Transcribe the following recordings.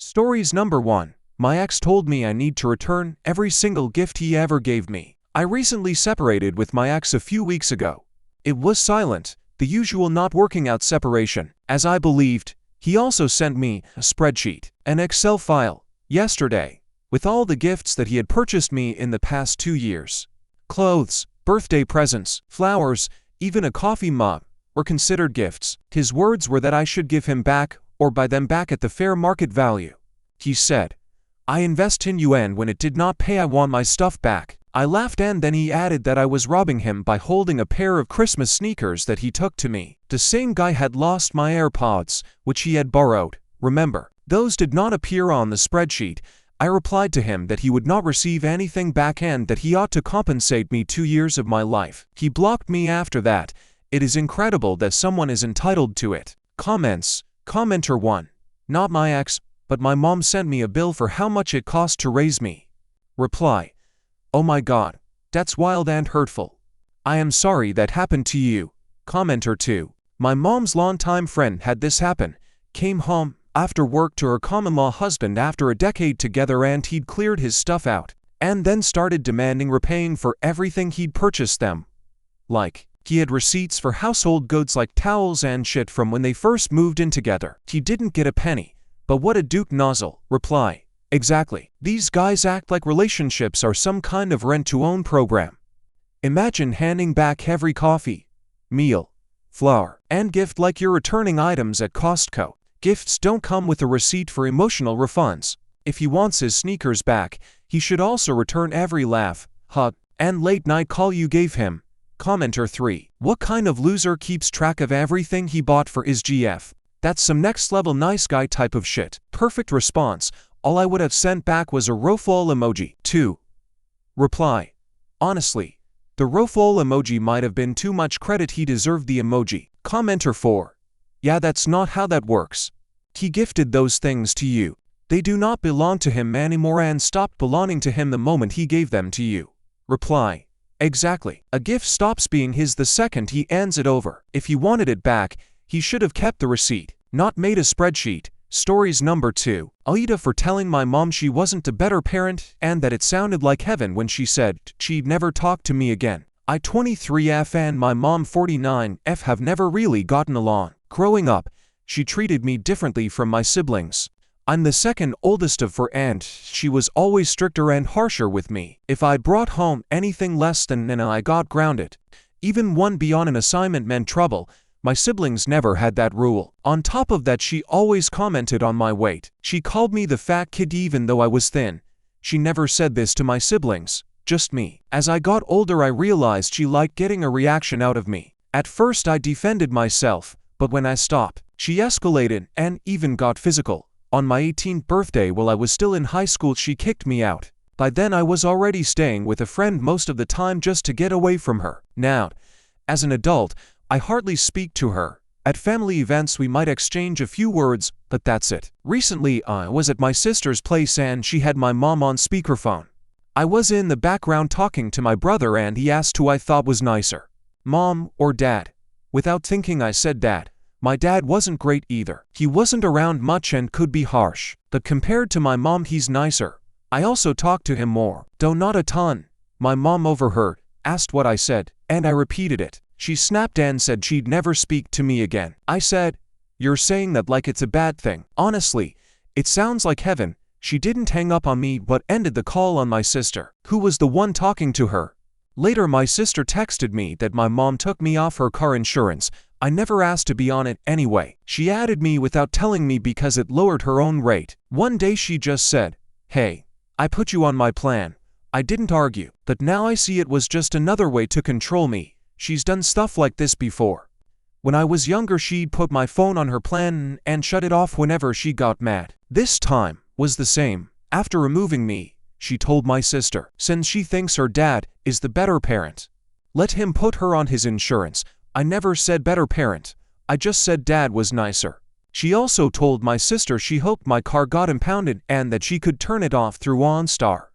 Stories number 1. My ex told me I need to return every single gift he ever gave me. I recently separated with my ex a few weeks ago. It was silent, the usual not working out separation, as I believed. He also sent me a spreadsheet, an Excel file, yesterday, with all the gifts that he had purchased me in the past 2 years. Clothes, birthday presents, flowers, even a coffee mug were considered gifts. His words were that I should give him back or buy them back at the fair market value. He said, "I invest in you and when it did not pay I want my stuff back." I laughed and then he added that I was robbing him by holding a pair of Christmas sneakers that he took to me. The same guy had lost my AirPods, which he had borrowed. Remember, those did not appear on the spreadsheet. I replied to him that he would not receive anything back and that he ought to compensate me 2 years of my life. He blocked me after that. It is incredible that someone is entitled to it. Comments. Commenter 1. Not my ex, but my mom sent me a bill for how much it cost to raise me. Reply. Oh my god, that's wild and hurtful. I am sorry that happened to you. Commenter 2. My mom's longtime friend had this happen. Came home after work to her common-law husband after a decade together and he'd cleared his stuff out, and then started demanding repaying for everything he'd purchased them. Like, he had receipts for household goods like towels and shit from when they first moved in together. He didn't get a penny. But what a Duke nozzle. Reply. Exactly. These guys act like relationships are some kind of rent-to-own program. Imagine handing back every coffee, meal, flour, and gift like you're returning items at Costco. Gifts don't come with a receipt for emotional refunds. If he wants his sneakers back, he should also return every laugh, hug, and late-night call you gave him. Commenter 3. What kind of loser keeps track of everything he bought for his GF? That's some next-level nice guy type of shit. Perfect response. All I would have sent back was a rofol emoji. 2. Reply. Honestly, the rofol emoji might have been too much credit. He deserved the emoji. Commenter 4. Yeah, that's not how that works. He gifted those things to you. They do not belong to him anymore and stopped belonging to him the moment he gave them to you. Reply. Exactly. A gift stops being his the second he hands it over. If he wanted it back, he should have kept the receipt, not made a spreadsheet. Stories number 2. Aita for telling my mom she wasn't a better parent and that it sounded like heaven when she said she'd never talk to me again. I 23F and my mom 49F have never really gotten along. Growing up, she treated me differently from my siblings. I'm the second oldest of 4 and she was always stricter and harsher with me. If I brought home anything less than an I got grounded. Even one beyond an assignment meant trouble. My siblings never had that rule. On top of that, she always commented on my weight. She called me the fat kid even though I was thin. She never said this to my siblings, just me. As I got older I realized she liked getting a reaction out of me. At first I defended myself, but when I stopped, she escalated and even got physical. On my 18th birthday while I was still in high school she kicked me out. By then I was already staying with a friend most of the time just to get away from her. Now, as an adult, I hardly speak to her. At family events we might exchange a few words, but that's it. Recently I was at my sister's place and she had my mom on speakerphone. I was in the background talking to my brother and he asked who I thought was nicer, mom or dad. Without thinking I said dad. My dad wasn't great either. He wasn't around much and could be harsh, but compared to my mom he's nicer. I also talked to him more, though not a ton. My mom overheard, asked what I said, and I repeated it. She snapped and said she'd never speak to me again. I said, "You're saying that like it's a bad thing." Honestly, it sounds like heaven. She didn't hang up on me but ended the call on my sister, who was the one talking to her. Later my sister texted me that my mom took me off her car insurance. I never asked to be on it anyway. She added me without telling me because it lowered her own rate. One day she just said, "Hey, I put you on my plan." I didn't argue, but now I see it was just another way to control me. She's done stuff like this before. When I was younger she'd put my phone on her plan and shut it off whenever she got mad. This time was the same. After removing me, she told my sister, since she thinks her dad is the better parent, let him put her on his insurance. I never said better parent. I just said dad was nicer. She also told my sister she hoped my car got impounded and that she could turn it off through OnStar.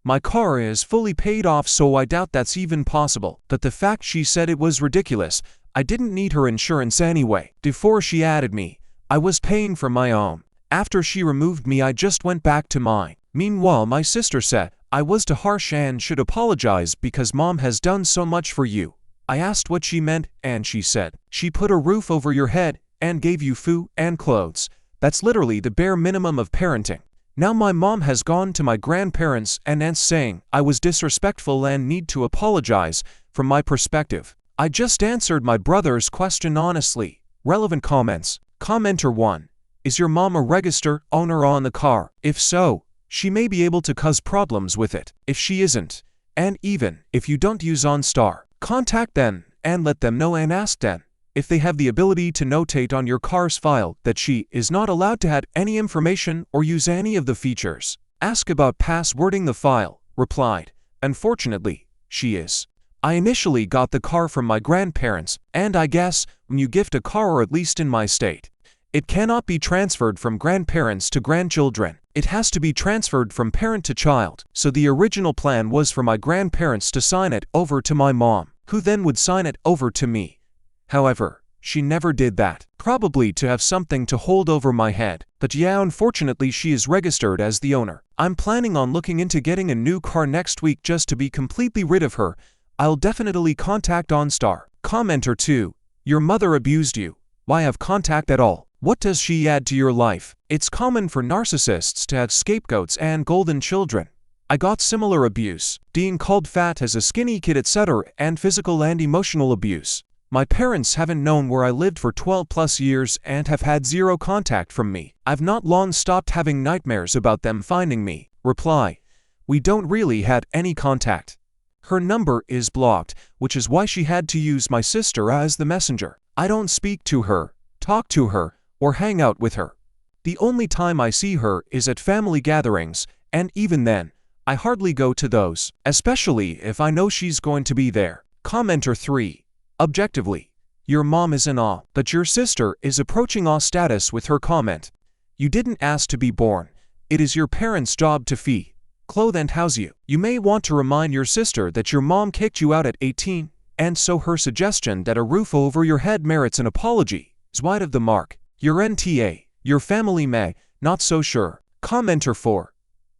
My car is fully paid off so I doubt that's even possible, but the fact she said it was ridiculous. I didn't need her insurance anyway. Before she added me, I was paying for my own. After she removed me, I just went back to mine. Meanwhile, my sister said I was too harsh and should apologize because mom has done so much for you. I asked what she meant, and she said, she put a roof over your head and gave you food and clothes. That's literally the bare minimum of parenting. Now my mom has gone to my grandparents and aunts saying I was disrespectful and need to apologize. From my perspective, I just answered my brother's question honestly. Relevant comments. Commenter 1. Is your mom a register owner on the car? If so, she may be able to cause problems with it. If she isn't, and even if you don't use OnStar, contact them and let them know and ask them if they have the ability to notate on your car's file that she is not allowed to add any information or use any of the features. Ask about passwording the file. Replied, unfortunately, she is. I initially got the car from my grandparents, and I guess when you gift a car, or at least in my state, it cannot be transferred from grandparents to grandchildren. It has to be transferred from parent to child. So the original plan was for my grandparents to sign it over to my mom, who then would sign it over to me. However, she never did that, probably to have something to hold over my head. But yeah, unfortunately she is registered as the owner. I'm planning on looking into getting a new car next week just to be completely rid of her. I'll definitely contact OnStar. Commenter 2. Your mother abused you. Why have contact at all? What does she add to your life? It's common for narcissists to have scapegoats and golden children. I got similar abuse, being called fat as a skinny kid, etc., and physical and emotional abuse. My parents haven't known where I lived for 12 plus years and have had zero contact from me. I've not long stopped having nightmares about them finding me. Reply. We don't really had any contact. Her number is blocked, which is why she had to use my sister as the messenger. I don't speak to her, talk to her, or hang out with her. The only time I see her is at family gatherings, and even then, I hardly go to those, especially if I know she's going to be there. Commenter 3. Objectively, your mom is in awe, but your sister is approaching awe status with her comment. You didn't ask to be born. It is your parents' job to feed, clothe, and house you. You may want to remind your sister that your mom kicked you out at 18, and so her suggestion that a roof over your head merits an apology is wide of the mark. Your NTA, your family may, not so sure. Commenter 4.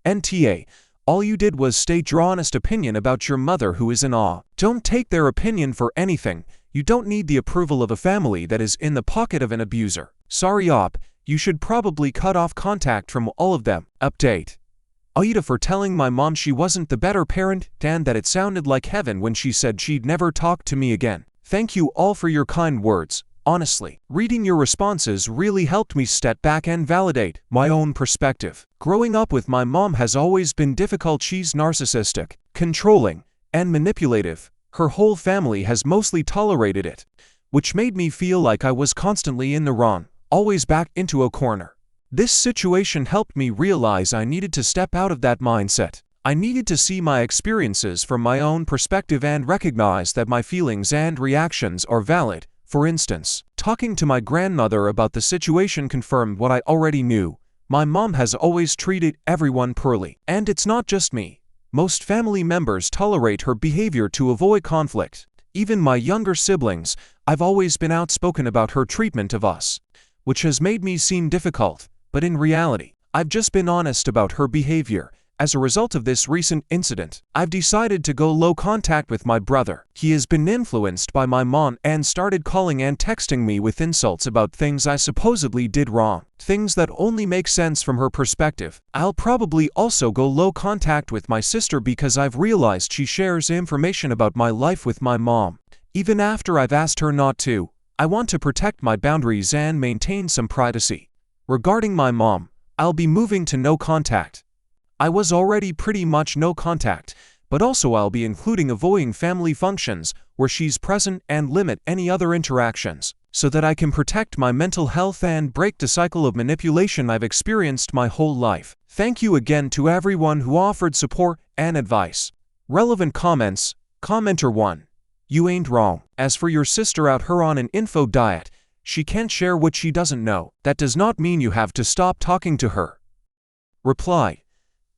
NTA, all you did was state your honest opinion about your mother who is in awe. Don't take their opinion for anything. You don't need the approval of a family that is in the pocket of an abuser. Sorry op, you should probably cut off contact from all of them. Update. Aita for telling my mom she wasn't the better parent and that it sounded like heaven when she said she'd never talk to me again. Thank you all for your kind words. Honestly, reading your responses really helped me step back and validate my own perspective. Growing up with my mom has always been difficult. She's narcissistic, controlling, and manipulative. Her whole family has mostly tolerated it, which made me feel like I was constantly in the wrong, always backed into a corner. This situation helped me realize I needed to step out of that mindset. I needed to see my experiences from my own perspective and recognize that my feelings and reactions are valid. For instance, talking to my grandmother about the situation confirmed what I already knew. My mom has always treated everyone poorly. And it's not just me. Most family members tolerate her behavior to avoid conflict. Even my younger siblings, I've always been outspoken about her treatment of us, which has made me seem difficult, but in reality, I've just been honest about her behavior. As a result of this recent incident, I've decided to go low contact with my brother. He has been influenced by my mom and started calling and texting me with insults about things I supposedly did wrong, things that only make sense from her perspective. I'll probably also go low contact with my sister because I've realized she shares information about my life with my mom, even after I've asked her not to. I want to protect my boundaries and maintain some privacy. Regarding my mom, I'll be moving to no contact. I was already pretty much no contact, but also I'll be including avoiding family functions where she's present and limit any other interactions, so that I can protect my mental health and break the cycle of manipulation I've experienced my whole life. Thank you again to everyone who offered support and advice. Relevant comments. Commenter 1. You ain't wrong. As for your sister out her on an info diet, she can't share what she doesn't know. That does not mean you have to stop talking to her. Reply.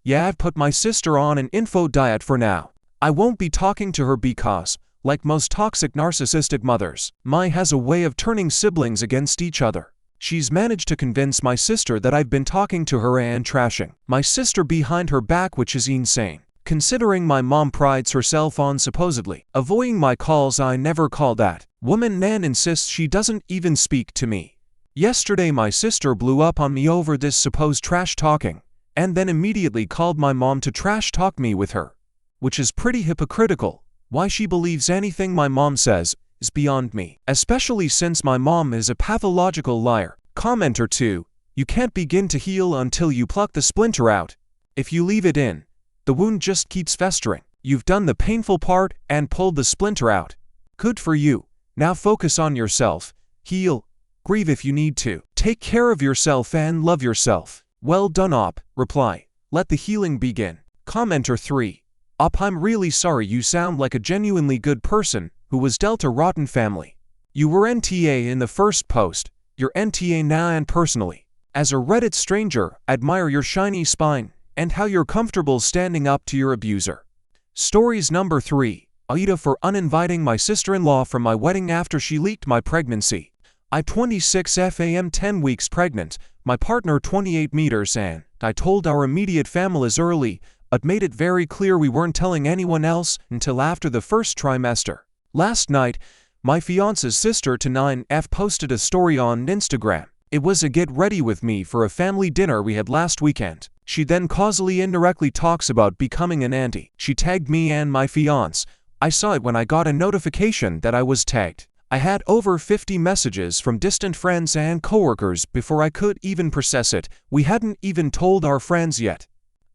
Yeah, I've put my sister on an info diet for now. I won't be talking to her because, like most toxic narcissistic mothers, Mai has a way of turning siblings against each other. She's managed to convince my sister that I've been talking to her and trashing my sister behind her back, which is insane, considering my mom prides herself on supposedly avoiding my calls. I never call that woman. Nan insists she doesn't even speak to me. Yesterday my sister blew up on me over this supposed trash talking, and then immediately called my mom to trash talk me with her, which is pretty hypocritical. Why she believes anything my mom says is beyond me, especially since my mom is a pathological liar. Commenter 2. You can't begin to heal until you pluck the splinter out. If you leave it in, the wound just keeps festering. You've done the painful part and pulled the splinter out. Good for you. Now focus on yourself. Heal. Grieve if you need to. Take care of yourself and love yourself. Well done, Op. Reply. Let the healing begin. Commenter 3. Op, I'm really sorry. You sound like a genuinely good person who was dealt a rotten family. You were NTA in the first post. You're NTA now, and personally, as a Reddit stranger, admire your shiny spine and how you're comfortable standing up to your abuser. Stories number 3. Aita for uninviting my sister-in-law from my wedding after she leaked my pregnancy. I'm 26 FAM 10 weeks pregnant, my partner 28 meters, and I told our immediate families early, but made it very clear we weren't telling anyone else until after the first trimester. Last night, my fiance's sister to 9F posted a story on Instagram. It was a get ready with me for a family dinner we had last weekend. She then causally indirectly talks about becoming an auntie. She tagged me and my fiance. I saw it when I got a notification that I was tagged. I had over 50 messages from distant friends and coworkers before I could even process it. We hadn't even told our friends yet.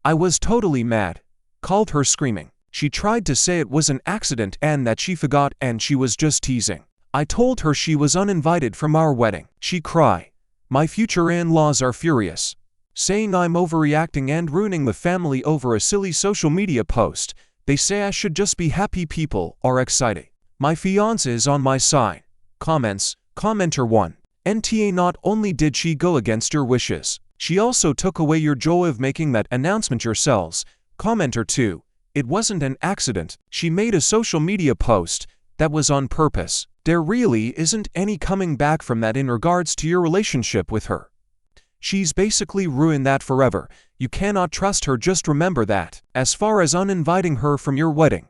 I was totally mad. Called her screaming. She tried to say it was an accident and that she forgot and she was just teasing. I told her she was uninvited from our wedding. She cried. My future in-laws are furious, saying I'm overreacting and ruining the family over a silly social media post. They say I should just be happy people are excited. My fiancé is on my side. Comments. Commenter 1. NTA, not only did she go against your wishes, she also took away your joy of making that announcement yourselves. Commenter 2. It wasn't an accident. She made a social media post that was on purpose. There really isn't any coming back from that in regards to your relationship with her. She's basically ruined that forever. You cannot trust her, just remember that. As far as uninviting her from your wedding,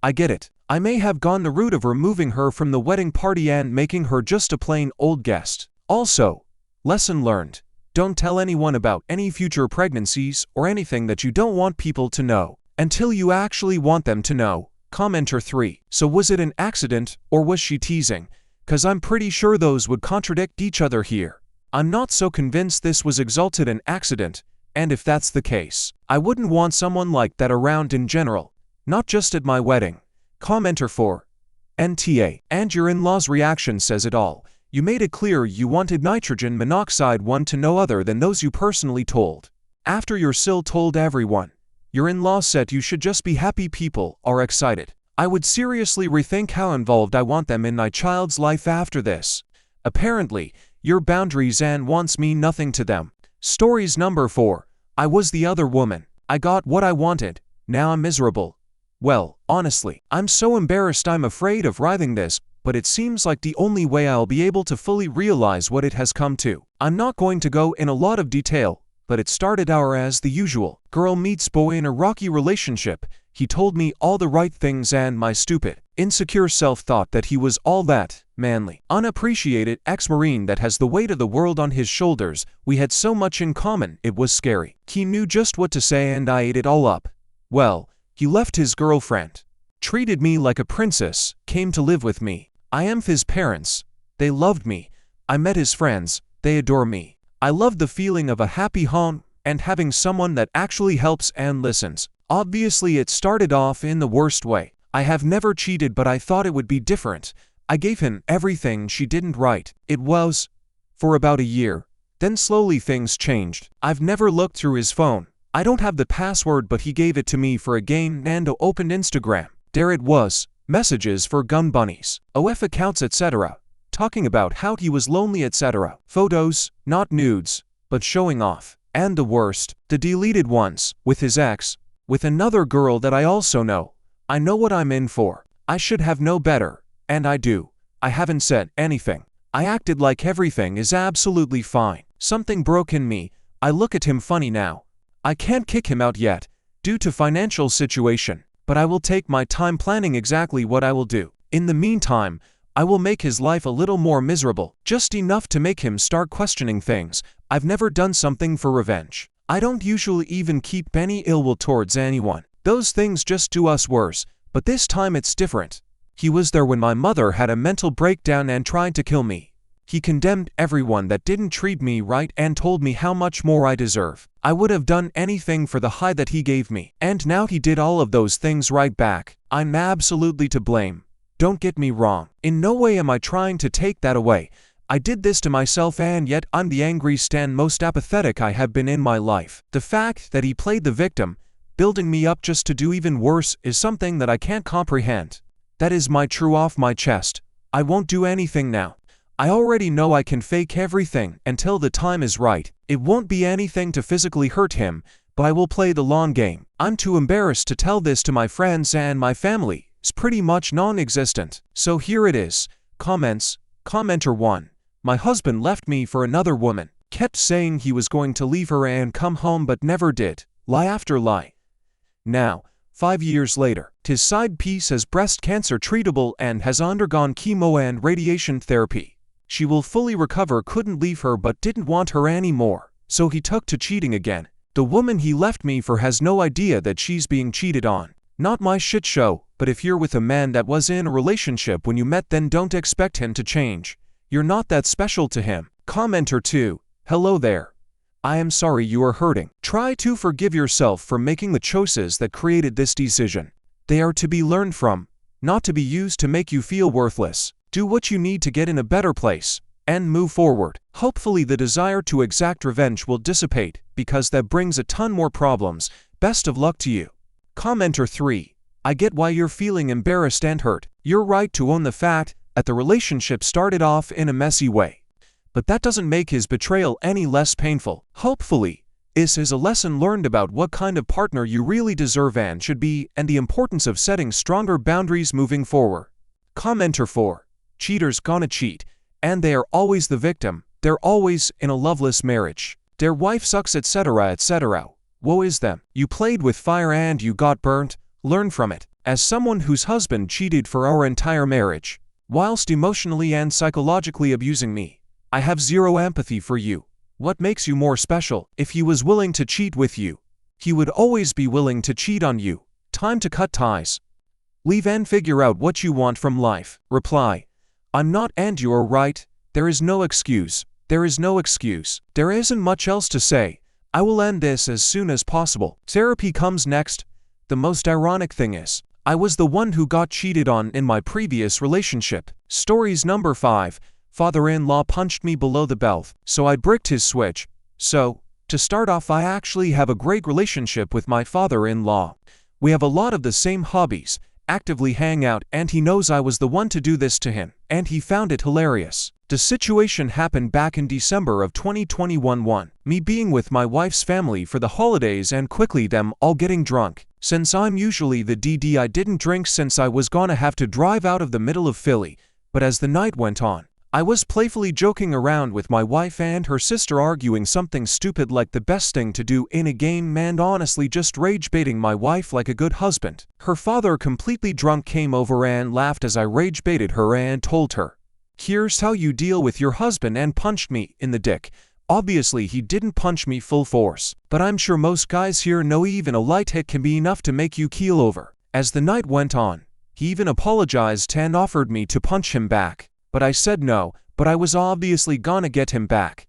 I get it. I may have gone the route of removing her from the wedding party and making her just a plain old guest. Also, lesson learned. Don't tell anyone about any future pregnancies or anything that you don't want people to know until you actually want them to know. Commenter 3. So was it an accident or was she teasing? 'Cause I'm pretty sure those would contradict each other here. I'm not so convinced this was exalted an accident, and if that's the case, I wouldn't want someone like that around in general, not just at my wedding. Commenter 4. NTA. And your in-laws' reaction says it all. You made it clear you wanted nitrogen monoxide one to no other than those you personally told. After your still told everyone, your in-laws said you should just be happy people are excited. I would seriously rethink how involved I want them in my child's life after this. Apparently, your boundaries and wants mean nothing to them. Stories number 4. I was the other woman. I got what I wanted. Now I'm miserable. Well, honestly, I'm so embarrassed I'm afraid of writing this, but it seems like the only way I'll be able to fully realize what it has come to. I'm not going to go in a lot of detail, but it started out as the usual. Girl meets boy in a rocky relationship. He told me all the right things and my stupid, insecure self thought that he was all that manly, unappreciated ex-marine that has the weight of the world on his shoulders. We had so much in common, it was scary. He knew just what to say and I ate it all up. Well, he left his girlfriend, treated me like a princess, came to live with me. I am his parents. They loved me. I met his friends. They adore me. I loved the feeling of a happy home and having someone that actually helps and listens. Obviously it started off in the worst way. I have never cheated, but I thought it would be different. I gave him everything she didn't write. It was for about a year. Then slowly things changed. I've never looked through his phone. I don't have the password, but he gave it to me for a game. Nando opened Instagram. There it was. Messages for gun bunnies, OF accounts, etc. Talking about how he was lonely, etc. Photos, not nudes, but showing off. And the worst, the deleted ones, with his ex, with another girl that I also know. I know what I'm in for. I should have known better, and I do. I haven't said anything. I acted like everything is absolutely fine. Something broke in me. I look at him funny now. I can't kick him out yet, due to financial situation, but I will take my time planning exactly what I will do. In the meantime, I will make his life a little more miserable, just enough to make him start questioning things. I've never done something for revenge. I don't usually even keep any ill will towards anyone. Those things just do us worse, but this time it's different. He was there when my mother had a mental breakdown and tried to kill me. He condemned everyone that didn't treat me right and told me how much more I deserve. I would have done anything for the high that he gave me, and now he did all of those things right back. I'm absolutely to blame. Don't get me wrong. In no way am I trying to take that away. I did this to myself, and yet I'm the angry stan most apathetic I have been in my life. The fact that he played the victim, building me up just to do even worse, is something that I can't comprehend. That is my true off my chest. I won't do anything now. I already know I can fake everything until the time is right. It won't be anything to physically hurt him, but I will play the long game. I'm too embarrassed to tell this to my friends, and my family is pretty much non-existent. So here it is. Comments. Commenter 1. My husband left me for another woman. Kept saying he was going to leave her and come home but never did. Lie after lie. Now, 5 years later, his side piece has breast cancer treatable and has undergone chemo and radiation therapy. She will fully recover, couldn't leave her but didn't want her anymore, so he took to cheating again. The woman he left me for has no idea that she's being cheated on. Not my shit show, but if you're with a man that was in a relationship when you met, then don't expect him to change. You're not that special to him. Commenter 2. Hello there. I am sorry you are hurting. Try to forgive yourself for making the choices that created this decision. They are to be learned from, not to be used to make you feel worthless. Do what you need to get in a better place, and move forward. Hopefully the desire to exact revenge will dissipate, because that brings a ton more problems. Best of luck to you. Commenter 3. I get why you're feeling embarrassed and hurt. You're right to own the fact that the relationship started off in a messy way. But that doesn't make his betrayal any less painful. Hopefully, this is a lesson learned about what kind of partner you really deserve and should be, and the importance of setting stronger boundaries moving forward. Commenter 4. Cheaters gonna cheat, and they are always the victim. They're always in a loveless marriage. Their wife sucks, etc., etc. Woe is them. You played with fire and you got burnt. Learn from it. As someone whose husband cheated for our entire marriage, whilst emotionally and psychologically abusing me, I have zero empathy for you. What makes you more special? If he was willing to cheat with you, he would always be willing to cheat on you. Time to cut ties. Leave and figure out what you want from life. Reply. I'm not, and you are right. There is no excuse. There is no excuse. There isn't much else to say. I will end this as soon as possible. Therapy comes next. The most ironic thing is, I was the one who got cheated on in my previous relationship. Stories number 5. Father-in-law punched me below the belt, so I bricked his switch. So, to start off, I actually have a great relationship with my father-in-law. We have a lot of the same hobbies, actively hang out, and he knows I was the one to do this to him, and he found it hilarious. The situation happened back in December of 2021. Me being with my wife's family for the holidays and quickly them all getting drunk. Since I'm usually the DD, I didn't drink since I was gonna have to drive out of the middle of Philly, but as the night went on, I was playfully joking around with my wife and her sister, arguing something stupid like the best thing to do in a game, and honestly just rage baiting my wife like a good husband. Her father, completely drunk, came over and laughed as I rage baited her and told her, "Here's how you deal with your husband," and punched me in the dick. Obviously he didn't punch me full force, but I'm sure most guys here know even a light hit can be enough to make you keel over. As the night went on, he even apologized and offered me to punch him back. But I said no, but I was obviously gonna get him back.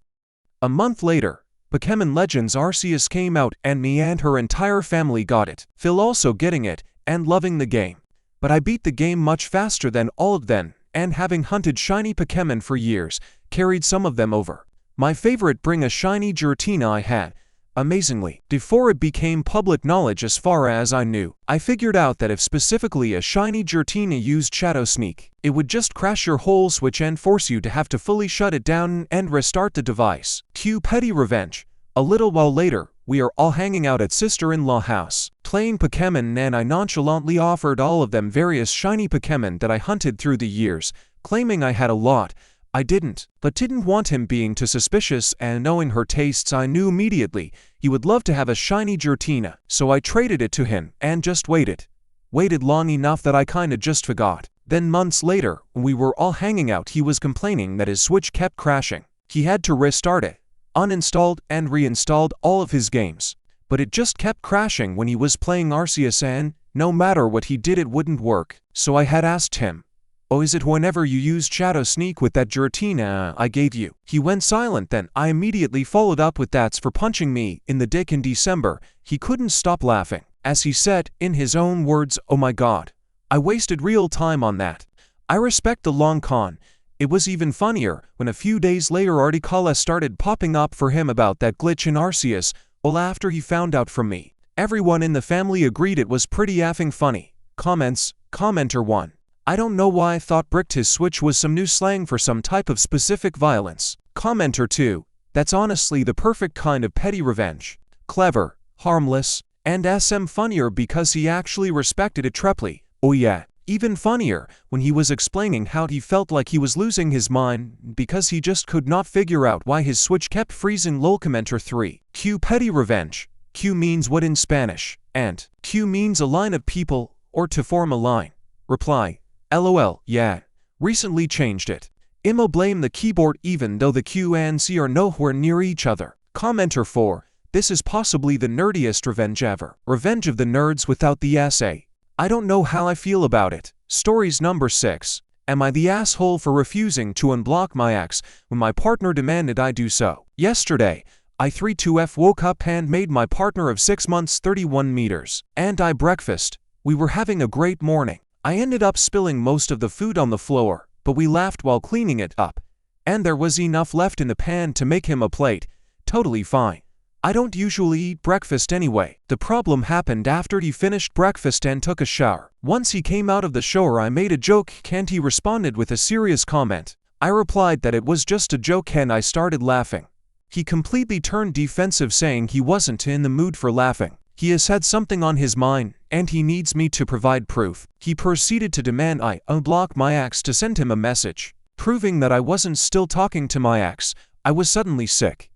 A month later, Pokemon Legends Arceus came out and me and her entire family got it. Phil also getting it and loving the game. But I beat the game much faster than all of them, and having hunted shiny Pokemon for years, carried some of them over. My favorite bring a shiny Giratina I had. Amazingly, before it became public knowledge as far as I knew, I figured out that if specifically a shiny Giratina used Shadow Sneak, it would just crash your whole Switch and force you to have to fully shut it down and restart the device. Cue petty revenge. A little while later, we are all hanging out at sister-in-law house, playing Pokemon, and I nonchalantly offered all of them various shiny Pokemon that I hunted through the years, claiming I had a lot. I didn't, but didn't want him being too suspicious, and knowing her tastes I knew immediately he would love to have a shiny Giratina, so I traded it to him and just waited. Waited long enough that I kinda just forgot. Then months later, when we were all hanging out, he was complaining that his Switch kept crashing. He had to restart it, uninstalled and reinstalled all of his games. But it just kept crashing when he was playing Arceus, and no matter what he did it wouldn't work. So I had asked him, "Oh, is it whenever you used Shadow Sneak with that Giratina I gave you?" He went silent. Then I immediately followed up with "That's for punching me in the dick in December." He couldn't stop laughing. As he said, in his own words, "Oh my god, I wasted real time on that." I respect the long con. It was even funnier when a few days later articles started popping up for him about that glitch in Arceus, all after he found out from me. Everyone in the family agreed it was pretty effing funny. Comments. Commenter 1. I don't know why I thought bricked his Switch was some new slang for some type of specific violence. Commenter 2. That's honestly the perfect kind of petty revenge. Clever, harmless, and SM funnier because he actually respected it triply. Oh yeah. Even funnier when he was explaining how he felt like he was losing his mind because he just could not figure out why his Switch kept freezing. Lol. Commenter 3. Q. Petty revenge. Q means what in Spanish, and Q means a line of people, or to form a line. Reply. LOL, yeah. Recently changed it. Immo blame the keyboard even though the Q and C are nowhere near each other. Commenter 4. This is possibly the nerdiest revenge ever. Revenge of the nerds without the SA. I don't know how I feel about it. Stories number 6. Am I the asshole for refusing to unblock my ex when my partner demanded I do so? Yesterday, I 32F woke up and made my partner of 6 months 31 meters and I breakfast. We were having a great morning. I ended up spilling most of the food on the floor, but we laughed while cleaning it up, and there was enough left in the pan to make him a plate. Totally fine. I don't usually eat breakfast anyway. The problem happened after he finished breakfast and took a shower. Once he came out of the shower, I made a joke and he responded with a serious comment. I replied that it was just a joke and I started laughing. He completely turned defensive, saying he wasn't in the mood for laughing. He has had something on his mind and he needs me to provide proof. He proceeded to demand I unblock my ex to send him a message, proving that I wasn't still talking to my ex. I was suddenly sick.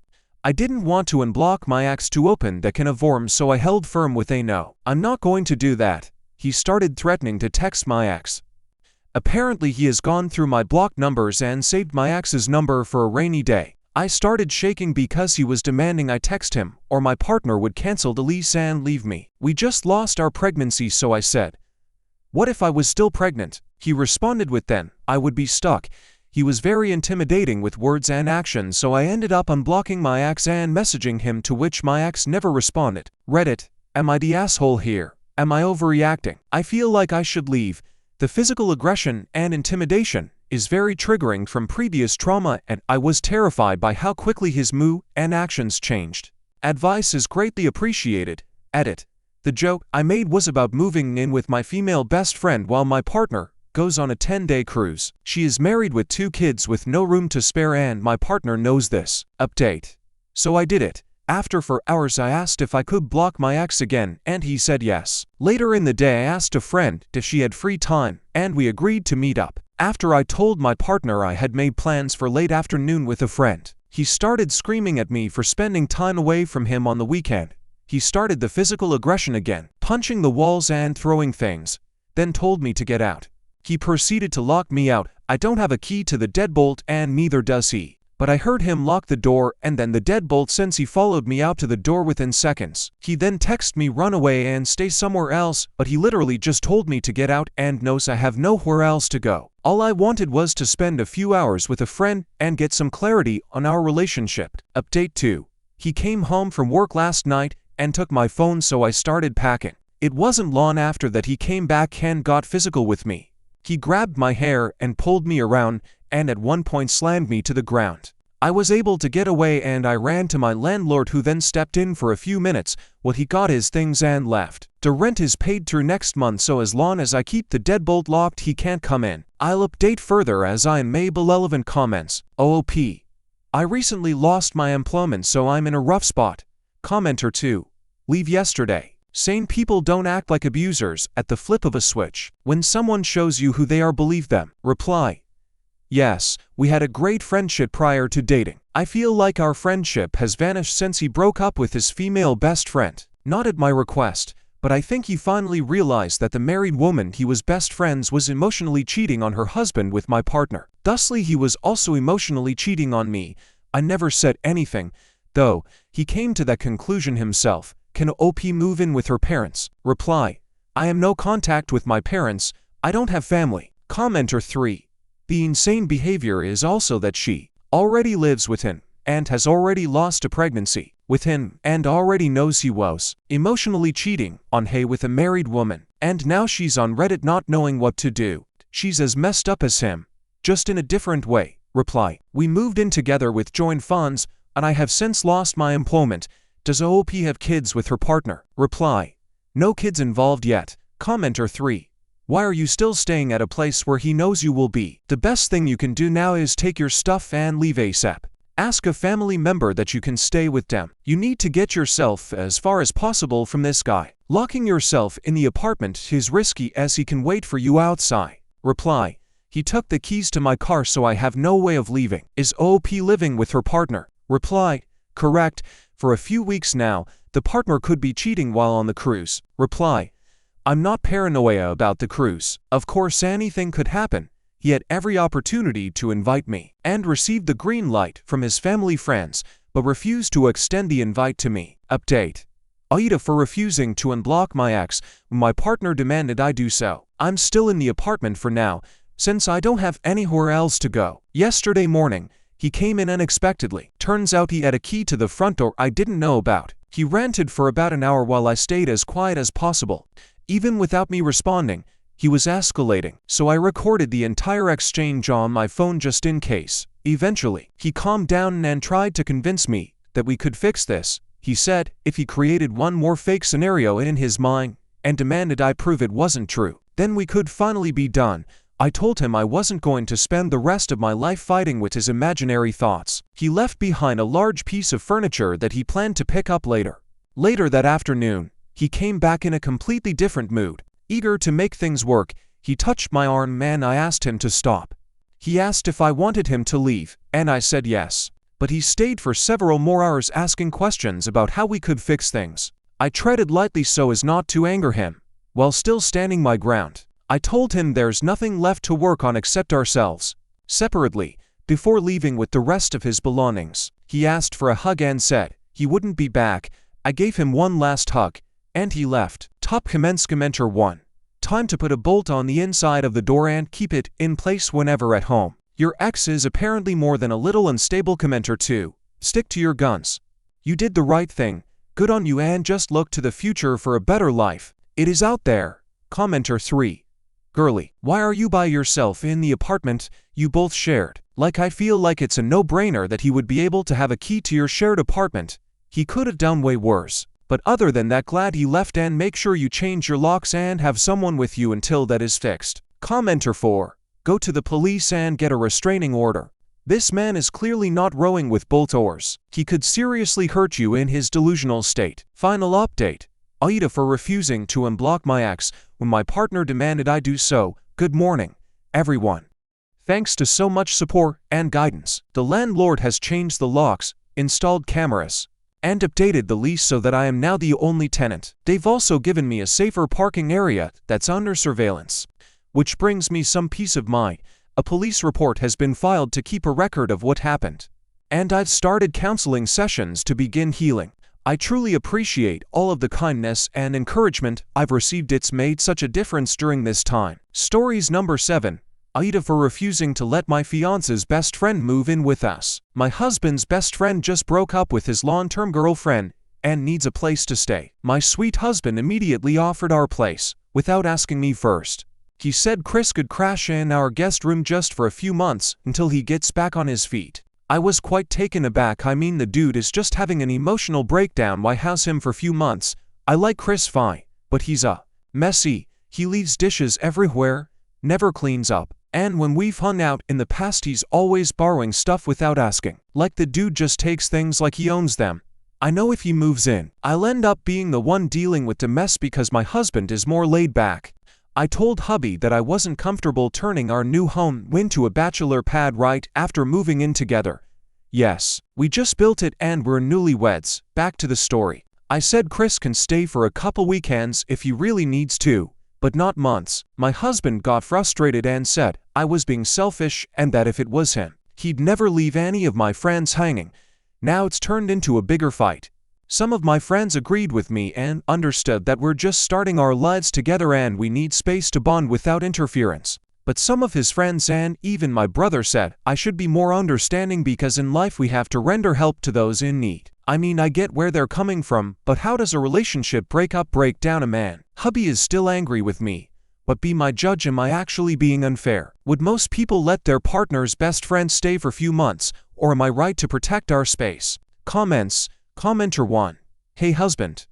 I didn't want to unblock my ex to open that can of worms, so I held firm with a no. I'm not going to do that. He started threatening to text my ex. Apparently he has gone through my blocked numbers and saved my ex's number for a rainy day. I started shaking because he was demanding I text him or my partner would cancel the lease and leave me. We just lost our pregnancy, so I said, "What if I was still pregnant?" He responded with "Then I would be stuck." He was very intimidating with words and actions, so I ended up unblocking my ex and messaging him, to which my ex never responded. Reddit. Am I the asshole here? Am I overreacting? I feel like I should leave. The physical aggression and intimidation is very triggering from previous trauma, and I was terrified by how quickly his mood and actions changed. Advice is greatly appreciated. Edit. The joke I made was about moving in with my female best friend while my partner goes on a 10-day cruise. She is married with 2 kids with no room to spare, and my partner knows this. Update. So I did it. After 4 hours I asked if I could block my ex again, and he said yes. Later in the day I asked a friend if she had free time, and we agreed to meet up. After I told my partner I had made plans for late afternoon with a friend, he started screaming at me for spending time away from him on the weekend. He started the physical aggression again, punching the walls and throwing things, then told me to get out. He proceeded to lock me out. I don't have a key to the deadbolt and neither does he. But I heard him lock the door and then the deadbolt, since he followed me out to the door within seconds. He then texted me run away and stay somewhere else, but he literally just told me to get out and knows I have nowhere else to go. All I wanted was to spend a few hours with a friend and get some clarity on our relationship. Update 2. He came home from work last night and took my phone, so I started packing. It wasn't long after that he came back and got physical with me. He grabbed my hair and pulled me around, and at one point slammed me to the ground. I was able to get away and I ran to my landlord, who then stepped in for a few minutes while he got his things and left. The rent is paid through next month, so as long as I keep the deadbolt locked he can't come in. I'll update further as I may be relevant. Comments. OOP. I recently lost my employment, so I'm in a rough spot. Commenter 2. Leave yesterday. Sane people don't act like abusers at the flip of a switch. When someone shows you who they are, believe them. Reply. Yes, we had a great friendship prior to dating. I feel like our friendship has vanished since he broke up with his female best friend. Not at my request, but I think he finally realized that the married woman he was best friends was emotionally cheating on her husband with my partner. Thusly, he was also emotionally cheating on me. I never said anything, though. He came to that conclusion himself. Can OP move in with her parents? Reply: I am no contact with my parents. I don't have family. Commenter 3. The insane behavior is also that she already lives with him and has already lost a pregnancy with him and already knows he was emotionally cheating on her with a married woman, and now she's on Reddit not knowing what to do. She's as messed up as him, just in a different way. Reply: we moved in together with joint funds, and I have since lost my employment. Does OP have kids with her partner? Reply: no kids involved yet. Commenter 3. Why are you still staying at a place where he knows you will be? The best thing you can do now is take your stuff and leave ASAP. Ask a family member that you can stay with them. You need to get yourself as far as possible from this guy. Locking yourself in the apartment is risky as he can wait for you outside. Reply: he took the keys to my car, so I have no way of leaving. Is OP living with her partner? Reply: correct. For a few weeks now, the partner could be cheating while on the cruise. Reply: I'm not paranoia about the cruise. Of course, anything could happen. He had every opportunity to invite me and received the green light from his family friends, but refused to extend the invite to me. Update: Aita for refusing to unblock my ex when my partner demanded I do so. I'm still in the apartment for now, since I don't have anywhere else to go. Yesterday morning, he came in unexpectedly. Turns out he had a key to the front door I didn't know about. He ranted for about an hour while I stayed as quiet as possible. Even without me responding, he was escalating, so I recorded the entire exchange on my phone just in case. Eventually, he calmed down and tried to convince me that we could fix this. He said if he created one more fake scenario in his mind and demanded I prove it wasn't true, then we could finally be done. I told him I wasn't going to spend the rest of my life fighting with his imaginary thoughts. He left behind a large piece of furniture that he planned to pick up later. Later that afternoon, he came back in a completely different mood. Eager to make things work, he touched my arm and I asked him to stop. He asked if I wanted him to leave, and I said yes. But he stayed for several more hours asking questions about how we could fix things. I treaded lightly so as not to anger him, while still standing my ground. I told him there's nothing left to work on except ourselves. Separately, before leaving with the rest of his belongings, he asked for a hug and said he wouldn't be back. I gave him one last hug, and he left. Top commenter 1. Time to put a bolt on the inside of the door and keep it in place whenever at home. Your ex is apparently more than a little unstable. Commenter 2. Stick to your guns. You did the right thing. Good on you, and just look to the future for a better life. It is out there. Commenter 3. Girly, why are you by yourself in the apartment you both shared? Like, I feel like it's a no-brainer that he would be able to have a key to your shared apartment. He could have done way worse. But other than that, glad he left, and make sure you change your locks and have someone with you until that is fixed. Commenter 4. Go to the police and get a restraining order. This man is clearly not rowing with both oars. He could seriously hurt you in his delusional state. Final update: Aita for refusing to unblock my ex when my partner demanded I do so. Good morning, everyone. Thanks to so much support and guidance, the landlord has changed the locks, installed cameras, and updated the lease so that I am now the only tenant. They've also given me a safer parking area that's under surveillance, which brings me some peace of mind. A police report has been filed to keep a record of what happened, and I've started counseling sessions to begin healing. I truly appreciate all of the kindness and encouragement I've received. It's made such a difference during this time. Stories number 7. Aita for refusing to let my fiance's best friend move in with us. My husband's best friend just broke up with his long-term girlfriend and needs a place to stay. My sweet husband immediately offered our place, without asking me first. He said Chris could crash in our guest room just for a few months until he gets back on his feet. I was quite taken aback. I mean, the dude is just having an emotional breakdown. Why house him for a few months? I like Chris fine, but he's messy. He leaves dishes everywhere, never cleans up, and when we've hung out in the past, he's always borrowing stuff without asking. Like, the dude just takes things like he owns them. I know if he moves in, I'll end up being the one dealing with the mess because my husband is more laid back. I told hubby that I wasn't comfortable turning our new home into a bachelor pad right after moving in together. Yes, we just built it and we're newlyweds. Back to the story. I said Chris can stay for a couple weekends if he really needs to, but not months. My husband got frustrated and said I was being selfish and that if it was him, he'd never leave any of my friends hanging. Now it's turned into a bigger fight. Some of my friends agreed with me and understood that we're just starting our lives together and we need space to bond without interference. But some of his friends and even my brother said I should be more understanding because in life we have to render help to those in need. I mean, I get where they're coming from, but how does a relationship break down a man? Hubby is still angry with me, but be my judge, am I actually being unfair? Would most people let their partner's best friend stay for a few months, or am I right to protect our space? Comments. Commenter 1. Hey husband.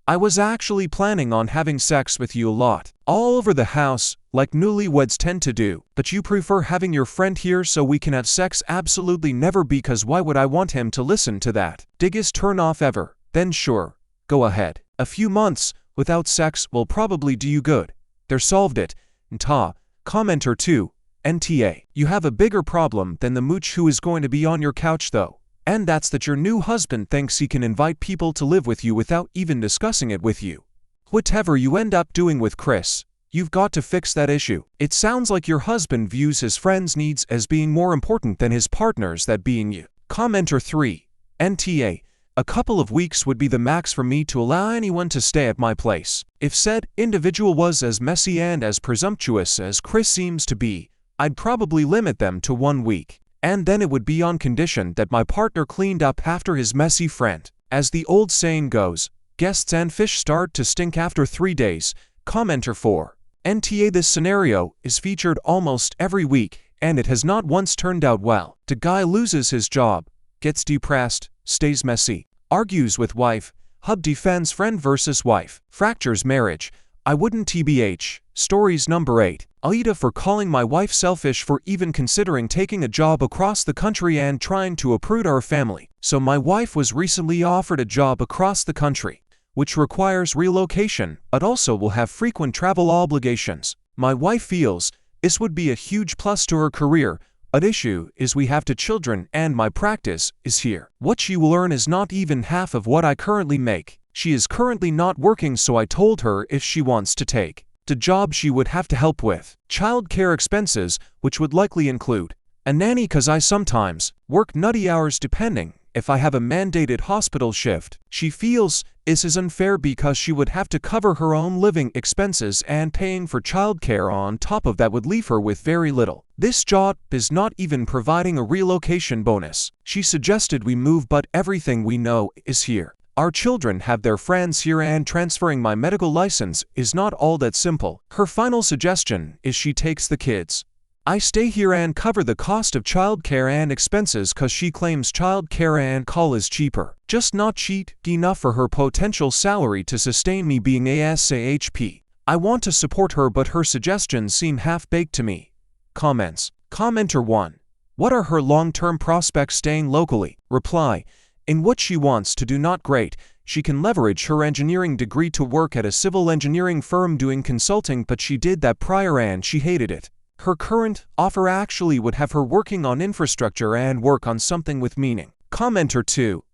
I was actually planning on having sex with you a lot, all over the house, like newlyweds tend to do, but you prefer having your friend here so we can have sex? Absolutely never, because why would I want him to listen to that? Biggest turn off ever. Then sure, go ahead. A few months without sex will probably do you good. There, solved it. Nta. Commenter 2. NTA. You have a bigger problem than the mooch who is going to be on your couch though. And that's that your new husband thinks he can invite people to live with you without even discussing it with you. Whatever you end up doing with Chris, you've got to fix that issue. It sounds like your husband views his friends' needs as being more important than his partner's, that being you. Commenter 3. NTA. A couple of weeks would be the max for me to allow anyone to stay at my place. If said individual was as messy and as presumptuous as Chris seems to be, I'd probably limit them to 1 week. And then it would be on condition that my partner cleaned up after his messy friend. As the old saying goes, guests and fish start to stink after 3 days. Commenter 4. NTA. This scenario is featured almost every week, and it has not once turned out well. The guy loses his job, gets depressed, stays messy, argues with wife, hub defends friend versus wife, fractures marriage. I wouldn't tbh. Stories number 8. Aita for calling my wife selfish for even considering taking a job across the country and trying to uproot our family. So my wife was recently offered a job across the country, which requires relocation, but also will have frequent travel obligations. My wife feels this would be a huge plus to her career. An issue is we have 2 children and my practice is here. What she will earn is not even half of what I currently make. She is currently not working, so I told her if she wants to take the job she would have to help with child care expenses, which would likely include a nanny, cause I sometimes work nutty hours depending if I have a mandated hospital shift. She feels this is unfair because she would have to cover her own living expenses and paying for child care on top of that would leave her with very little. This job is not even providing a relocation bonus. She suggested we move, but everything we know is here. Our children have their friends here and transferring my medical license is not all that simple. Her final suggestion is she takes the kids. I stay here and cover the cost of childcare and expenses cause she claims childcare and call is cheaper. Just not cheap enough for her potential salary to sustain me being ASAHP. I want to support her, but her suggestions seem half-baked to me. Comments. Commenter 1. What are her long-term prospects staying locally? Reply. In what she wants to do, not great. She can leverage her engineering degree to work at a civil engineering firm doing consulting, but she did that prior and she hated it. Her current offer actually would have her working on infrastructure and work on something with meaning. Commenter 2.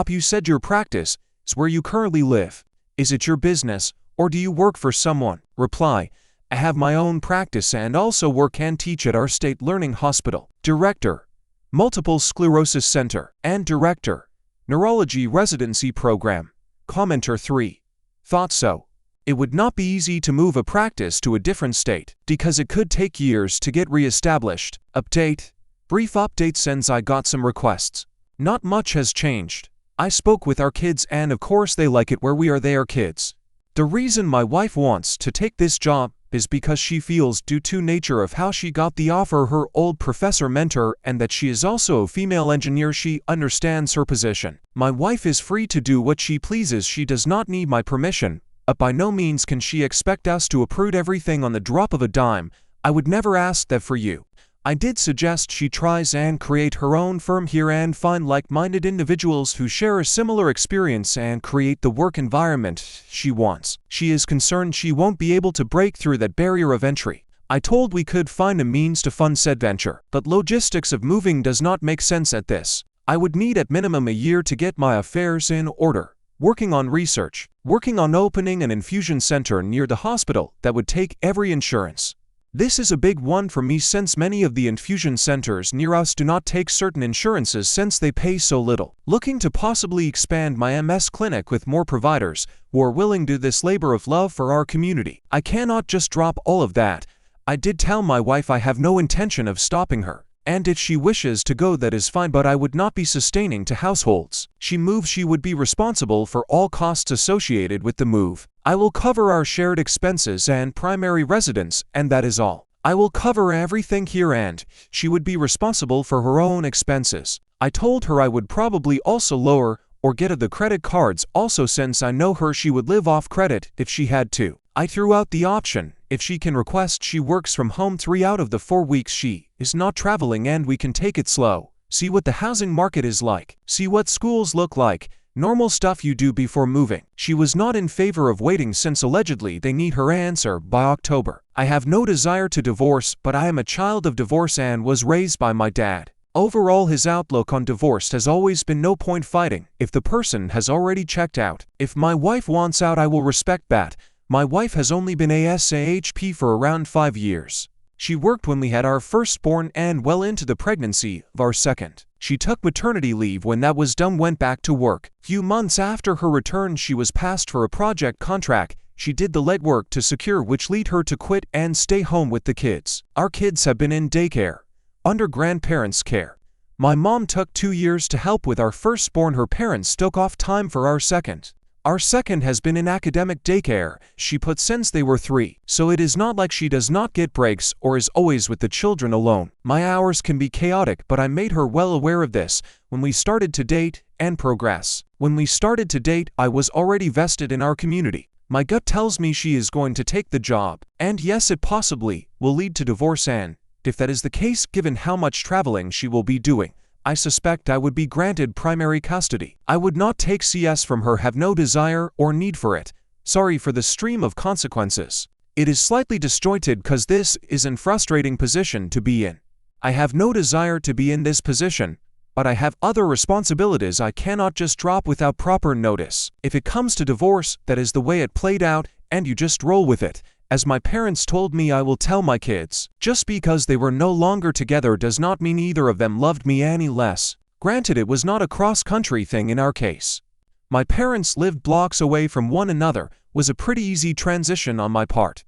You said your practice is where you currently live. Is it your business, or do you work for someone? Reply. I have my own practice and also work and teach at our state learning hospital. Director, Multiple Sclerosis Center, and Director, Neurology Residency Program. Commenter 3. Thought so. It would not be easy to move a practice to a different state, because it could take years to get re-established. Update. Brief update since I got some requests. Not much has changed. I spoke with our kids and of course they like it where we are. They are kids. The reason my wife wants to take this job is because she feels, due to nature of how she got the offer, her old professor mentor, and that she is also a female engineer, she understands her position. My wife is free to do what she pleases. She does not need my permission. By no means can she expect us to uproot everything on the drop of a dime. I would never ask that for you. I did suggest she tries and create her own firm here and find like-minded individuals who share a similar experience and create the work environment she wants. She is concerned she won't be able to break through that barrier of entry. I told we could find a means to fund said venture, but logistics of moving does not make sense at this. I would need at minimum a year to get my affairs in order. Working on research, working on opening an infusion center near the hospital that would take every insurance. This is a big one for me since many of the infusion centers near us do not take certain insurances since they pay so little. Looking to possibly expand my MS clinic with more providers who are willing to do this labor of love for our community. I cannot just drop all of that. I did tell my wife I have no intention of stopping her, and if she wishes to go that is fine, but I would not be sustaining to households. She moves, she would be responsible for all costs associated with the move. I will cover our shared expenses and primary residence, and that is all. I will cover everything here and she would be responsible for her own expenses. I told her I would probably also lower or get of the credit cards also since I know her she would live off credit if she had to. I threw out the option, if she can request she works from home 3 out of the 4 weeks she is not traveling and we can take it slow. See what the housing market is like. See what schools look like. Normal stuff you do before moving. She was not in favor of waiting since allegedly they need her answer by October. I have no desire to divorce, but I am a child of divorce and was raised by my dad. Overall, his outlook on divorce has always been no point fighting if the person has already checked out. If my wife wants out, I will respect that. My wife has only been ASAHP for around 5 years. She worked when we had our firstborn and well into the pregnancy of our second. She took maternity leave. When that was done, went back to work. Few months after her return, she was passed for a project contract. She did the legwork to secure, which led her to quit and stay home with the kids. Our kids have been in daycare, under grandparents' care. My mom took 2 years to help with our firstborn. Her parents took off time for our second. Our second has been in academic daycare, she put, since they were 3, so it is not like she does not get breaks or is always with the children alone. My hours can be chaotic, but I made her well aware of this when we started to date and progress. When we started to date, I was already vested in our community. My gut tells me she is going to take the job, and yes, it possibly will lead to divorce, and if that is the case, given how much traveling she will be doing, I suspect I would be granted primary custody. I would not take CS from her, have no desire or need for it. Sorry for the stream of consequences. It is slightly disjointed cause this is an frustrating position to be in. I have no desire to be in this position, but I have other responsibilities I cannot just drop without proper notice. If it comes to divorce, that is the way it played out, and you just roll with it. As my parents told me, I will tell my kids. Just because they were no longer together does not mean either of them loved me any less. Granted, it was not a cross-country thing in our case. My parents lived blocks away from one another, was a pretty easy transition on my part.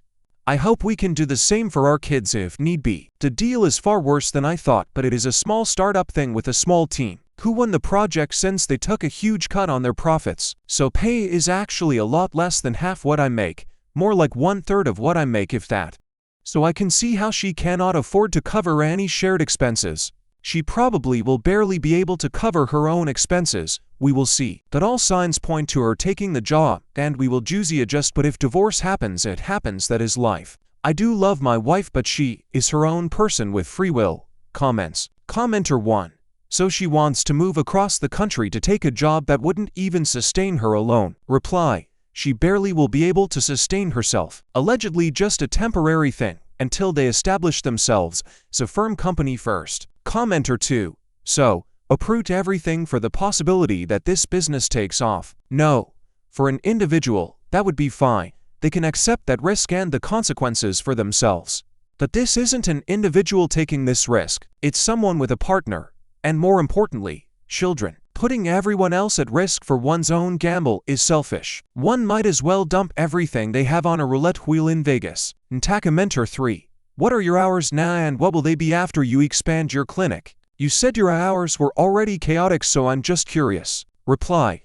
I hope we can do the same for our kids if need be. The deal is far worse than I thought, but it is a small startup thing with a small team. Who won the project since they took a huge cut on their profits, so pay is actually a lot less than half what I make. More like 1/3 of what I make, if that. So I can see how she cannot afford to cover any shared expenses. She probably will barely be able to cover her own expenses. We will see. But all signs point to her taking the job, and we will juicy adjust. But if divorce happens, it happens, that is life. I do love my wife, but she is her own person with free will. Comments. Commenter 1. So she wants to move across the country to take a job that wouldn't even sustain her alone. Reply. She barely will be able to sustain herself. Allegedly just a temporary thing, until they establish themselves as a firm company first. Commenter 2. So, uproot everything for the possibility that this business takes off. No. For an individual, that would be fine. They can accept that risk and the consequences for themselves. But this isn't an individual taking this risk. It's someone with a partner, and more importantly, children. Putting everyone else at risk for one's own gamble is selfish. One might as well dump everything they have on a roulette wheel in Vegas. Commenter 3. What are your hours now and what will they be after you expand your clinic? You said your hours were already chaotic, so I'm just curious. Reply.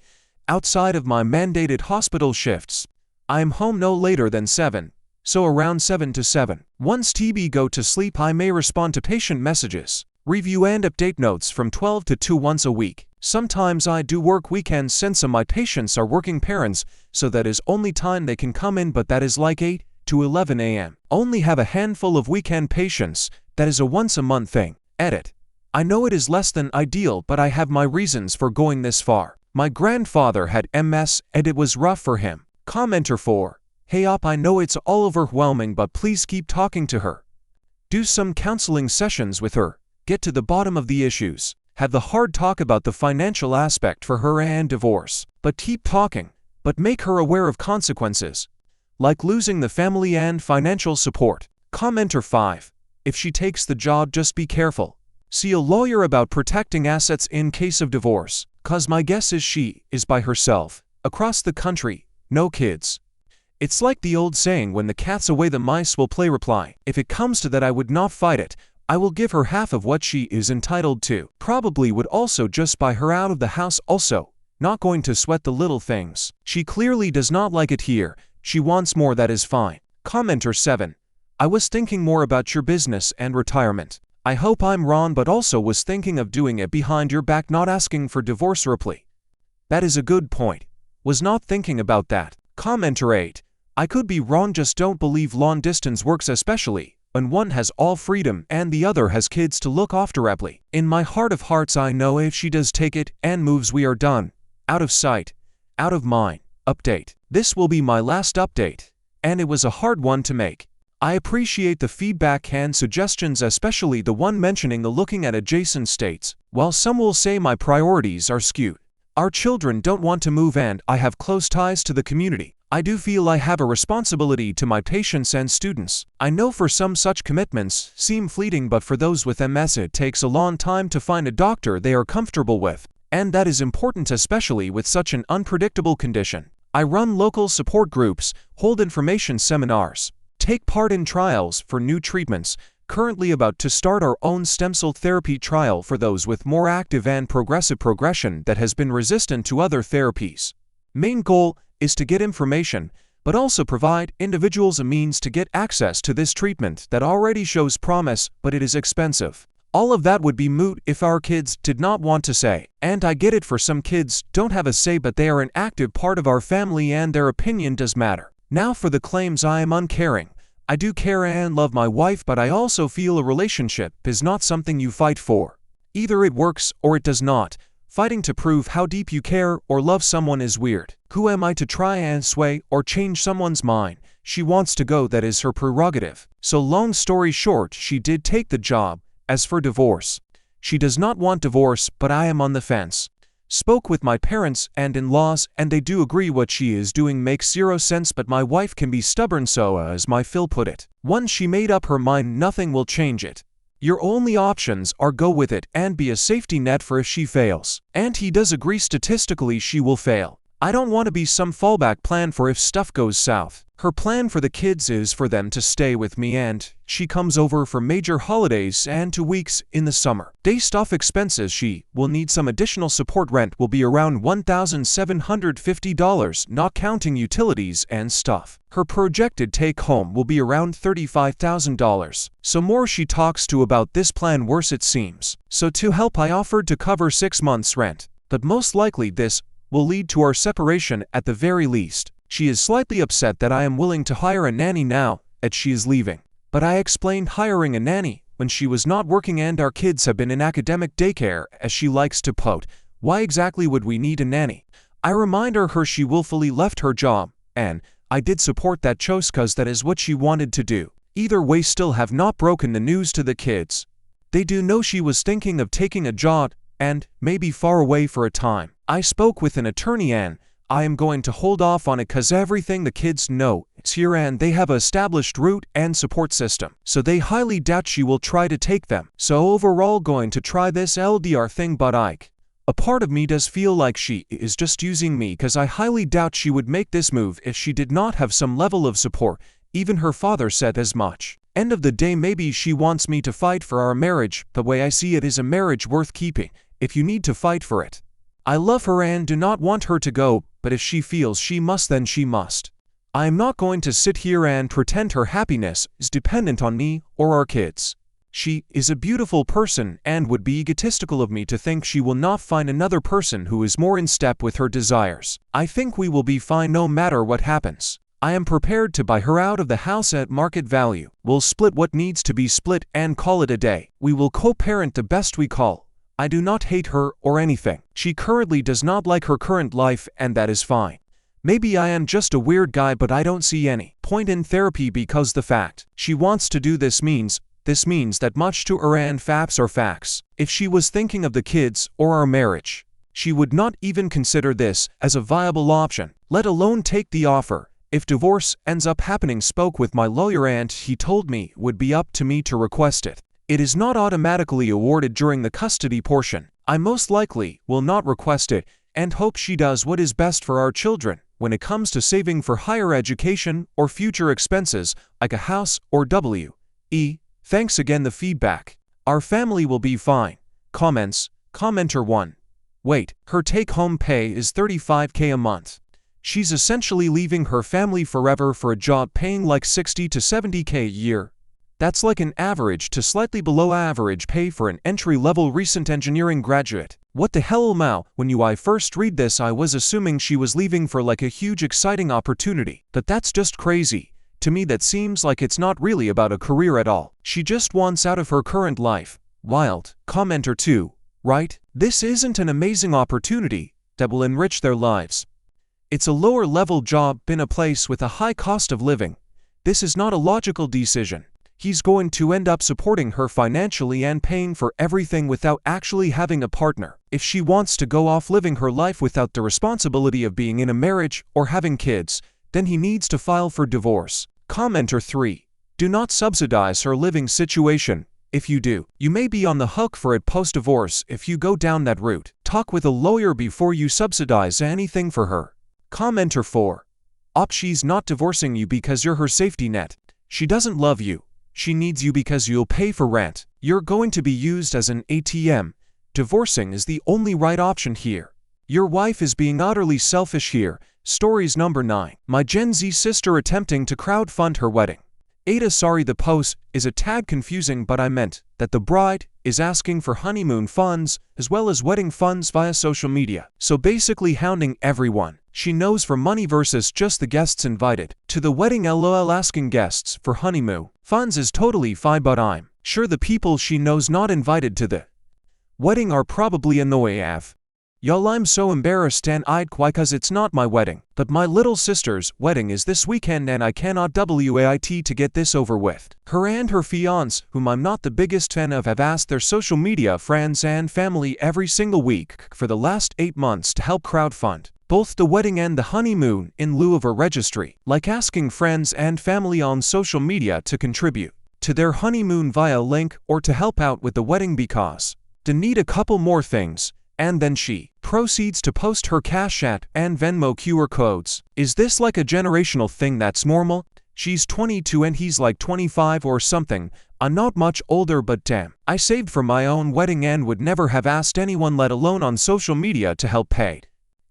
Outside of my mandated hospital shifts, I am home no later than 7, so around 7 to 7. Once TB go to sleep, I may respond to patient messages, review and update notes from 12 to 2 once a week. Sometimes I do work weekends since some of my patients are working parents, so that is only time they can come in, but that is like 8 to 11 a.m. Only have a handful of weekend patients, That is a once-a-month thing. Edit. I know it is less than ideal, but I have my reasons for going this far. My grandfather had MS and it was rough for him. Commenter 4. Hey up, I know it's all overwhelming, but please keep talking to her. Do some counseling sessions with her. Get to the bottom of the issues. Have the hard talk about the financial aspect for her and divorce. But keep talking. But make her aware of consequences, like losing the family and financial support. Commenter 5. If she takes the job, just be careful. See a lawyer about protecting assets in case of divorce, cause my guess is she is by herself, across the country, no kids. It's like the old saying, when the cat's away the mice will play. Reply. If it comes to that, I would not fight it. I will give her half of what she is entitled to. Probably would also just buy her out of the house also. Not going to sweat the little things. She clearly does not like it here. She wants more, that is fine. Commenter 7. I was thinking more about your business and retirement. I hope I'm wrong, but also was thinking of doing it behind your back, not asking for divorce. Reply. That is a good point. Was not thinking about that. Commenter 8. I could be wrong, just don't believe long distance works, especially when one has all freedom and the other has kids to look after. Reply. In my heart of hearts, I know if she does take it and moves, we are done. Out of sight, out of mind. Update. This will be my last update, and it was a hard one to make. I appreciate the feedback and suggestions, especially the one mentioning the looking at adjacent states. While some will say my priorities are skewed, our children don't want to move and I have close ties to the community, I do feel I have a responsibility to my patients and students. I know for some such commitments seem fleeting, but for those with MS it takes a long time to find a doctor they are comfortable with, and that is important, especially with such an unpredictable condition. I run local support groups, hold information seminars, take part in trials for new treatments, currently about to start our own stem cell therapy trial for those with more active and progressive progression that has been resistant to other therapies. Main goal is to get information, but also provide individuals a means to get access to this treatment that already shows promise, but it is expensive. All of that would be moot if our kids did not want to say, and I get it, for some kids don't have a say, but they are an active part of our family and their opinion does matter. Now for the claims I am uncaring. I do care and love my wife, but I also feel a relationship is not something you fight for. Either it works or it does not. Fighting to prove how deep you care or love someone is weird. Who am I to try and sway or change someone's mind? She wants to go, that is her prerogative. So long story short, she did take the job. As for divorce, she does not want divorce, but I am on the fence. Spoke with my parents and in-laws, and they do agree what she is doing makes zero sense, but my wife can be stubborn, so as my Phil put it, once she made up her mind, nothing will change it. Your only options are go with it and be a safety net for if she fails. And he does agree statistically she will fail. I don't want to be some fallback plan for if stuff goes south. Her plan for the kids is for them to stay with me, and she comes over for major holidays and 2 weeks in the summer. Day stuff expenses, she will need some additional support. Rent will be around $1,750, not counting utilities and stuff. Her projected take home will be around $35,000. So more she talks to about this plan, worse it seems. So to help, I offered to cover 6 months rent, but most likely this will lead to our separation at the very least. She is slightly upset that I am willing to hire a nanny now that she is leaving. But I explained hiring a nanny when she was not working and our kids have been in academic daycare, as she likes to quote. Why exactly would we need a nanny? I remind her she willfully left her job, and I did support that choice cause that is what she wanted to do. Either way, still have not broken the news to the kids. They do know she was thinking of taking a job and maybe far away for a time. I spoke with an attorney and I am going to hold off on it cause everything the kids know is here and they have an established route and support system. So they highly doubt she will try to take them. So overall going to try this LDR thing, but a part of me does feel like she is just using me cause I highly doubt she would make this move if she did not have some level of support. Even her father said as much. End of the day, maybe she wants me to fight for our marriage. The way I see it is a marriage worth keeping if you need to fight for it. I love her and do not want her to go, but if she feels she must, then she must. I am not going to sit here and pretend her happiness is dependent on me or our kids. She is a beautiful person and would be egotistical of me to think she will not find another person who is more in step with her desires. I think we will be fine no matter what happens. I am prepared to buy her out of the house at market value. We'll split what needs to be split and call it a day. We will co-parent the best we call. I do not hate her or anything. She currently does not like her current life, and that is fine. Maybe I am just a weird guy, but I don't see any point in therapy because the fact she wants to do this means that much to her, and facts are facts. If she was thinking of the kids or our marriage, she would not even consider this as a viable option, let alone take the offer. If divorce ends up happening, spoke with my lawyer and he told me it would be up to me to request it. It is not automatically awarded during the custody portion. I most likely will not request it and hope she does what is best for our children when it comes to saving for higher education or future expenses like a house or W.E. Thanks again the feedback. Our family will be fine. Comments. Commenter 1. Wait, her take-home pay is $35K a month. She's essentially leaving her family forever for a job paying like $60 to $70K a year. That's like an average to slightly below average pay for an entry-level recent engineering graduate. What the hell, Mao? When I first read this, I was assuming she was leaving for like a huge exciting opportunity. But that's just crazy. To me that seems like it's not really about a career at all. She just wants out of her current life. Wild. Commenter 2. Right? This isn't an amazing opportunity that will enrich their lives. It's a lower-level job in a place with a high cost of living. This is not a logical decision. He's going to end up supporting her financially and paying for everything without actually having a partner. If she wants to go off living her life without the responsibility of being in a marriage or having kids, then he needs to file for divorce. Commenter 3. Do not subsidize her living situation. If you do, you may be on the hook for it post-divorce if you go down that route. Talk with a lawyer before you subsidize anything for her. Commenter 4. She's not divorcing you because you're her safety net. She doesn't love you. She needs you because you'll pay for rent. You're going to be used as an ATM. Divorcing is the only right option here. Your wife is being utterly selfish here. Stories number 9. My Gen Z sister attempting to crowdfund her wedding. Aita, sorry, the post is a tad confusing, but I meant that the bride is asking for honeymoon funds as well as wedding funds via social media. So basically hounding everyone she knows for money versus just the guests invited to the wedding. LOL, asking guests for honeymoon funds is totally fine, but I'm sure the people she knows not invited to the wedding are probably annoyed af. Y'all, I'm so embarrassed and I'd cry cause it's not my wedding, but my little sister's wedding is this weekend and I cannot wait to get this over with. Her and her fiancé, whom I'm not the biggest fan of, have asked their social media friends and family every single week for the last 8 months to help crowdfund both the wedding and the honeymoon in lieu of a registry, like asking friends and family on social media to contribute to their honeymoon via link or to help out with the wedding because they need a couple more things. And then she proceeds to post her Cash App and Venmo QR codes. Is this like a generational thing that's normal? She's 22 and he's like 25 or something. I'm not much older, but damn, I saved for my own wedding and would never have asked anyone, let alone on social media, to help pay.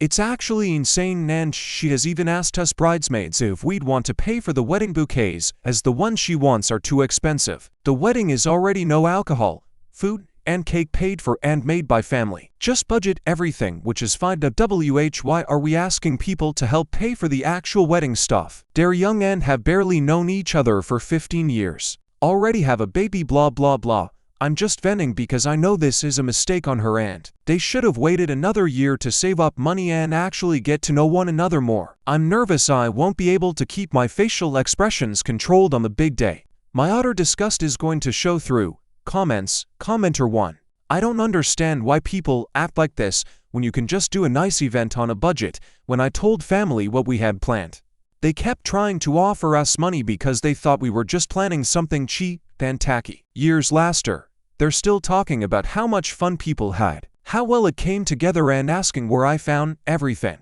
It's actually insane, and she has even asked us bridesmaids if we'd want to pay for the wedding bouquets, as the ones she wants are too expensive. The wedding is already no alcohol, food, and cake paid for and made by family. Just budget everything, which is fine. Why are we asking people to help pay for the actual wedding stuff? They're young and have barely known each other for 15 years. Already have a baby, blah blah blah. I'm just venting because I know this is a mistake on her end. They should have waited another year to save up money and actually get to know one another more. I'm nervous I won't be able to keep my facial expressions controlled on the big day. My utter disgust is going to show through. Comments. Commenter 1. I don't understand why people act like this when you can just do a nice event on a budget. When I told family what we had planned, they kept trying to offer us money because they thought we were just planning something cheap and tacky. Years later, they're still talking about how much fun people had, how well it came together, and asking where I found everything.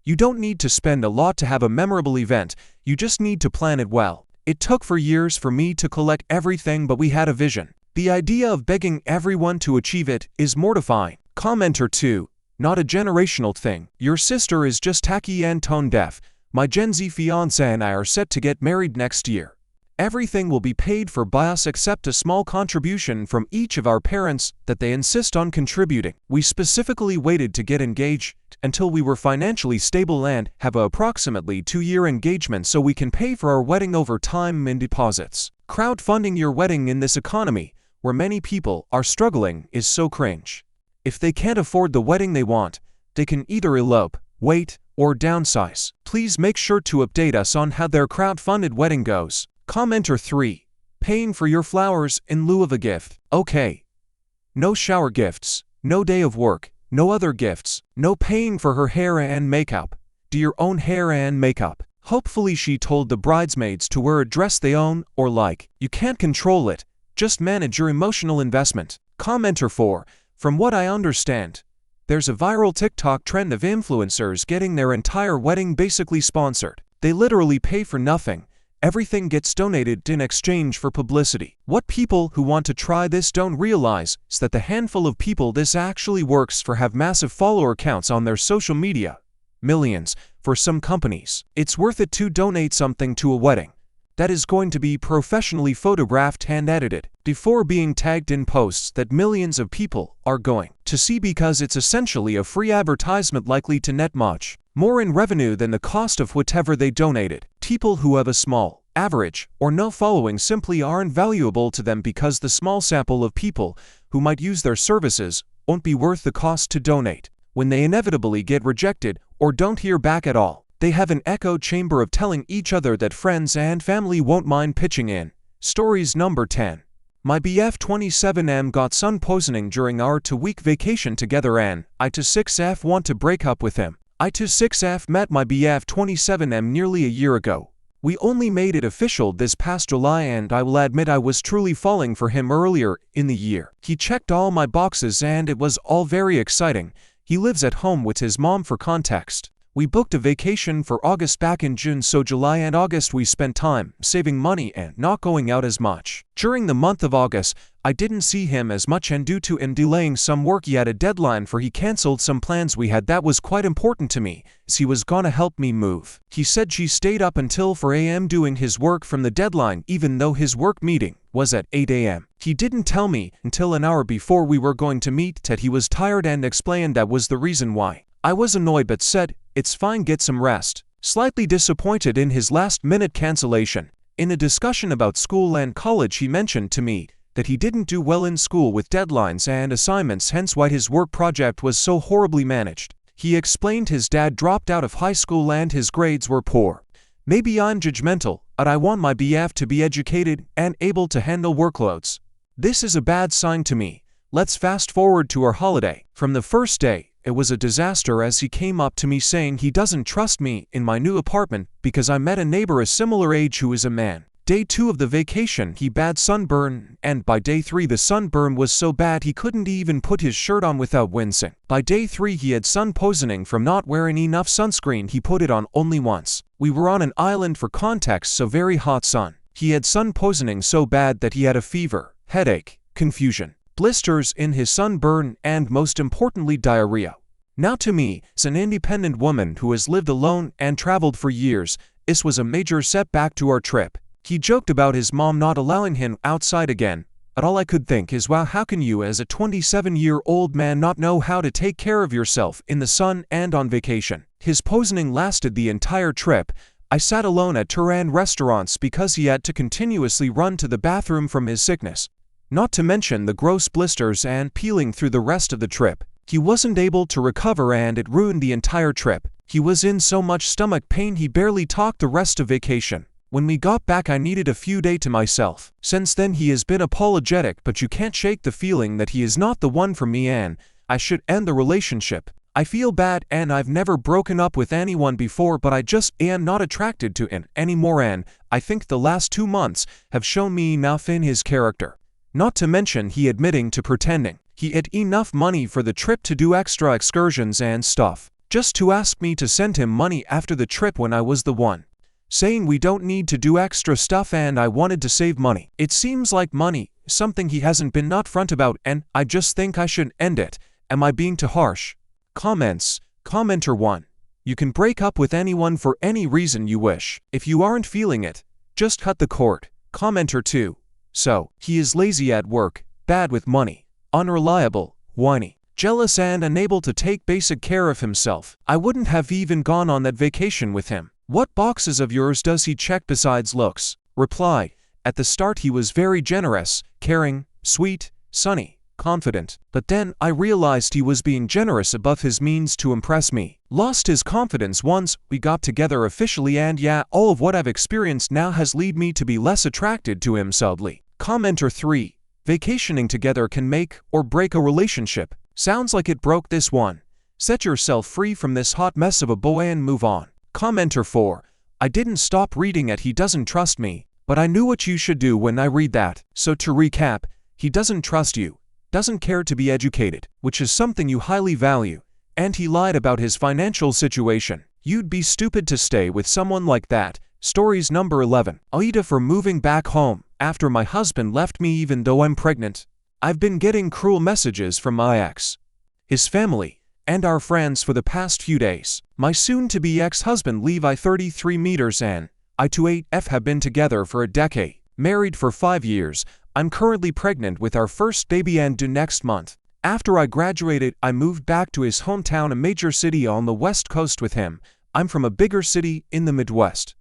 You don't need to spend a lot to have a memorable event, you just need to plan it well. It took for years for me to collect everything, but we had a vision. The idea of begging everyone to achieve it is mortifying. Commenter 2. Not a generational thing. Your sister is just tacky and tone deaf. My Gen Z fiancé and I are set to get married next year. Everything will be paid for by us except a small contribution from each of our parents that they insist on contributing. We specifically waited to get engaged until we were financially stable and have a approximately 2-year engagement so we can pay for our wedding over time in deposits. Crowdfunding your wedding in this economy, where many people are struggling, is so cringe. If they can't afford the wedding they want, they can either elope, wait, or downsize. Please make sure to update us on how their crowdfunded wedding goes. Commenter 3. Paying for your flowers in lieu of a gift. Okay. No shower gifts, no day of work, no other gifts, no paying for her hair and makeup. Do your own hair and makeup. Hopefully she told the bridesmaids to wear a dress they own or like. You can't control it, just manage your emotional investment. Commenter 4. From what I understand, there's a viral TikTok trend of influencers getting their entire wedding basically sponsored. They literally pay for nothing. Everything gets donated in exchange for publicity. What people who want to try this don't realize is that the handful of people this actually works for have massive follower counts on their social media. Millions, for some companies. It's worth it to donate something to a wedding that is going to be professionally photographed and edited before being tagged in posts that millions of people are going to see, because it's essentially a free advertisement likely to net much more in revenue than the cost of whatever they donated. People who have a small, average, or no following simply aren't valuable to them because the small sample of people who might use their services won't be worth the cost to donate. When they inevitably get rejected or don't hear back at all, they have an echo chamber of telling each other that friends and family won't mind pitching in. Stories number 10. My BF 27M got sun poisoning during our 2-week vacation together and Aita 6F want to break up with him. Aita 6F met my BF 27M nearly a year ago. We only made it official this past July and I will admit I was truly falling for him earlier in the year. He checked all my boxes and it was all very exciting. He lives at home with his mom for context. We booked a vacation for August back in June, so July and August we spent time saving money and not going out as much. During the month of August, I didn't see him as much, and due to him delaying some work he had a deadline for, he cancelled some plans we had that was quite important to me, as he was gonna help me move. He said she stayed up until 4 a.m. doing his work from the deadline even though his work meeting was at 8 a.m. He didn't tell me until an hour before we were going to meet that he was tired and explained that was the reason why. I was annoyed but said, "It's fine, get some rest." Slightly disappointed in his last-minute cancellation. In a discussion about school and college, he mentioned to me that he didn't do well in school with deadlines and assignments, hence why his work project was so horribly managed. He explained his dad dropped out of high school and his grades were poor. Maybe I'm judgmental, but I want my BF to be educated and able to handle workloads. This is a bad sign to me. Let's fast forward to our holiday. From the first day, it was a disaster as he came up to me saying he doesn't trust me in my new apartment because I met a neighbor a similar age who is a man. Day 2 of the vacation he bad sunburn, and by day 3 the sunburn was so bad he couldn't even put his shirt on without wincing. By day 3 he had sun poisoning from not wearing enough sunscreen. He put it on only once. We were on an island for context, so very hot sun. He had sun poisoning so bad that he had a fever, headache, confusion, blisters in his sunburn, and most importantly diarrhea. Now to me, as an independent woman who has lived alone and traveled for years, this was a major setback to our trip. He joked about his mom not allowing him outside again, but all I could think is, wow, how can you as a 27-year-old man not know how to take care of yourself in the sun and on vacation? His poisoning lasted the entire trip. I sat alone at Turan restaurants because he had to continuously run to the bathroom from his sickness. Not to mention the gross blisters and peeling through the rest of the trip. He wasn't able to recover and it ruined the entire trip. He was in so much stomach pain he barely talked the rest of vacation. When we got back I needed a few days to myself. Since then he has been apologetic, but you can't shake the feeling that he is not the one for me and I should end the relationship. I feel bad and I've never broken up with anyone before, but I just am not attracted to him anymore, and I think the last 2 months have shown me enough in his character. Not to mention he admitting to pretending he had enough money for the trip to do extra excursions and stuff, just to ask me to send him money after the trip when I was the one saying we don't need to do extra stuff and I wanted to save money. It seems like money is something he hasn't been upfront about, and I just think I should end it. Am I being too harsh? Comments. Commenter 1. You can break up with anyone for any reason you wish. If you aren't feeling it, just cut the cord. Commenter 2. So, he is lazy at work, bad with money, unreliable, whiny, jealous and unable to take basic care of himself. I wouldn't have even gone on that vacation with him. What boxes of yours does he check besides looks? Reply. At the start he was very generous, caring, sweet, sunny, confident. But then I realized he was being generous above his means to impress me. Lost his confidence once we got together officially, and yeah, all of what I've experienced now has led me to be less attracted to him subtly. Commenter 3. Vacationing together can make or break a relationship. Sounds like it broke this one. Set yourself free from this hot mess of a boy and move on. Commenter 4. I didn't stop reading it. He doesn't trust me, but I knew what you should do when I read that. So to recap, he doesn't trust you, doesn't care to be educated, which is something you highly value, and he lied about his financial situation. You'd be stupid to stay with someone like that. Stories number 11. Aita for moving back home. After my husband left me even though I'm pregnant, I've been getting cruel messages from my ex, his family, and our friends for the past few days. My soon-to-be ex-husband Levi 33 meters and I 28F have been together for a decade, married for 5 years. I'm currently pregnant with our first baby and due next month. After I graduated, I moved back to his hometown, a major city on the West Coast with him. I'm from a bigger city in the Midwest,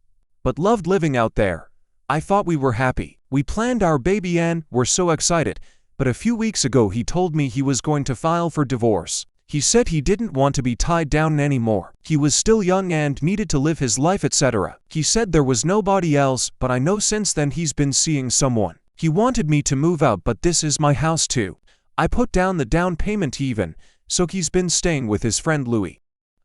but loved living out there. I thought we were happy. We planned our baby and were so excited, but a few weeks ago he told me he was going to file for divorce. He said he didn't want to be tied down anymore. He was still young and needed to live his life, etc. He said there was nobody else, but I know since then he's been seeing someone. He wanted me to move out, but this is my house too. I put down the down payment even, so he's been staying with his friend Louis.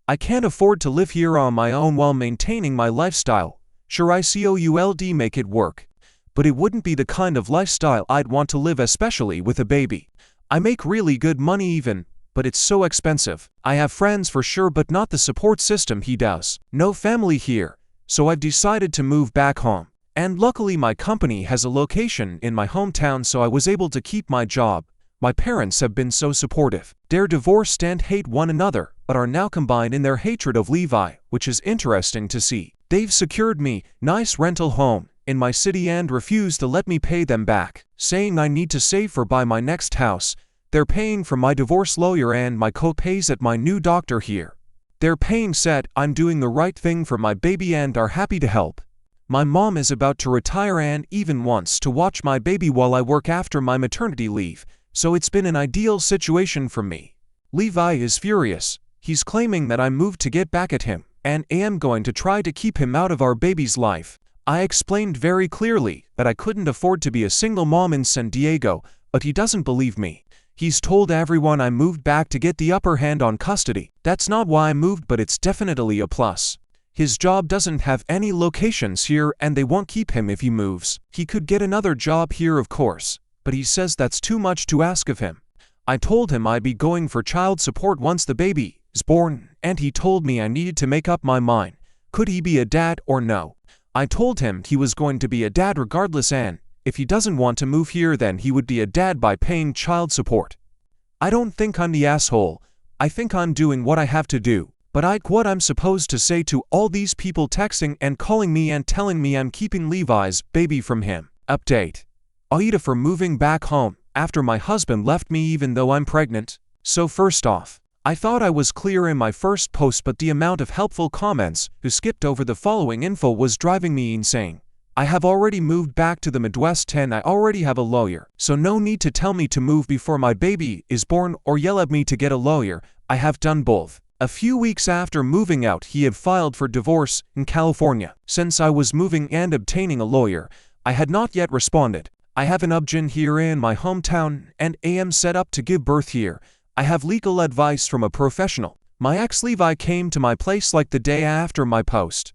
I can't afford to live here on my own while maintaining my lifestyle. Sure, I could make it work, but it wouldn't be the kind of lifestyle I'd want to live, especially with a baby. I make really good money even, but it's so expensive. I have friends for sure, but not the support system he does. No family here, so I've decided to move back home. And luckily my company has a location in my hometown, so I was able to keep my job. My parents have been so supportive. They're divorced and hate one another, but are now combined in their hatred of Levi, which is interesting to see. They've secured me nice rental home in my city and refuse to let me pay them back, saying I need to save for buy my next house. They're paying for my divorce lawyer and my co-pays at my new doctor here. They're paying, said I'm doing the right thing for my baby and are happy to help. My mom is about to retire and even wants to watch my baby while I work after my maternity leave, so it's been an ideal situation for me. Levi is furious. He's claiming that I moved to get back at him, and am going to try to keep him out of our baby's life. I explained very clearly that I couldn't afford to be a single mom in San Diego, but he doesn't believe me. He's told everyone I moved back to get the upper hand on custody. That's not why I moved, but it's definitely a plus. His job doesn't have any locations here and they won't keep him if he moves. He could get another job here, of course, but he says that's too much to ask of him. I told him I'd be going for child support once the baby is born, and he told me I needed to make up my mind. Could he be a dad or no? I told him he was going to be a dad regardless, and if he doesn't want to move here, then he would be a dad by paying child support. I don't think I'm the asshole. I think I'm doing what I have to do. But what I'm supposed to say to all these people texting and calling me and telling me I'm keeping Levi's baby from him? Update. Aita for moving back home after my husband left me even though I'm pregnant. So first off, I thought I was clear in my first post, but the amount of helpful comments who skipped over the following info was driving me insane. I have already moved back to the Midwest and I already have a lawyer, so no need to tell me to move before my baby is born or yell at me to get a lawyer. I have done both. A few weeks after moving out, he had filed for divorce in California. Since I was moving and obtaining a lawyer, I had not yet responded. I have an obgyn here in my hometown and am set up to give birth here. I have legal advice from a professional. My ex Levi came to my place like the day after my post.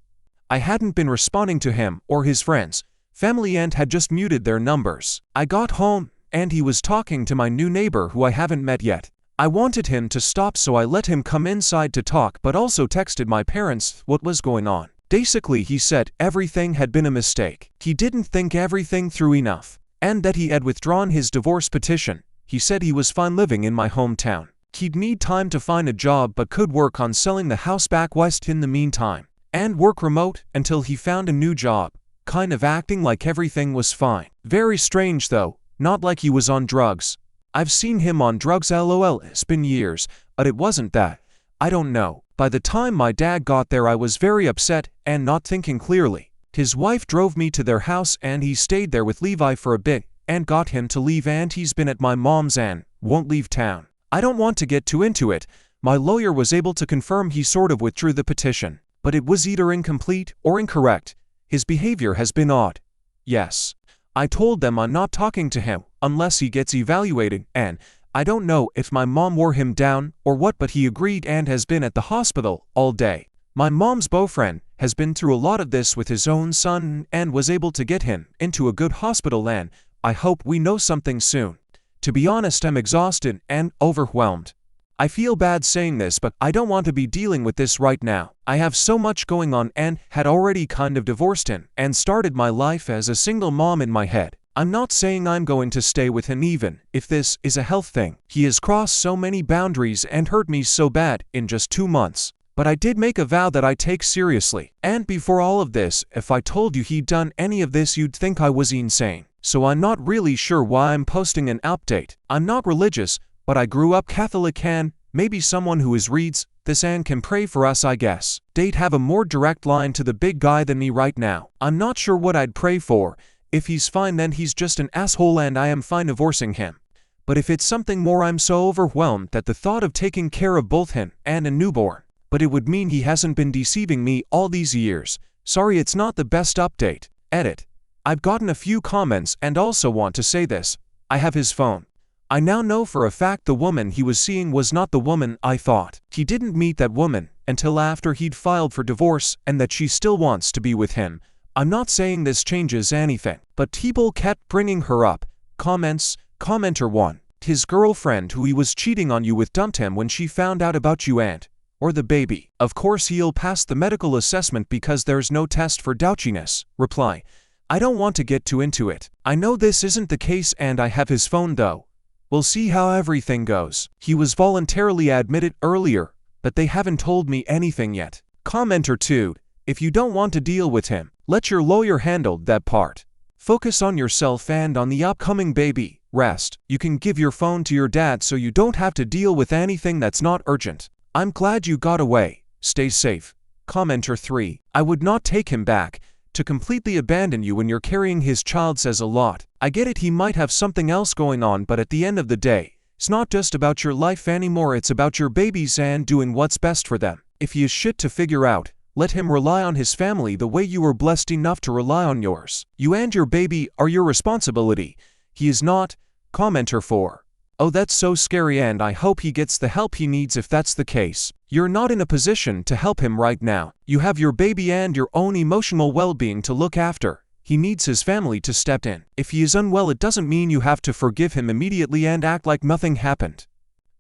I hadn't been responding to him or his friends, family, and had just muted their numbers. I got home and he was talking to my new neighbor who I haven't met yet. I wanted him to stop, so I let him come inside to talk, but also texted my parents what was going on. Basically, he said everything had been a mistake. He didn't think everything through enough, and that he had withdrawn his divorce petition. He said he was fine living in my hometown. He'd need time to find a job but could work on selling the house back west in the meantime, and work remote until he found a new job. kind of acting like everything was fine. Very strange though, not like he was on drugs. I've seen him on drugs lol, it's been years, but it wasn't that. I don't know. By the time my dad got there I was very upset and not thinking clearly. His wife drove me to their house and he stayed there with Levi for a bit and got him to leave, and he's been at my mom's and won't leave town. I don't want to get too into it. My lawyer was able to confirm he sort of withdrew the petition, but it was either incomplete or incorrect. His behavior has been odd. Yes. I told them I'm not talking to him unless he gets evaluated, and I don't know if my mom wore him down or what, but he agreed and has been at the hospital all day. My mom's boyfriend has been through a lot of this with his own son and was able to get him into a good hospital, and I hope we know something soon. To be honest, I'm exhausted and overwhelmed. I feel bad saying this, but I don't want to be dealing with this right now. I have so much going on and had already kind of divorced him and started my life as a single mom in my head. I'm not saying I'm going to stay with him even if this is a health thing. He has crossed so many boundaries and hurt me so bad in just 2 months. But I did make a vow that I take seriously. And before all of this, if I told you he'd done any of this, you'd think I was insane. So I'm not really sure why I'm posting an update. I'm not religious, but I grew up Catholic, and maybe someone who reads this and can pray for us, I guess. They'd have a more direct line to the big guy than me right now. I'm not sure what I'd pray for. If he's fine, then he's just an asshole and I am fine divorcing him. But if it's something more, I'm so overwhelmed that the thought of taking care of both him and a newborn. But it would mean he hasn't been deceiving me all these years. Sorry, it's not the best update. Edit. I've gotten a few comments and also want to say this. I have his phone. I now know for a fact the woman he was seeing was not the woman I thought. He didn't meet that woman until after he'd filed for divorce, and that she still wants to be with him. I'm not saying this changes anything, but people kept bringing her up. Comments. Commenter 1. His girlfriend who he was cheating on you with dumped him when she found out about you and or the baby. Of course he'll pass the medical assessment because there's no test for douchiness. Reply. I don't want to get too into it. I know this isn't the case and I have his phone though. We'll see how everything goes. He was voluntarily admitted earlier, but they haven't told me anything yet. Commenter 2. If you don't want to deal with him, let your lawyer handle that part. Focus on yourself and on the upcoming baby. Rest. You can give your phone to your dad so you don't have to deal with anything that's not urgent. I'm glad you got away. Stay safe. Commenter 3. I would not take him back. To completely abandon you when you're carrying his child says a lot. I get it, he might have something else going on, but at the end of the day, it's not just about your life anymore, it's about your babies and doing what's best for them. If he is shit to figure out, let him rely on his family the way you were blessed enough to rely on yours. You and your baby are your responsibility. He is not. Commenter 4. Oh, that's so scary, and I hope he gets the help he needs if that's the case. You're not in a position to help him right now. You have your baby and your own emotional well-being to look after. He needs his family to step in. If he is unwell, it doesn't mean you have to forgive him immediately and act like nothing happened.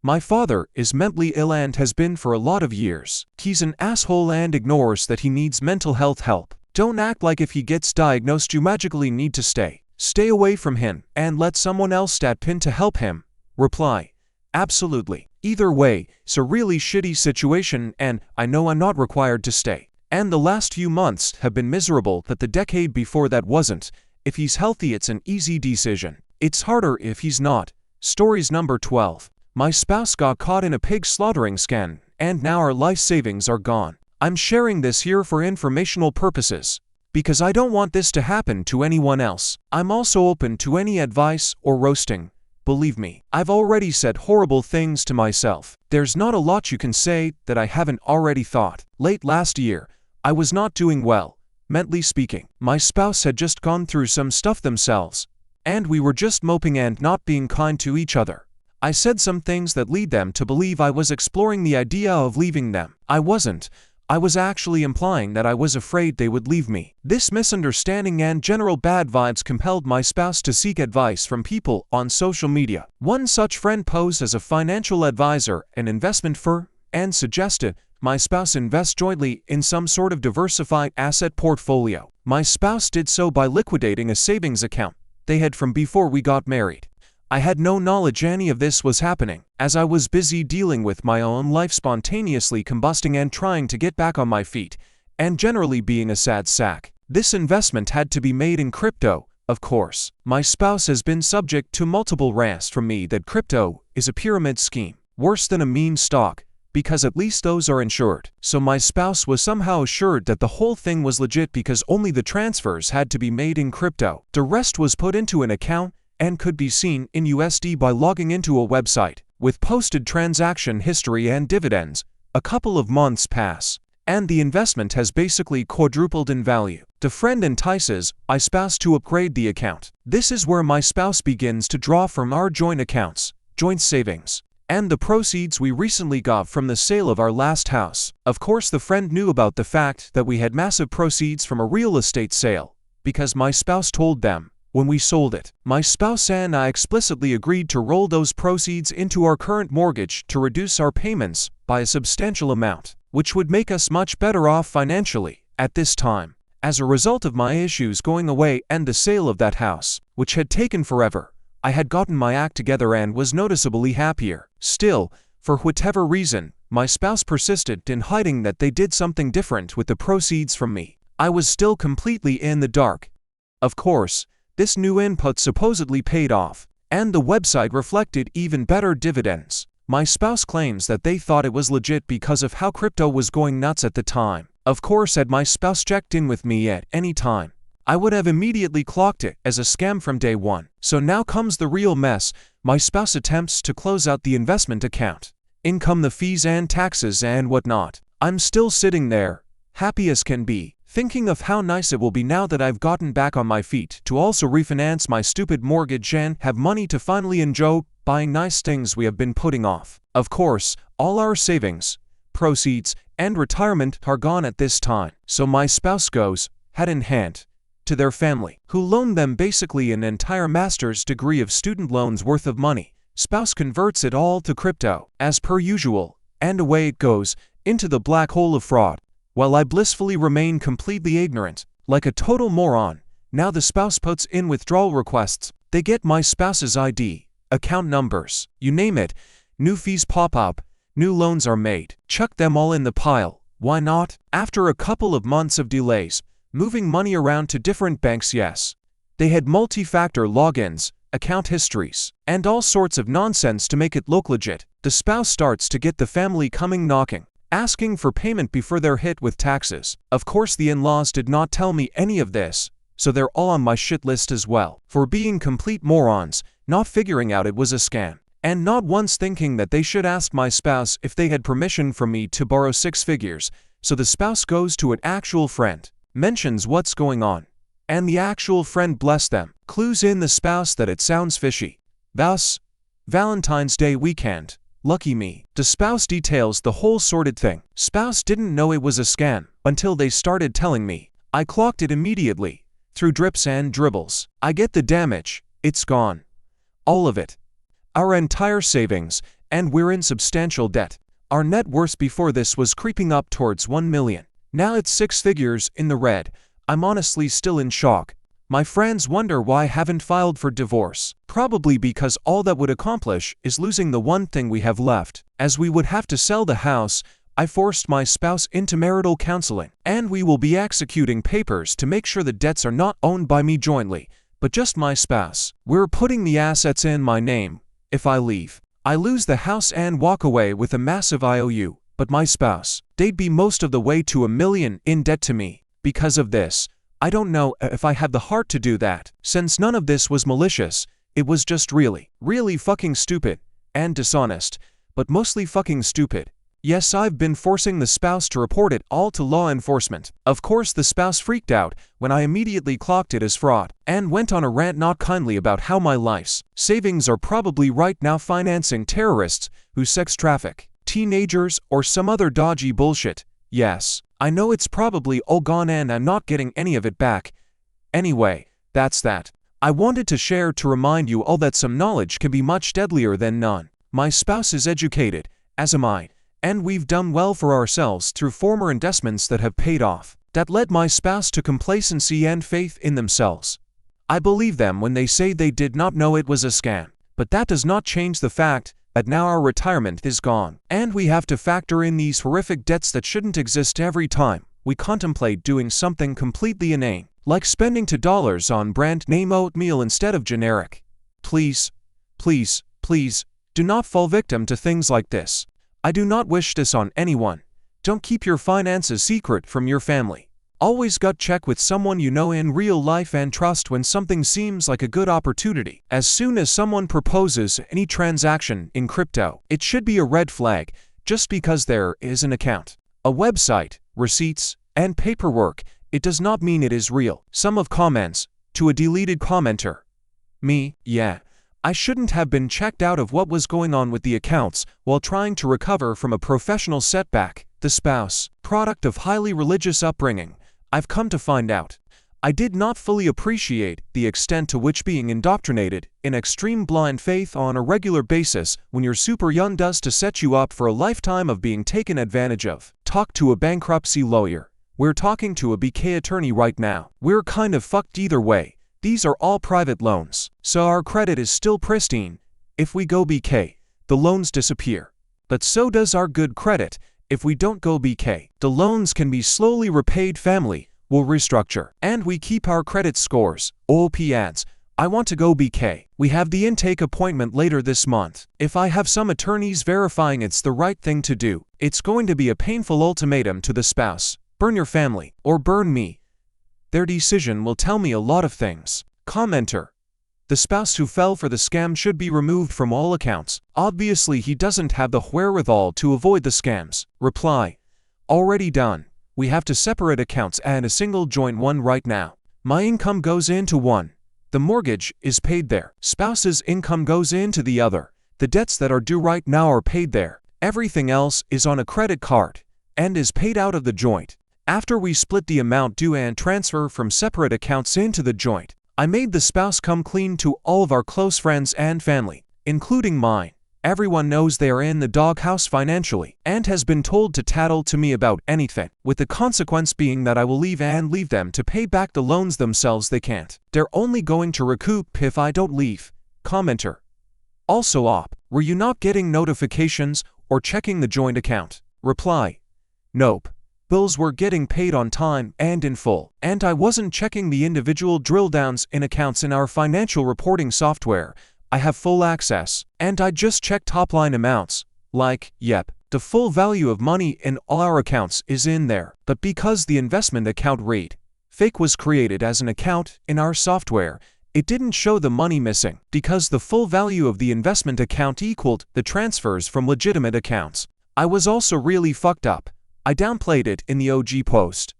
My father is mentally ill and has been for a lot of years. He's an asshole and ignores that he needs mental health help. Don't act like if he gets diagnosed you magically need to stay. Stay away from him and let someone else step in to help him. Reply. Absolutely. Either way, it's a really shitty situation and I know I'm not required to stay. And the last few months have been miserable, but the decade before that wasn't. If he's healthy, it's an easy decision. It's harder if he's not. Stories number 12. My spouse got caught in a pig slaughtering scam, and now our life savings are gone. I'm sharing this here for informational purposes, because I don't want this to happen to anyone else. I'm also open to any advice or roasting. Believe me, I've already said horrible things to myself. There's not a lot you can say that I haven't already thought. Late last year, I was not doing well, mentally speaking. My spouse had just gone through some stuff themselves, and we were just moping and not being kind to each other. I said some things that lead them to believe I was exploring the idea of leaving them. I wasn't. I was actually implying that I was afraid they would leave me. This misunderstanding and general bad vibes compelled my spouse to seek advice from people on social media. One such friend posed as a financial advisor, an investment firm, and suggested my spouse invest jointly in some sort of diversified asset portfolio. My spouse did so by liquidating a savings account they had from before we got married. I had no knowledge any of this was happening, as I was busy dealing with my own life spontaneously combusting and trying to get back on my feet, and generally being a sad sack. This investment had to be made in crypto, of course. My spouse has been subject to multiple rants from me that crypto is a pyramid scheme, worse than a meme stock, because at least those are insured. So my spouse was somehow assured that the whole thing was legit because only the transfers had to be made in crypto. The rest was put into an account and could be seen in USD by logging into a website. With posted transaction history and dividends, a couple of months pass, and the investment has basically quadrupled in value. The friend entices my spouse to upgrade the account. This is where my spouse begins to draw from our joint accounts, joint savings, and the proceeds we recently got from the sale of our last house. Of course, the friend knew about the fact that we had massive proceeds from a real estate sale, because my spouse told them when we sold it. My spouse and I explicitly agreed to roll those proceeds into our current mortgage to reduce our payments by a substantial amount, which would make us much better off financially at this time. As a result of my issues going away and the sale of that house, which had taken forever, I had gotten my act together and was noticeably happier. Still, for whatever reason, my spouse persisted in hiding that they did something different with the proceeds from me. I was still completely in the dark. Of course, this new input supposedly paid off, and the website reflected even better dividends. My spouse claims that they thought it was legit because of how crypto was going nuts at the time. Of course, had my spouse checked in with me at any time, I would have immediately clocked it as a scam from day one. So now comes the real mess. My spouse attempts to close out the investment account. In come the fees and taxes and whatnot. I'm still sitting there, happy as can be, thinking of how nice it will be now that I've gotten back on my feet to also refinance my stupid mortgage and have money to finally enjoy buying nice things we have been putting off. Of course, all our savings, proceeds, and retirement are gone at this time. So my spouse goes, hat in hand, to their family, who loaned them basically an entire master's degree of student loans worth of money. Spouse converts it all to crypto, as per usual, and away it goes, into the black hole of fraud. While I blissfully remain completely ignorant, like a total moron. Now the spouse puts in withdrawal requests. They get my spouse's ID, account numbers, you name it. New fees pop up, new loans are made. Chuck them all in the pile. Why not? After a couple of months of delays, moving money around to different banks, yes. They had multi-factor logins, account histories, and all sorts of nonsense to make it look legit. The spouse starts to get the family coming knocking, asking for payment before they're hit with taxes. Of course, the in-laws did not tell me any of this, so they're all on my shit list as well, for being complete morons, not figuring out it was a scam, and not once thinking that they should ask my spouse if they had permission from me to borrow 6 figures. So the spouse goes to an actual friend, mentions what's going on, and the actual friend, bless them, clues in the spouse that it sounds fishy. Thus, Valentine's Day weekend. Lucky me. The spouse details the whole sordid thing. Spouse didn't know it was a scam until they started telling me. I clocked it immediately, through drips and dribbles. I get the damage. It's gone. All of it. Our entire savings, and we're in substantial debt. Our net worth before this was creeping up towards 1 million. Now it's 6 figures in the red. I'm honestly still in shock. My friends wonder why I haven't filed for divorce. Probably because all that would accomplish is losing the one thing we have left. As we would have to sell the house, I forced my spouse into marital counseling, and we will be executing papers to make sure the debts are not owned by me jointly, but just my spouse. We're putting the assets in my name. If I leave, I lose the house and walk away with a massive IOU. But my spouse, they'd be most of the way to $1 million in debt to me. Because of this, I don't know if I have the heart to do that. Since none of this was malicious, it was just really fucking stupid and dishonest, but mostly fucking stupid. Yes, I've been forcing the spouse to report it all to law enforcement. Of course, the spouse freaked out when I immediately clocked it as fraud and went on a rant not kindly about how my life's savings are probably right now financing terrorists who sex traffic teenagers or some other dodgy bullshit. Yes, I know it's probably all gone and I'm not getting any of it back. Anyway, that's that. I wanted to share to remind you all that some knowledge can be much deadlier than none. My spouse is educated, as am I, and we've done well for ourselves through former investments that have paid off. That led my spouse to complacency and faith in themselves. I believe them when they say they did not know it was a scam, but that does not change the fact that now our retirement is gone, and we have to factor in these horrific debts that shouldn't exist every time we contemplate doing something completely inane, like spending $2 on brand name oatmeal instead of generic. Please, please, please, do not fall victim to things like this. I do not wish this on anyone. Don't keep your finances secret from your family. Always gut check with someone you know in real life and trust when something seems like a good opportunity. As soon as someone proposes any transaction in crypto, it should be a red flag. Just because there is an account, a website, receipts, and paperwork, it does not mean it is real. Some of comments to a deleted commenter. Me, yeah. I shouldn't have been checked out of what was going on with the accounts while trying to recover from a professional setback. The spouse, product of highly religious upbringing. I've come to find out. I did not fully appreciate the extent to which being indoctrinated in extreme blind faith on a regular basis when you're super young does to set you up for a lifetime of being taken advantage of. Talk to a bankruptcy lawyer. We're talking to a BK attorney right now. We're kind of fucked either way. These are all private loans, so our credit is still pristine. If we go BK, the loans disappear. But so does our good credit. If we don't go BK, the loans can be slowly repaid. Family will restructure, and we keep our credit scores. OP adds, I want to go BK. We have the intake appointment later this month. If I have some attorneys verifying it's the right thing to do, it's going to be a painful ultimatum to the spouse. Burn your family, or burn me. Their decision will tell me a lot of things. Commenter. The spouse who fell for the scam should be removed from all accounts. Obviously he doesn't have the wherewithal to avoid the scams. Reply. Already done. We have to separate accounts and a single joint one right now. My income goes into one. The mortgage is paid there. Spouse's income goes into the other. The debts that are due right now are paid there. Everything else is on a credit card and is paid out of the joint. After we split the amount due and transfer from separate accounts into the joint, I made the spouse come clean to all of our close friends and family, including mine. Everyone knows they are in the doghouse financially and has been told to tattle to me about anything, with the consequence being that I will leave them to pay back the loans themselves. They can't. They're only going to recoup if I don't leave. Commenter. Also op, were you not getting notifications or checking the joint account? Reply. Nope. Bills were getting paid on time and in full, and I wasn't checking the individual drill downs in accounts in our financial reporting software. I have full access, and I just check top-line amounts. Like, yep, the full value of money in all our accounts is in there. But because the investment account read fake was created as an account in our software, it didn't show the money missing, because the full value of the investment account equaled the transfers from legitimate accounts. I was also really fucked up. I downplayed it in the OG post.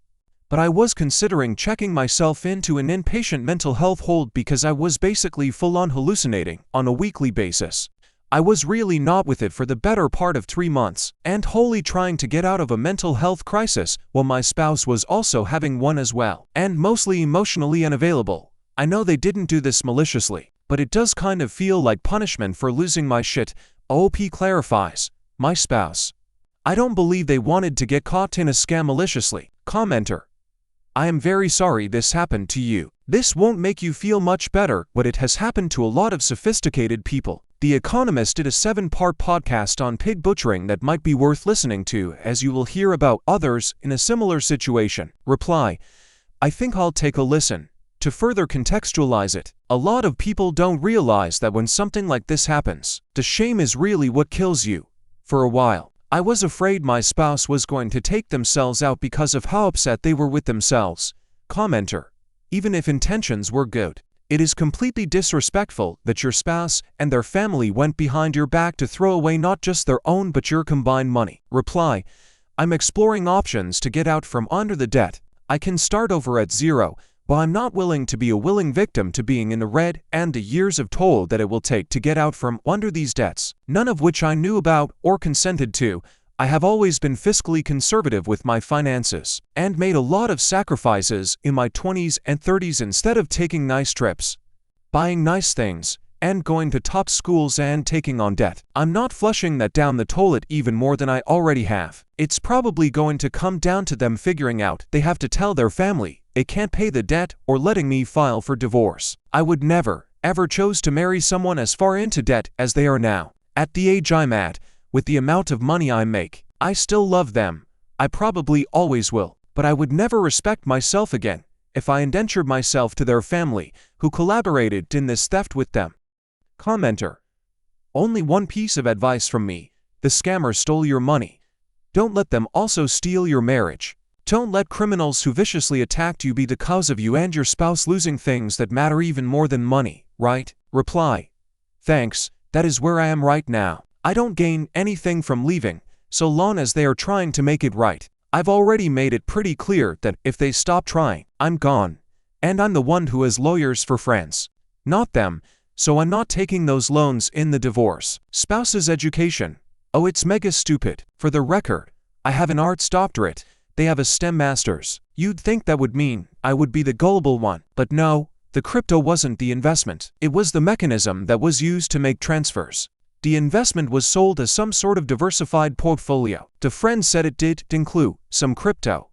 But I was considering checking myself into an inpatient mental health hold because I was basically full-on hallucinating on a weekly basis. I was really not with it for the better part of 3 months, and wholly trying to get out of a mental health crisis while my spouse was also having one as well, and mostly emotionally unavailable. I know they didn't do this maliciously, but it does kind of feel like punishment for losing my shit. OP clarifies. My spouse. I don't believe they wanted to get caught in a scam maliciously. Commenter. I am very sorry this happened to you. This won't make you feel much better, but it has happened to a lot of sophisticated people. The Economist did a 7-part podcast on pig butchering that might be worth listening to, as you will hear about others in a similar situation. Reply. I think I'll take a listen. To further contextualize it, a lot of people don't realize that when something like this happens, the shame is really what kills you. For a while, I was afraid my spouse was going to take themselves out because of how upset they were with themselves. Commenter. Even if intentions were good, it is completely disrespectful that your spouse and their family went behind your back to throw away not just their own but your combined money. Reply. I'm exploring options to get out from under the debt. I can start over at zero, but I'm not willing to be a willing victim to being in the red and the years of toll that it will take to get out from under these debts, none of which I knew about or consented to. I have always been fiscally conservative with my finances and made a lot of sacrifices in my 20s and 30s instead of taking nice trips, buying nice things, and going to top schools and taking on debt. I'm not flushing that down the toilet even more than I already have. It's probably going to come down to them figuring out they have to tell their family they can't pay the debt or letting me file for divorce. I would never, ever chose to marry someone as far into debt as they are now. At the age I'm at, with the amount of money I make, I still love them. I probably always will. but I would never respect myself again if I indentured myself to their family, who collaborated in this theft with them. Commenter: only one piece of advice from me. The scammer stole your money. Don't let them also steal your marriage. Don't let criminals who viciously attacked you be the cause of you and your spouse losing things that matter even more than money, right? Reply: thanks, that is where I am right now. I don't gain anything from leaving, so long as they are trying to make it right. I've already made it pretty clear that if they stop trying, I'm gone. And I'm the one who has lawyers for friends, not them, so I'm not taking those loans in the divorce. Spouse's education. Oh, it's mega stupid. For the record, I have an arts doctorate. They have a STEM master's. You'd think that would mean I would be the gullible one, but no, the crypto wasn't the investment. It was the mechanism that was used to make transfers. The investment was sold as some sort of diversified portfolio. The friend said it did include some crypto.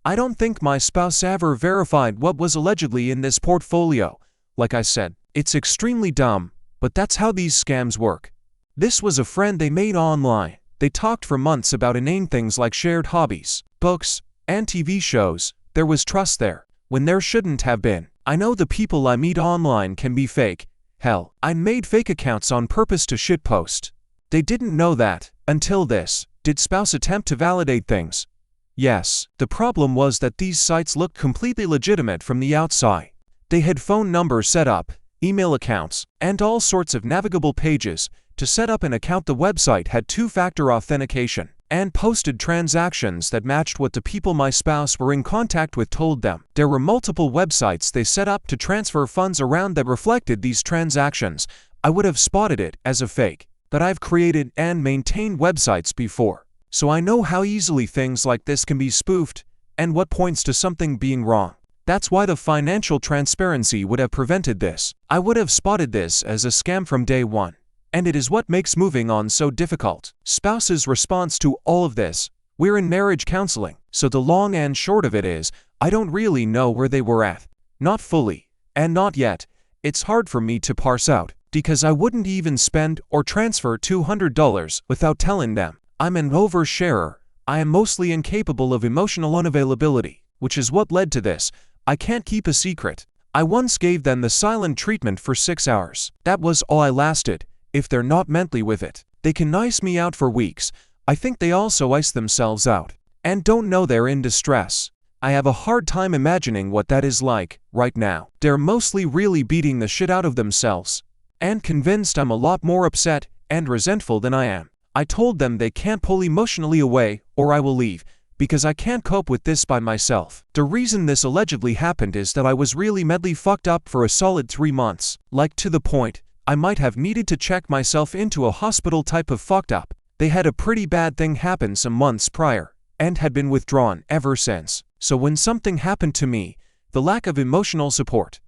I don't think my spouse ever verified what was allegedly in this portfolio. Like I said, it's extremely dumb, but that's how these scams work. This was a friend they made online. They talked for months about inane things like shared hobbies, books, and TV shows. There was trust there, when there shouldn't have been. I know the people I meet online can be fake. Hell, I made fake accounts on purpose to shitpost. They didn't know that, until this. Did spouse attempt to validate things? Yes. The problem was that these sites looked completely legitimate from the outside. They had phone numbers set up, email accounts, and all sorts of navigable pages. To set up an account, the website had two-factor authentication, and posted transactions that matched what the people my spouse were in contact with told them. There were multiple websites they set up to transfer funds around that reflected these transactions. I would have spotted it as a fake, but I've created and maintained websites before, so I know how easily things like this can be spoofed, and what points to something being wrong. That's why the financial transparency would have prevented this. I would have spotted this as a scam from day one. And it is what makes moving on so difficult. Spouse's response to all of this: we're in marriage counseling, so the long and short of it is, I don't really know where they were at. Not fully, and not yet. It's hard for me to parse out, because I wouldn't even spend or transfer $200 without telling them. I'm an oversharer. I am mostly incapable of emotional unavailability, which is what led to this. I can't keep a secret. I once gave them the silent treatment for 6 hours. That was all I lasted. If they're not mentally with it, they can ice me out for weeks. I think they also ice themselves out, and don't know they're in distress. I have a hard time imagining what that is like right now. They're mostly really beating the shit out of themselves, and convinced I'm a lot more upset and resentful than I am. I told them they can't pull emotionally away or I will leave, because I can't cope with this by myself. The reason this allegedly happened is that I was really mentally fucked up for a solid 3 months, like to the point I might have needed to check myself into a hospital type of fucked up. They had a pretty bad thing happen some months prior, and had been withdrawn ever since. So when something happened to me, the lack of emotional support,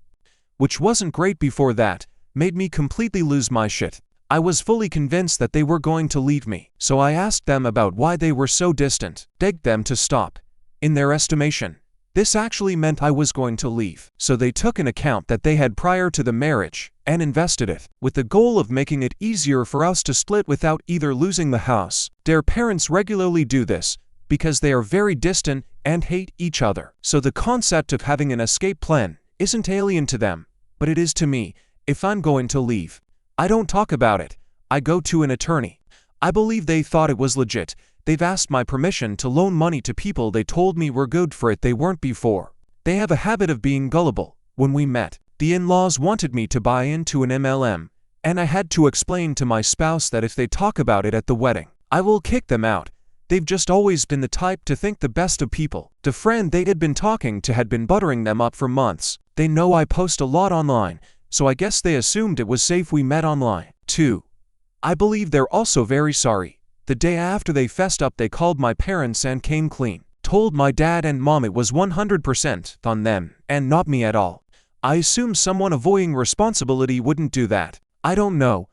which wasn't great before that, made me completely lose my shit. I was fully convinced that they were going to leave me, so I asked them about why they were so distant, begged them to stop. In their estimation, this actually meant I was going to leave. So they took an account that they had prior to the marriage and invested it, with the goal of making it easier for us to split without either losing the house. Their parents regularly do this, because they are very distant and hate each other. So the concept of having an escape plan isn't alien to them, but it is to me. If I'm going to leave, I don't talk about it. I go to an attorney. I believe they thought it was legit. They've asked my permission to loan money to people they told me were good for it they weren't before. They have a habit of being gullible. When we met, the in-laws wanted me to buy into an MLM, and I had to explain to my spouse that if they talk about it at the wedding, I will kick them out. They've just always been the type to think the best of people. The friend they had been talking to had been buttering them up for months. They know I post a lot online, so I guess they assumed it was safe we met online. 2. I believe they're also very sorry. The day after they fessed up, they called my parents and came clean. Told my dad and mom it was 100% on them and not me at all. I assume someone avoiding responsibility wouldn't do that. I don't know.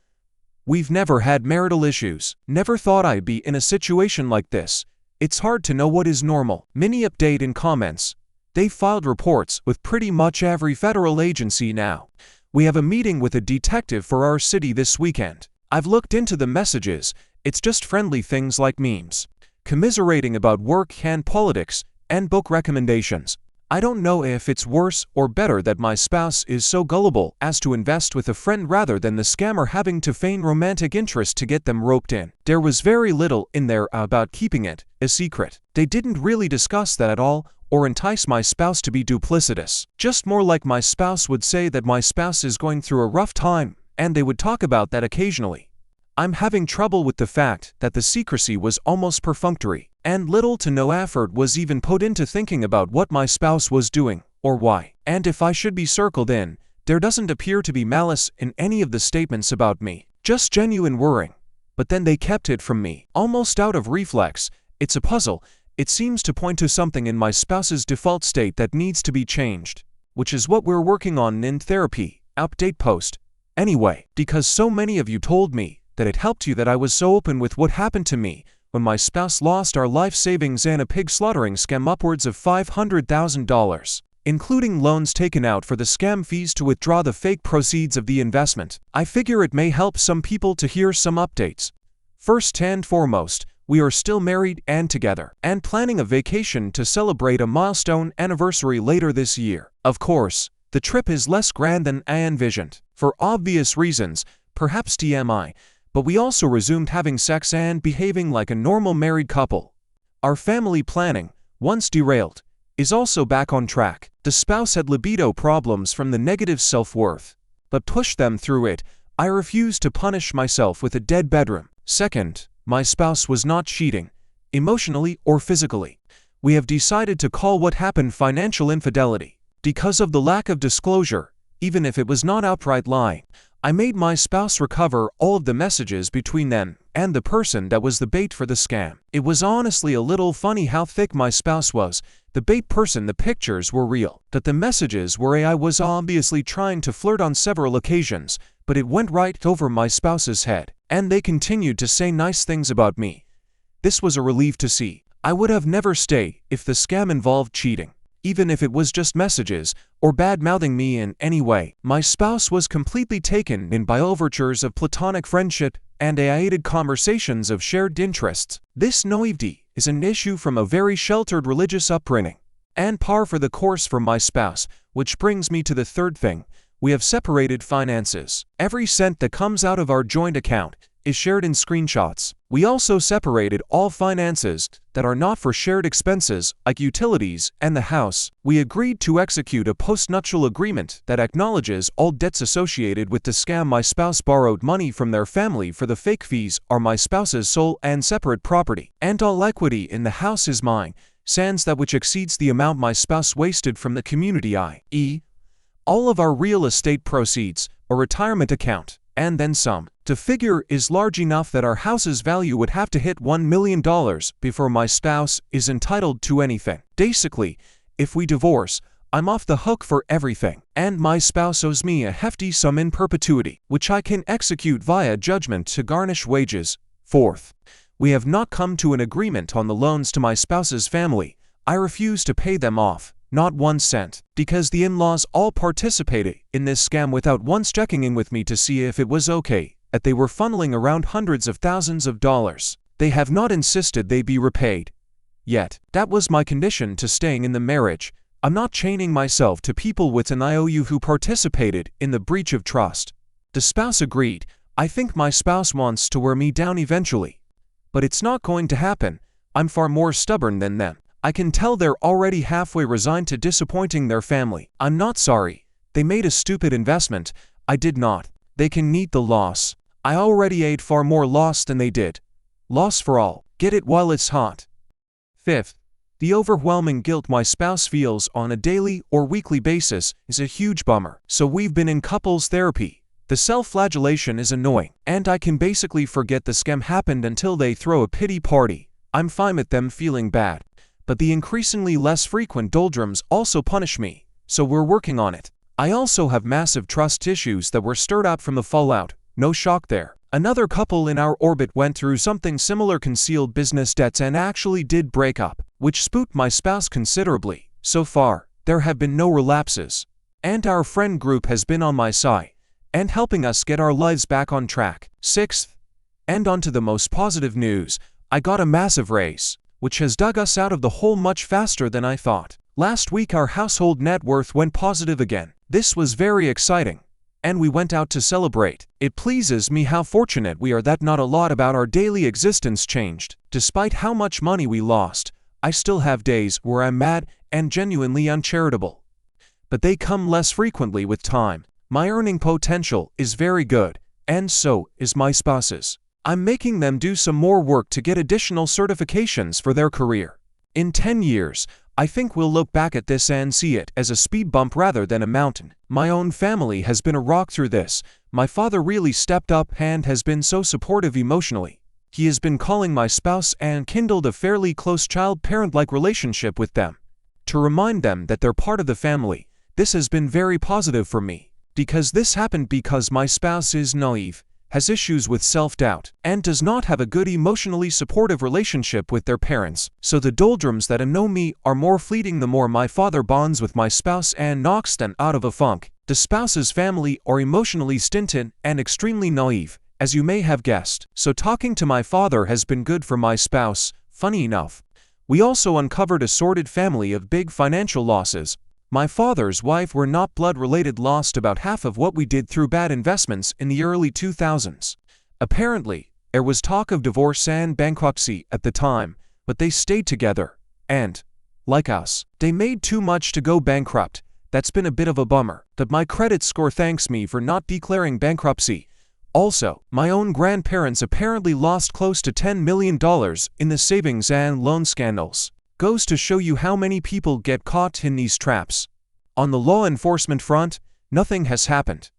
We've never had marital issues. Never thought I'd be in a situation like this. It's hard to know what is normal. Mini update in comments. They filed reports with pretty much every federal agency now. We have a meeting with a detective for our city this weekend. I've looked into the messages. It's just friendly things like memes, commiserating about work and politics. and book recommendations. I don't know if it's worse or better that my spouse is so gullible as to invest with a friend rather than the scammer having to feign romantic interest to get them roped in. There was very little in there about keeping it a secret. They didn't really discuss that at all, or entice my spouse to be duplicitous. Just more like my spouse would say that my spouse is going through a rough time, and they would talk about that occasionally. I'm having trouble with the fact that the secrecy was almost perfunctory, and little to no effort was even put into thinking about what my spouse was doing, or why. And if I should be circled in, there doesn't appear to be malice in any of the statements about me, just genuine worrying. But then they kept it from me, almost out of reflex. It's a puzzle. It seems to point to something in my spouse's default state that needs to be changed, which is what we're working on in therapy. Update post. Anyway, because so many of you told me that it helped you that I was so open with what happened to me when my spouse lost our life savings in a pig slaughtering scam upwards of $500,000, including loans taken out for the scam fees to withdraw the fake proceeds of the investment. I figure it may help some people to hear some updates. First and foremost, we are still married and together, and planning a vacation to celebrate a milestone anniversary later this year. Of course, the trip is less grand than I envisioned, for obvious reasons, perhaps TMI, but we also resumed having sex and behaving like a normal married couple. Our family planning, once derailed, is also back on track. The spouse had libido problems from the negative self-worth, but pushed them through it. I refused to punish myself with a dead bedroom. Second, my spouse was not cheating, emotionally or physically. We have decided to call what happened financial infidelity. Because of the lack of disclosure, even if it was not outright lying, I made my spouse recover all of the messages between them and the person that was the bait for the scam. It was honestly a little funny how thick my spouse was. The bait person, the pictures were real, but the messages were I was obviously trying to flirt on several occasions, but it went right over my spouse's head, and they continued to say nice things about me. This was a relief to see. I would have never stayed if the scam involved cheating, even if it was just messages or bad-mouthing me in any way. My spouse was completely taken in by overtures of platonic friendship and aided conversations of shared interests. This naivety is an issue from a very sheltered religious upbringing, and par for the course for my spouse, which brings me to the third thing. We have separated finances. Every cent that comes out of our joint account is shared in screenshots. We also separated all finances that are not for shared expenses, like utilities and the house. We agreed to execute a post-nuptial agreement that acknowledges all debts associated with the scam. My spouse borrowed money from their family for the fake fees are my spouse's sole and separate property, and all equity in the house is mine, sans that which exceeds the amount my spouse wasted from the community, i.e., all of our real estate proceeds, a retirement account, and then some. The figure is large enough that our house's value would have to hit $1 million before my spouse is entitled to anything. Basically, if we divorce, I'm off the hook for everything, and my spouse owes me a hefty sum in perpetuity, which I can execute via judgment to garnish wages. Fourth, we have not come to an agreement on the loans to my spouse's family. I refuse to pay them off. Not 1 cent, because the in-laws all participated in this scam without once checking in with me to see if it was okay, that they were funneling around hundreds of thousands of dollars. They have not insisted they be repaid. Yet, that was my condition to staying in the marriage. I'm not chaining myself to people with an IOU who participated in the breach of trust. The spouse agreed. I think my spouse wants to wear me down eventually. But it's not going to happen. I'm far more stubborn than them. I can tell they're already halfway resigned to disappointing their family. I'm not sorry. They made a stupid investment. I did not. They can eat the loss. I already ate far more loss than they did. Loss for all. Get it while it's hot. Fifth, the overwhelming guilt my spouse feels on a daily or weekly basis is a huge bummer. So we've been in couples therapy. The self-flagellation is annoying, and I can basically forget the scam happened until they throw a pity party. I'm fine with them feeling bad. But the increasingly less frequent doldrums also punish me, so we're working on it. I also have massive trust issues that were stirred up from the fallout. No shock there. Another couple in our orbit went through something similar, concealed business debts, and actually did break up, which spooked my spouse considerably. So far, there have been no relapses. And our friend group has been on my side, and helping us get our lives back on track. Sixth, and on to the most positive news, I got a massive raise. which has dug us out of the hole much faster than I thought. Last week our household net worth went positive again. This was very exciting, and we went out to celebrate. It pleases me how fortunate we are that not a lot about our daily existence changed. Despite how much money we lost, I still have days where I'm mad and genuinely uncharitable. But they come less frequently with time. My earning potential is very good, and so is my spouse's. I'm making them do some more work to get additional certifications for their career. In 10 years, I think we'll look back at this and see it as a speed bump rather than a mountain. My own family has been a rock through this. My father really stepped up and has been so supportive emotionally. He has been calling my spouse and kindled a fairly close child-parent-like relationship with them. To remind them that they're part of the family, this has been very positive for me. Because this happened because my spouse is naive, has issues with self-doubt, and does not have a good emotionally supportive relationship with their parents. So the doldrums that annoy me are more fleeting the more my father bonds with my spouse and knocks them out of a funk. The spouse's family are emotionally stinted and extremely naive, as you may have guessed. So talking to my father has been good for my spouse. Funny enough, we also uncovered a sordid family of big financial losses. My father's wife were not blood-related, lost about half of what we did through bad investments in the early 2000s. Apparently, there was talk of divorce and bankruptcy at the time, but they stayed together, and, like us, they made too much to go bankrupt. That's been a bit of a bummer, but my credit score thanks me for not declaring bankruptcy. Also, my own grandparents apparently lost close to $10 million in the savings and loan scandals. Goes to show you how many people get caught in these traps. On the law enforcement front, nothing has happened.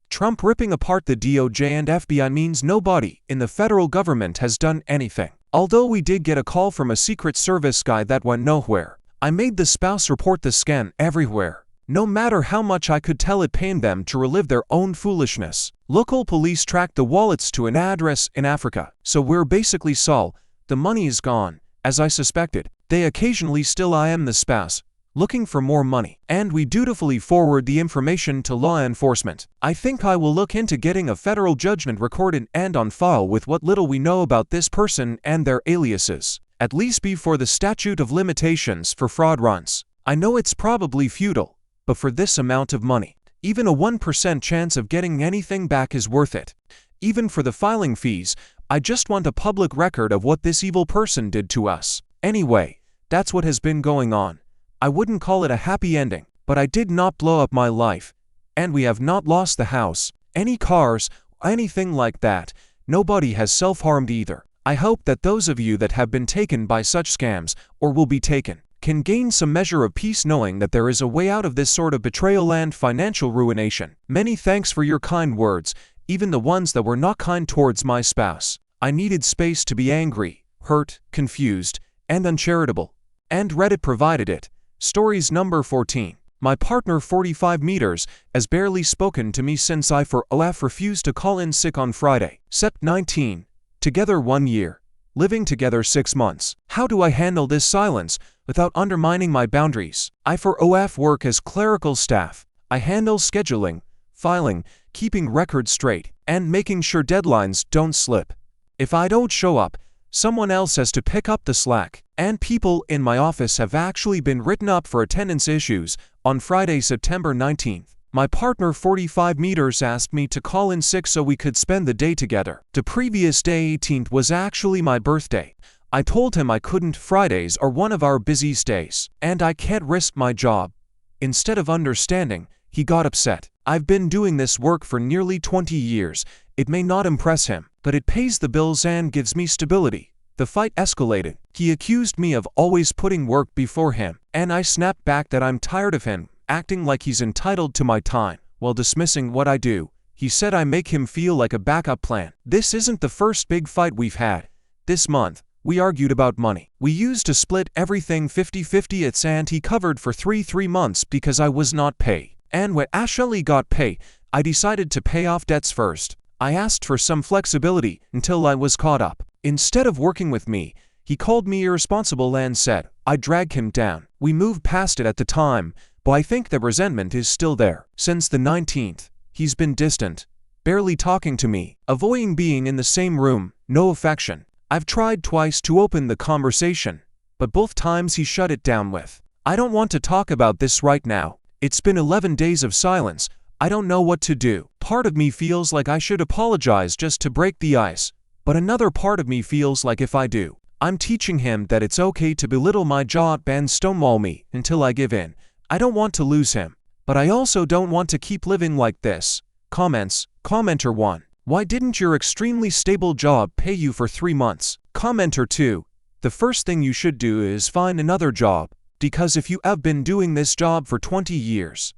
Trump ripping apart the DOJ and FBI means nobody in the federal government has done anything. Although we did get a call from a Secret Service guy that went nowhere. I made the spouse report the scam everywhere. No matter how much I could tell it pained them to relive their own foolishness. Local police tracked the wallets to an address in Africa. So we're basically Saul. The money is gone, as I suspected. They occasionally still IM the spouse, looking for more money, and we dutifully forward the information to law enforcement. I think I will look into getting a federal judgment recorded and on file with what little we know about this person and their aliases, at least before the statute of limitations for fraud runs. I know it's probably futile, but for this amount of money, even a 1% chance of getting anything back is worth it. Even for the filing fees, I just want a public record of what this evil person did to us. Anyway, that's what has been going on. I wouldn't call it a happy ending, but I did not blow up my life. And we have not lost the house, any cars, anything like that. Nobody has self-harmed either. I hope that those of you that have been taken by such scams, or will be taken, can gain some measure of peace knowing that there is a way out of this sort of betrayal and financial ruination. Many thanks for your kind words, even the ones that were not kind towards my spouse. I needed space to be angry, hurt, confused, and uncharitable. And Reddit provided it. Stories number 14. My partner 45 meters has barely spoken to me since I for OF refused to call in sick on Friday. Sept 19. Together 1 year. Living together 6 months. How do I handle this silence without undermining my boundaries? I for OF work as clerical staff. I handle scheduling, filing, keeping records straight, and making sure deadlines don't slip. If I don't show up, someone else has to pick up the slack, and people in my office have actually been written up for attendance issues. On Friday, September 19th, my partner 45 meters asked me to call in sick so we could spend the day together. The previous day 18th was actually my birthday. I told him I couldn't. Fridays are one of our busiest days, and I can't risk my job. Instead of understanding, he got upset. I've been doing this work for nearly 20 years. It may not impress him, but it pays the bills and gives me stability. The fight escalated. He accused me of always putting work before him, and I snapped back that I'm tired of him acting like he's entitled to my time while dismissing what I do. He said I make him feel like a backup plan. This isn't the first big fight we've had. This month, we argued about money. We used to split everything 50-50 and he covered for 3 months because I was not paid. And when Ashley got paid, I decided to pay off debts first. I asked for some flexibility until I was caught up. Instead of working with me, he called me irresponsible and said I'd drag him down. We moved past it at the time, but I think the resentment is still there. Since the 19th, he's been distant, barely talking to me, avoiding being in the same room, no affection. I've tried twice to open the conversation, but both times he shut it down with, "I don't want to talk about this right now. It's been 11 days of silence. I don't know what to do." Part of me feels like I should apologize just to break the ice, but another part of me feels like if I do, I'm teaching him that it's okay to belittle my job and stonewall me until I give in. I don't want to lose him, but I also don't want to keep living like this. Comments. Commenter 1. Why didn't your extremely stable job pay you for 3 months? Commenter 2. The first thing you should do is find another job, because if you have been doing this job for 20 years,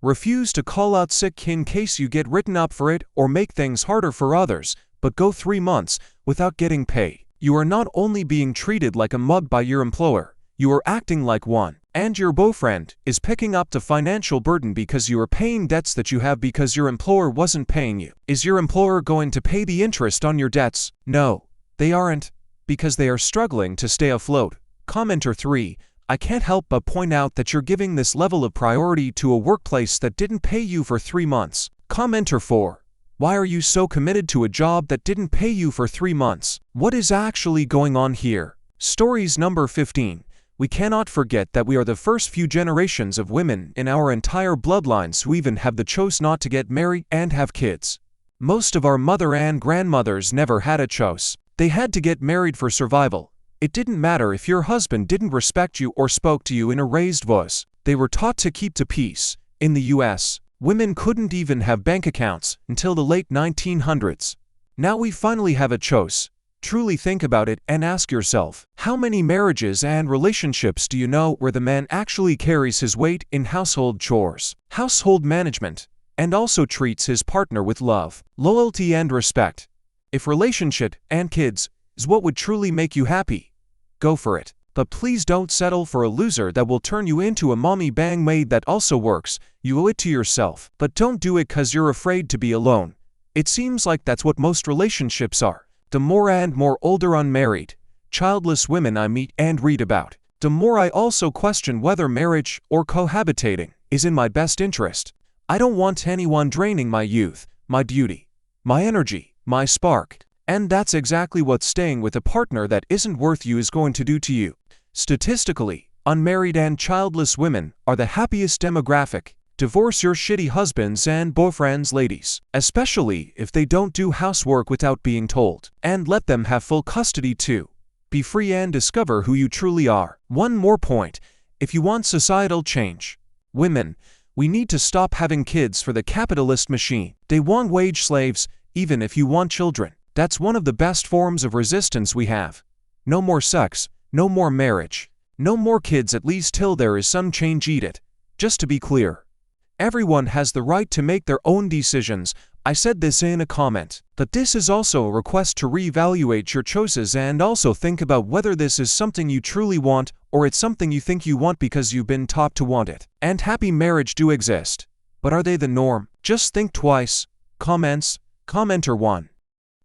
refuse to call out sick in case you get written up for it or make things harder for others, but go 3 months without getting pay. You are not only being treated like a mug by your employer, you are acting like one. And your boyfriend is picking up the financial burden because you are paying debts that you have because your employer wasn't paying you. Is your employer going to pay the interest on your debts? No, they aren't, because they are struggling to stay afloat. Commenter 3. I can't help but point out that you're giving this level of priority to a workplace that didn't pay you for 3 months. Commenter 4. Why are you so committed to a job that didn't pay you for 3 months? What is actually going on here? Stories number 15. We cannot forget that we are the first few generations of women in our entire bloodlines who even have the choice not to get married and have kids. Most of our mother and grandmothers never had a choice. They had to get married for survival. It didn't matter if your husband didn't respect you or spoke to you in a raised voice. They were taught to keep the peace. In the US, women couldn't even have bank accounts until the late 1900s. Now we finally have a choice. Truly think about it and ask yourself, how many marriages and relationships do you know where the man actually carries his weight in household chores, household management, and also treats his partner with love, loyalty, and respect? If relationship and kids is what would truly make you happy, go for it. But please don't settle for a loser that will turn you into a mommy bang maid that also works. You owe it to yourself. But don't do it because you're afraid to be alone. It seems like that's what most relationships are. The more and more older unmarried, childless women I meet and read about, the more I also question whether marriage or cohabitating is in my best interest. I don't want anyone draining my youth, my beauty, my energy, my spark. And that's exactly what staying with a partner that isn't worth you is going to do to you. Statistically, unmarried and childless women are the happiest demographic. Divorce your shitty husbands and boyfriends, ladies, especially if they don't do housework without being told. And let them have full custody too. Be free and discover who you truly are. One more point. If you want societal change, women, we need to stop having kids for the capitalist machine. They want wage slaves, even if you want children. That's one of the best forms of resistance we have. No more sex, no more marriage, no more kids at least till there is some change. Eat it. Just to be clear, everyone has the right to make their own decisions. I said this in a comment, but this is also a request to reevaluate your choices and also think about whether this is something you truly want or it's something you think you want because you've been taught to want it. And happy marriage do exist, but are they the norm? Just think twice. Comments. Commenter 1.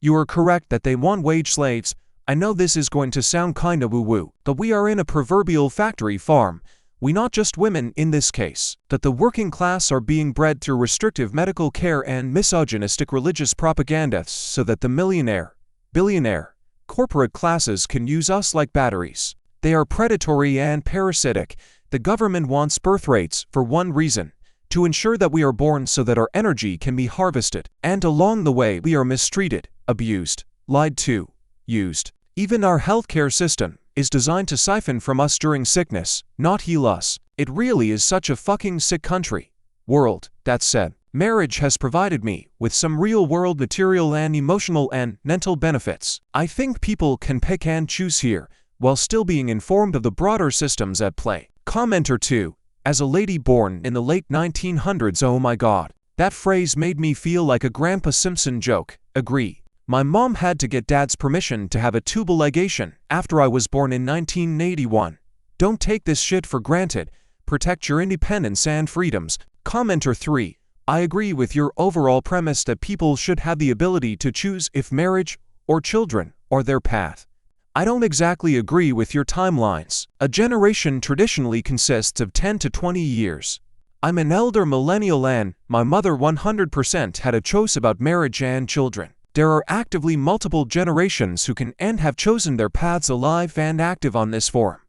You are correct that they want wage slaves. I know this is going to sound kinda woo-woo, but we are in a proverbial factory farm. We, not just women in this case, that the working class are being bred through restrictive medical care and misogynistic religious propaganda so that the millionaire, billionaire, corporate classes can use us like batteries. They are predatory and parasitic. The government wants birth rates for one reason: to ensure that we are born so that our energy can be harvested. And along the way we are mistreated, abused, lied to, used. Even our healthcare system is designed to siphon from us during sickness, not heal us. It really is such a fucking sick country. World. That said, marriage has provided me with some real-world material and emotional and mental benefits. I think people can pick and choose here, while still being informed of the broader systems at play. Commenter 2. As a lady born in the late 1900s, oh my god, that phrase made me feel like a Grandpa Simpson joke. Agree. My mom had to get dad's permission to have a tubal ligation after I was born in 1981. Don't take this shit for granted. Protect your independence and freedoms. Commenter 3. I agree with your overall premise that people should have the ability to choose if marriage or children are their path. I don't exactly agree with your timelines. A generation traditionally consists of 10 to 20 years. I'm an elder millennial and my mother 100% had a choice about marriage and children. There are actively multiple generations who can and have chosen their paths alive and active on this forum.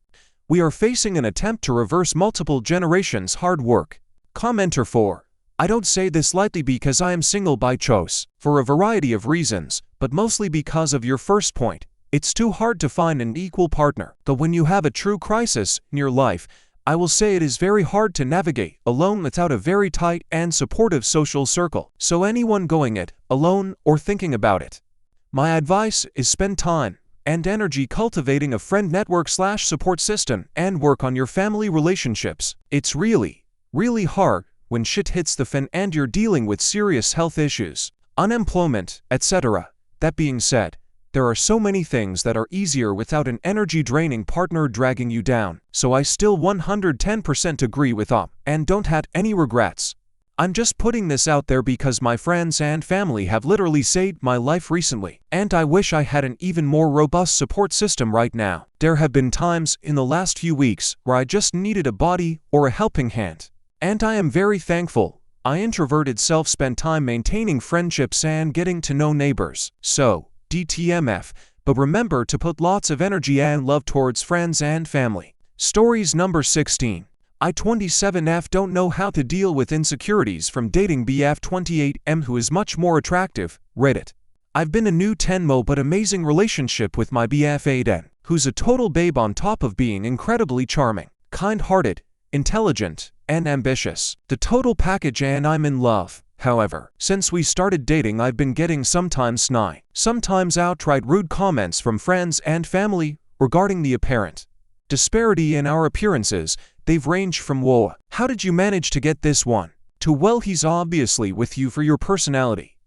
We are facing an attempt to reverse multiple generations' hard work. Commenter 4. I don't say this lightly because I am single by choice, for a variety of reasons, but mostly because of your first point. It's too hard to find an equal partner. But when you have a true crisis in your life, I will say it is very hard to navigate alone without a very tight and supportive social circle. So anyone going it alone or thinking about it, my advice is spend time and energy cultivating a friend network/support system and work on your family relationships. It's really hard when shit hits the fan and you're dealing with serious health issues, unemployment, etc. That being said, there are so many things that are easier without an energy-draining partner dragging you down, so I still 110% agree with and don't have any regrets. I'm just putting this out there because my friends and family have literally saved my life recently, and I wish I had an even more robust support system right now. There have been times in the last few weeks where I just needed a body or a helping hand, and I am very thankful I introverted self spent time maintaining friendships and getting to know neighbors. So, DTMF, but remember to put lots of energy and love towards friends and family. Stories number 16. I 27F don't know how to deal with insecurities from dating BF 28M who is much more attractive. Reddit. I've been a new 10mo but amazing relationship with my BF 8N, who's a total babe on top of being incredibly charming, kind-hearted, intelligent, and ambitious. The total package, and I'm in love. However, since we started dating, I've been getting sometimes snide, sometimes outright rude comments from friends and family regarding the apparent disparity in our appearances. They've ranged from "Whoa, how did you manage to get this one?" to "Well, he's obviously with you for your personality."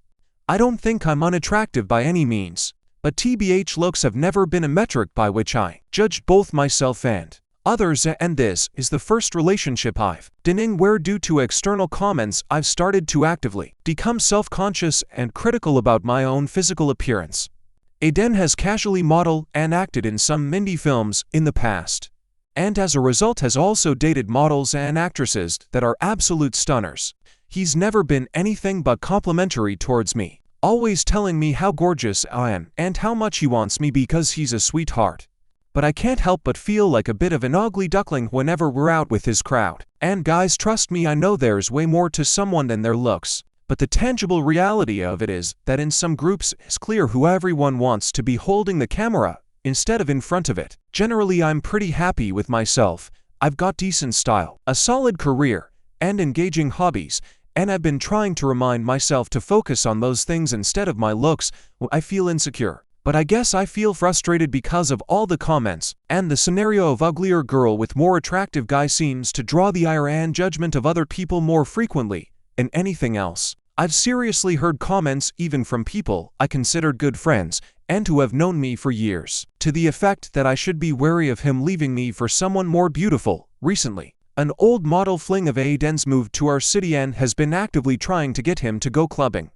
I don't think I'm unattractive by any means, but TBH looks have never been a metric by which I judged both myself and others, and this is the first relationship I've been in where, due to external comments, I've started to actively become self-conscious and critical about my own physical appearance. Aiden has casually modeled and acted in some indie films in the past, and as a result has also dated models and actresses that are absolute stunners. He's never been anything but complimentary towards me, always telling me how gorgeous I am and how much he wants me because he's a sweetheart. But I can't help but feel like a bit of an ugly duckling whenever we're out with his crowd. And guys, trust me, I know there's way more to someone than their looks. But the tangible reality of it is that in some groups it's clear who everyone wants to be holding the camera instead of in front of it. Generally, I'm pretty happy with myself. I've got decent style, a solid career, and engaging hobbies, and I've been trying to remind myself to focus on those things instead of my looks when I feel insecure. But I guess I feel frustrated because of all the comments, and the scenario of uglier girl with more attractive guy seems to draw the ire and judgment of other people more frequently than anything else. I've seriously heard comments even from people I considered good friends and who have known me for years, to the effect that I should be wary of him leaving me for someone more beautiful. Recently, an old model fling of Aiden's moved to our city and has been actively trying to get him to go clubbing,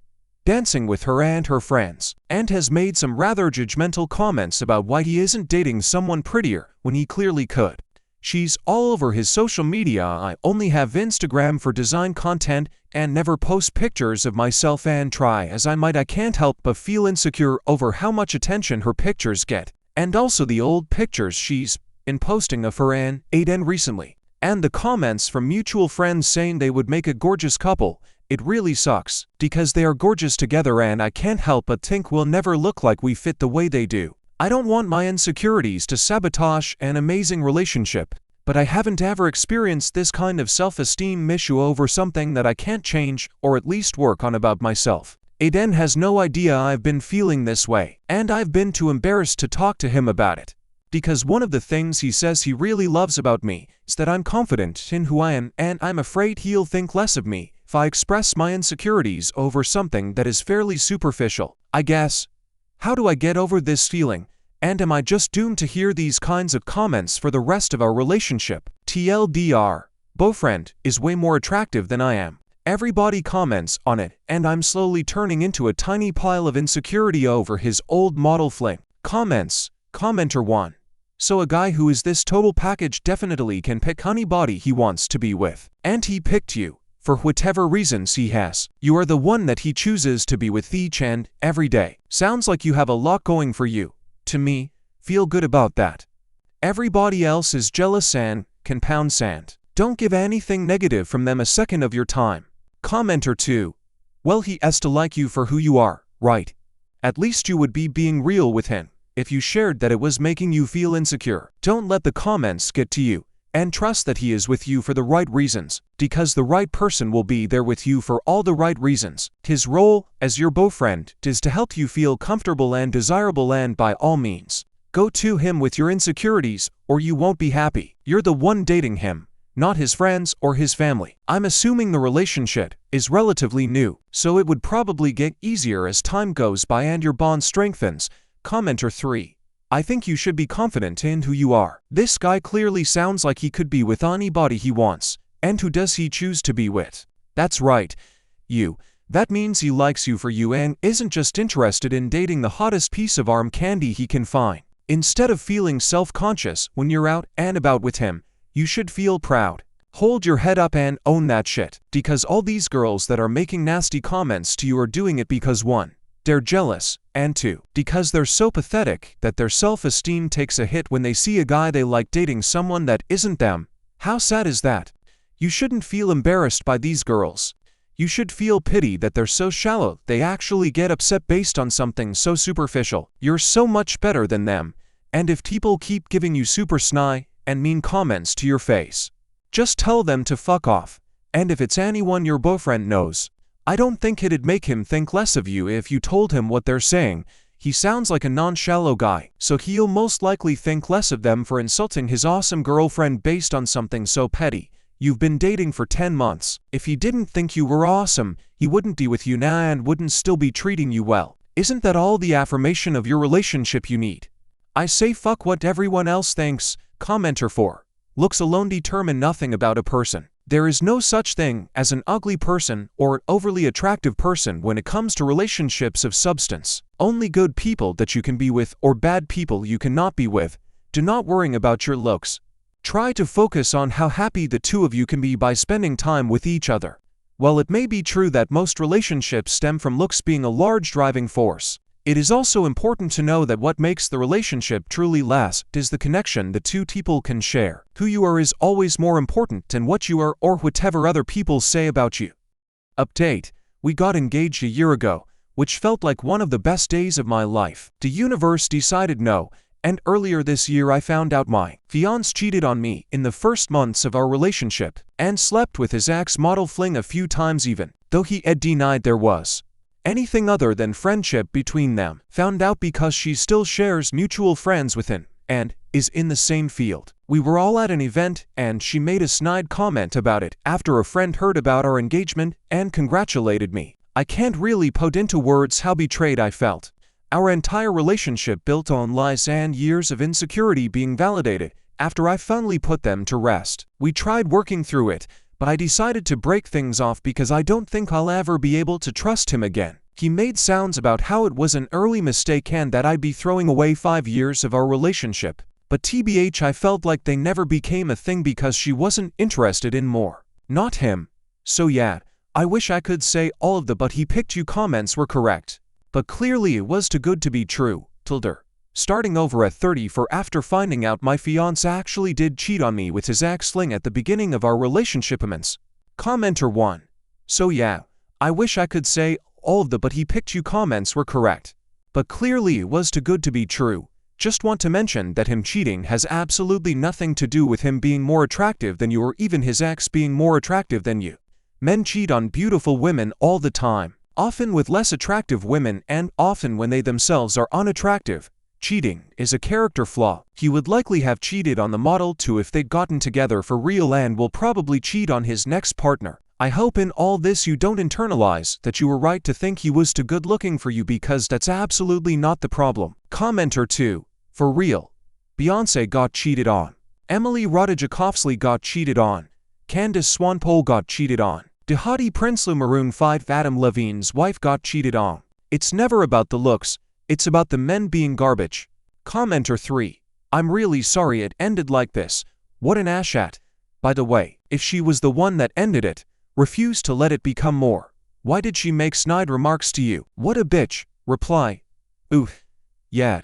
dancing with her and her friends, and has made some rather judgmental comments about why he isn't dating someone prettier when he clearly could. She's all over his social media. I only have Instagram for design content and never post pictures of myself, and try as I might, I can't help but feel insecure over how much attention her pictures get, and also the old pictures she's been posting of her and Aiden recently, and the comments from mutual friends saying they would make a gorgeous couple. It really sucks, because they are gorgeous together and I can't help but think we'll never look like we fit the way they do. I don't want my insecurities to sabotage an amazing relationship, but I haven't ever experienced this kind of self-esteem issue over something that I can't change or at least work on about myself. Aiden has no idea I've been feeling this way, and I've been too embarrassed to talk to him about it. Because one of the things he says he really loves about me is that I'm confident in who I am, and I'm afraid he'll think less of me if I express my insecurities over something that is fairly superficial, I guess. How do I get over this feeling? And am I just doomed to hear these kinds of comments for the rest of our relationship? TLDR, boyfriend is way more attractive than I am. Everybody comments on it, and I'm slowly turning into a tiny pile of insecurity over his old model fling. Comments. Commenter 1. So a guy who is this total package definitely can pick anybody he wants to be with. And he picked you. For whatever reasons he has. You are the one that he chooses to be with each and every day. Sounds like you have a lot going for you. To me, feel good about that. Everybody else is jealous and can pound sand. Don't give anything negative from them a second of your time. Commenter 2. Well, he has to like you for who you are, right? At least you would be being real with him if you shared that it was making you feel insecure. Don't let the comments get to you, and trust that he is with you for the right reasons, because the right person will be there with you for all the right reasons. His role as your boyfriend is to help you feel comfortable and desirable, and by all means, go to him with your insecurities or you won't be happy. You're the one dating him, not his friends or his family. I'm assuming the relationship is relatively new, so it would probably get easier as time goes by and your bond strengthens. Commenter 3. I think you should be confident in who you are. This guy clearly sounds like he could be with anybody he wants. And who does he choose to be with? That's right, you. That means he likes you for you and isn't just interested in dating the hottest piece of arm candy he can find. Instead of feeling self-conscious when you're out and about with him, you should feel proud. Hold your head up and own that shit. Because all these girls that are making nasty comments to you are doing it because 1. They're jealous, and 2. Because they're so pathetic that their self-esteem takes a hit when they see a guy they like dating someone that isn't them. How sad is that? You shouldn't feel embarrassed by these girls. You should feel pity that they're so shallow they actually get upset based on something so superficial. You're so much better than them, and if people keep giving you super snide and mean comments to your face, just tell them to fuck off. And if it's anyone your boyfriend knows, I don't think it'd make him think less of you if you told him what they're saying. He sounds like a non-shallow guy, so he'll most likely think less of them for insulting his awesome girlfriend based on something so petty. You've been dating for 10 months. If he didn't think you were awesome, he wouldn't be with you now and wouldn't still be treating you well. Isn't that all the affirmation of your relationship you need? I say fuck what everyone else thinks. Commenter 4. Looks alone determine nothing about a person. There is no such thing as an ugly person or an overly attractive person when it comes to relationships of substance. Only good people that you can be with or bad people you cannot be with. Do not worry about your looks. Try to focus on how happy the two of you can be by spending time with each other. While it may be true that most relationships stem from looks being a large driving force, it is also important to know that what makes the relationship truly last is the connection the two people can share. Who you are is always more important than what you are or whatever other people say about you. Update: we got engaged a year ago, which felt like one of the best days of my life. The universe decided no, and earlier this year I found out my fiancé cheated on me in the first months of our relationship and slept with his ex-model fling a few times even, though he had denied there was anything other than friendship between them. Found out because she still shares mutual friends with him and is in the same field. We were all at an event and she made a snide comment about it after a friend heard about our engagement and congratulated me. I can't really put into words how betrayed I felt. Our entire relationship built on lies and years of insecurity being validated. After I finally put them to rest, we tried working through it, but I decided to break things off because I don't think I'll ever be able to trust him again. He made sounds about how it was an early mistake and that I'd be throwing away 5 years of our relationship. But TBH, I felt like they never became a thing because she wasn't interested in more. Not him. So yeah, I wish I could say all of the "but he picked you" comments were correct. But clearly it was too good to be true. Tilder. Starting over at 30 for after finding out my fiancé actually did cheat on me with his ex-fling at the beginning of our relationship. Commenter 1. So yeah, I wish I could say all of the "but he picked you" comments were correct. But clearly it was too good to be true. Just want to mention that him cheating has absolutely nothing to do with him being more attractive than you or even his ex being more attractive than you. Men cheat on beautiful women all the time, often with less attractive women and often when they themselves are unattractive. Cheating is a character flaw. He would likely have cheated on the model too if they'd gotten together for real and will probably cheat on his next partner. I hope in all this you don't internalize that you were right to think he was too good looking for you, because that's absolutely not the problem. Commenter 2. For real. Beyonce got cheated on. Emily Ratajkowski got cheated on. Candace Swanepoel got cheated on. Dehati Prinsloo Maroon 5 Adam Levine's wife got cheated on. It's never about the looks, it's about the men being garbage. Commenter 3. I'm really sorry it ended like this. What an asshat. By the way, if she was the one that ended it, refuse to let it become more. Why did she make snide remarks to you? What a bitch. Reply. Oof. Yeah.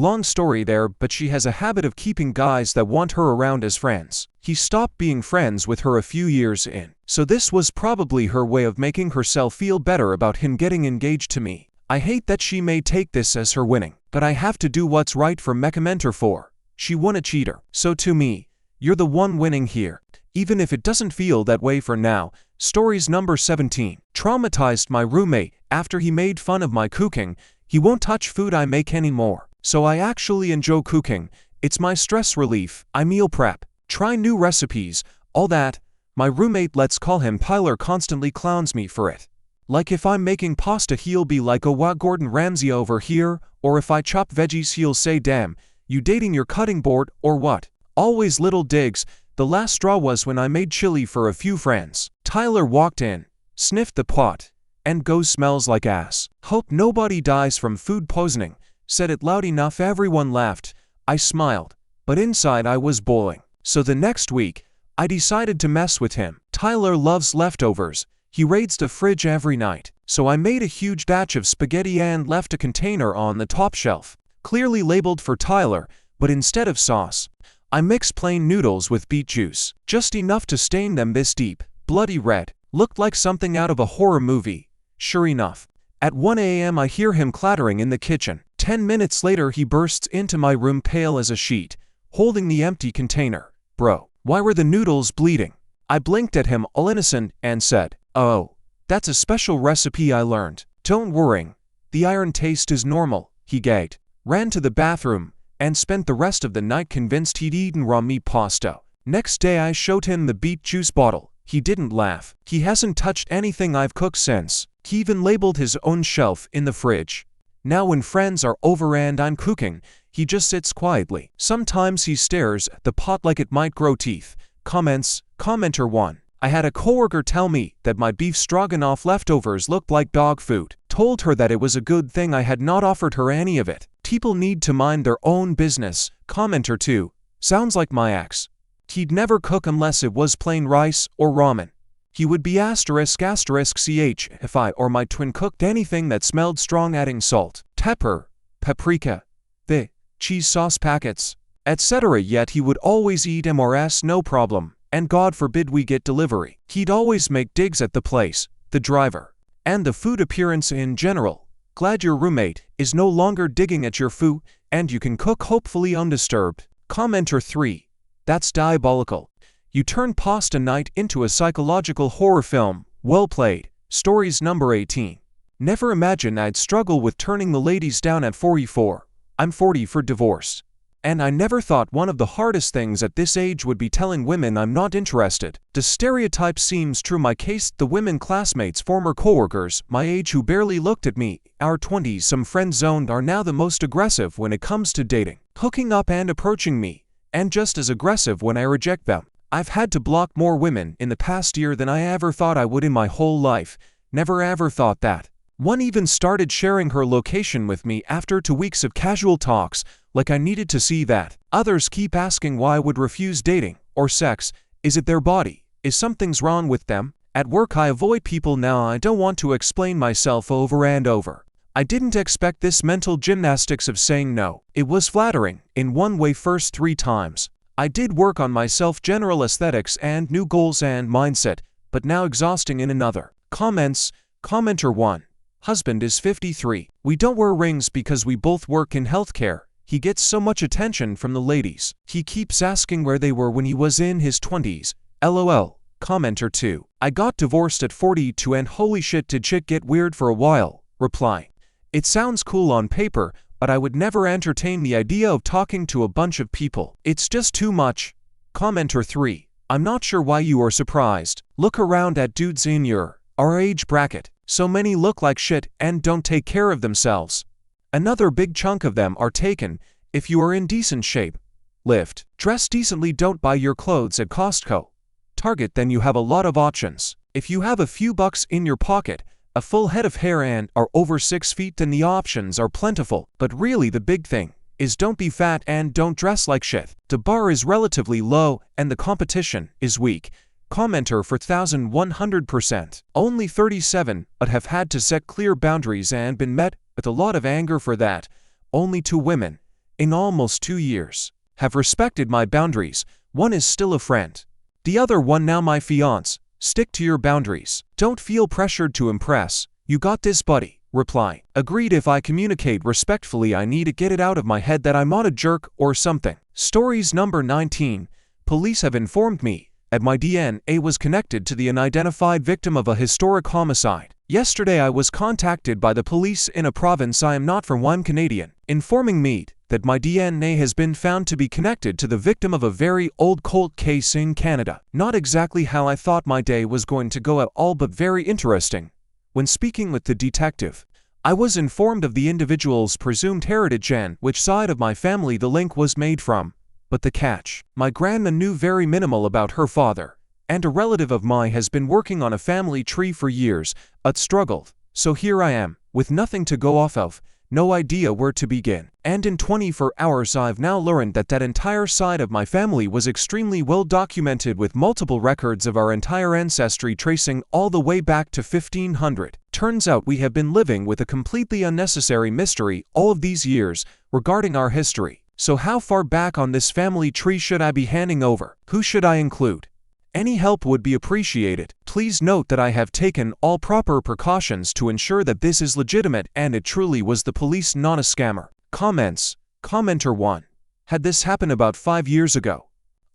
Long story there, but she has a habit of keeping guys that want her around as friends. He stopped being friends with her a few years in, so this was probably her way of making herself feel better about him getting engaged to me. I hate that she may take this as her winning, but I have to do what's right for Mechamenter 4. She won a cheater, so to me, you're the one winning here, even if it doesn't feel that way for now. Stories number 17. Traumatized my roommate after he made fun of my cooking. He won't touch food I make anymore. So I actually enjoy cooking. It's my stress relief. I meal prep, try new recipes, all that. My roommate, let's call him Tyler, constantly clowns me for it. Like if I'm making pasta, he'll be like, "Oh, what, Gordon Ramsay over here?" Or if I chop veggies, he'll say, "Damn, you dating your cutting board or what?" Always little digs. The last straw was when I made chili for a few friends. Tyler walked in, sniffed the pot, and goes, "Smells like ass. Hope nobody dies from food poisoning." Said it loud enough everyone laughed. I smiled, but inside I was boiling. So the next week, I decided to mess with him. Tyler loves leftovers. He raids the fridge every night. So I made a huge batch of spaghetti and left a container on the top shelf, clearly labeled for Tyler, but instead of sauce, I mixed plain noodles with beet juice, just enough to stain them this deep, bloody red. Looked like something out of a horror movie. Sure enough, at 1 a.m. I hear him clattering in the kitchen. 10 minutes later he bursts into my room pale as a sheet, holding the empty container. "Bro, why were the noodles bleeding?" I blinked at him all innocent and said, "Oh, that's a special recipe I learned. Don't worry, the iron taste is normal." He gagged, ran to the bathroom, and spent the rest of the night convinced he'd eaten raw meat pasta. Next day I showed him the beet juice bottle. He didn't laugh. He hasn't touched anything I've cooked since. He even labeled his own shelf in the fridge. Now when friends are over and I'm cooking, he just sits quietly. Sometimes he stares at the pot like it might grow teeth. Commenter 1. I had a coworker tell me that my beef stroganoff leftovers looked like dog food. Told her that it was a good thing I had not offered her any of it. People need to mind their own business. Commenter 2. Sounds like my ex. He'd never cook unless it was plain rice or ramen. He would be ***ch if I or my twin cooked anything that smelled strong, adding salt, pepper, paprika, the cheese sauce packets, etc. Yet he would always eat MRS no problem, and God forbid we get delivery. He'd always make digs at the place, the driver, and the food appearance in general. Glad your roommate is no longer digging at your food, and you can cook hopefully undisturbed. Commenter 3. That's diabolical. You turn pasta night into a psychological horror film. Well played. Stories number 18. Never imagined I'd struggle with turning the ladies down at 44. I'm 40 for divorce. And I never thought one of the hardest things at this age would be telling women I'm not interested. The stereotype seems true. My case, the women classmates, former coworkers, my age who barely looked at me, our 20s, some friend zoned, are now the most aggressive when it comes to dating, hooking up and approaching me, and just as aggressive when I reject them. I've had to block more women in the past year than I ever thought I would in my whole life. Never ever thought that. One even started sharing her location with me after 2 weeks of casual talks, like I needed to see that. Others keep asking why I would refuse dating or sex. Is it their body? Is something's wrong with them? At work I avoid people now. I don't want to explain myself over and over. I didn't expect this mental gymnastics of saying no. It was flattering in one way first 3 times. I did work on myself, general aesthetics and new goals and mindset, but now exhausting in another. Commenter 1. Husband is 53. We don't wear rings because we both work in healthcare. He gets so much attention from the ladies. He keeps asking where they were when he was in his 20s. LOL. Commenter 2. I got divorced at 42 and holy shit did shit get weird for a while. Reply. It sounds cool on paper, but I would never entertain the idea of talking to a bunch of people. It's just too much. Commenter 3. I'm not sure why you are surprised. Look around at dudes in our age bracket. So many look like shit and don't take care of themselves. Another big chunk of them are taken. If you are in decent shape, lift, dress decently, don't buy your clothes at Costco, Target, then you have a lot of options. If you have a few bucks in your pocket, a full head of hair and are over 6 feet, then the options are plentiful. But really the big thing is don't be fat and don't dress like shit. The bar is relatively low and the competition is weak. Commenter 4100%. Only 37, but have had to set clear boundaries and been met with a lot of anger for that. Only 2 women in almost 2 years, have respected my boundaries. One is still a friend. The other one now my fiance. Stick to your boundaries. Don't feel pressured to impress. You got this, buddy. Reply. Agreed. If I communicate respectfully, I need to get it out of my head that I'm not a jerk or something. Stories number 19. Police have informed me that my DNA was connected to the unidentified victim of a historic homicide. Yesterday I was contacted by the police in a province I am not from, I'm Canadian, informing me that my DNA has been found to be connected to the victim of a very old cold case in Canada. Not exactly how I thought my day was going to go at all, but very interesting. When speaking with the detective, I was informed of the individual's presumed heritage and which side of my family the link was made from. But the catch, my grandma knew very minimal about her father, and a relative of mine has been working on a family tree for years, but struggled. So here I am, with nothing to go off of, no idea where to begin. And in 24 hours I've now learned that that entire side of my family was extremely well documented, with multiple records of our entire ancestry tracing all the way back to 1500. Turns out we have been living with a completely unnecessary mystery all of these years regarding our history. So how far back on this family tree should I be handing over? Who should I include? Any help would be appreciated. Please note that I have taken all proper precautions to ensure that this is legitimate and it truly was the police, not a scammer. Comments. Commenter 1. Had this happened about 5 years ago.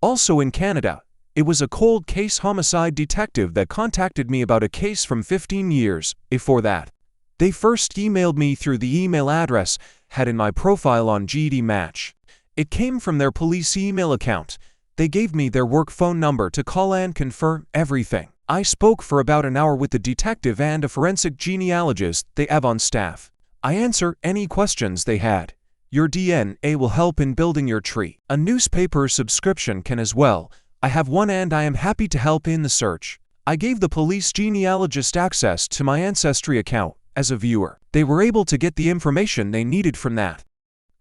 Also in Canada, it was a cold case homicide detective that contacted me about a case from 15 years before that. They first emailed me through the email address had in my profile on GD Match. It came from their police email account. They gave me their work phone number to call and confirm everything. I spoke for about an hour with the detective and a forensic genealogist they have on staff. I answer any questions they had. Your DNA will help in building your tree. A newspaper subscription can as well. I have one and I am happy to help in the search. I gave the police genealogist access to my Ancestry account. As a viewer, they were able to get the information they needed from that.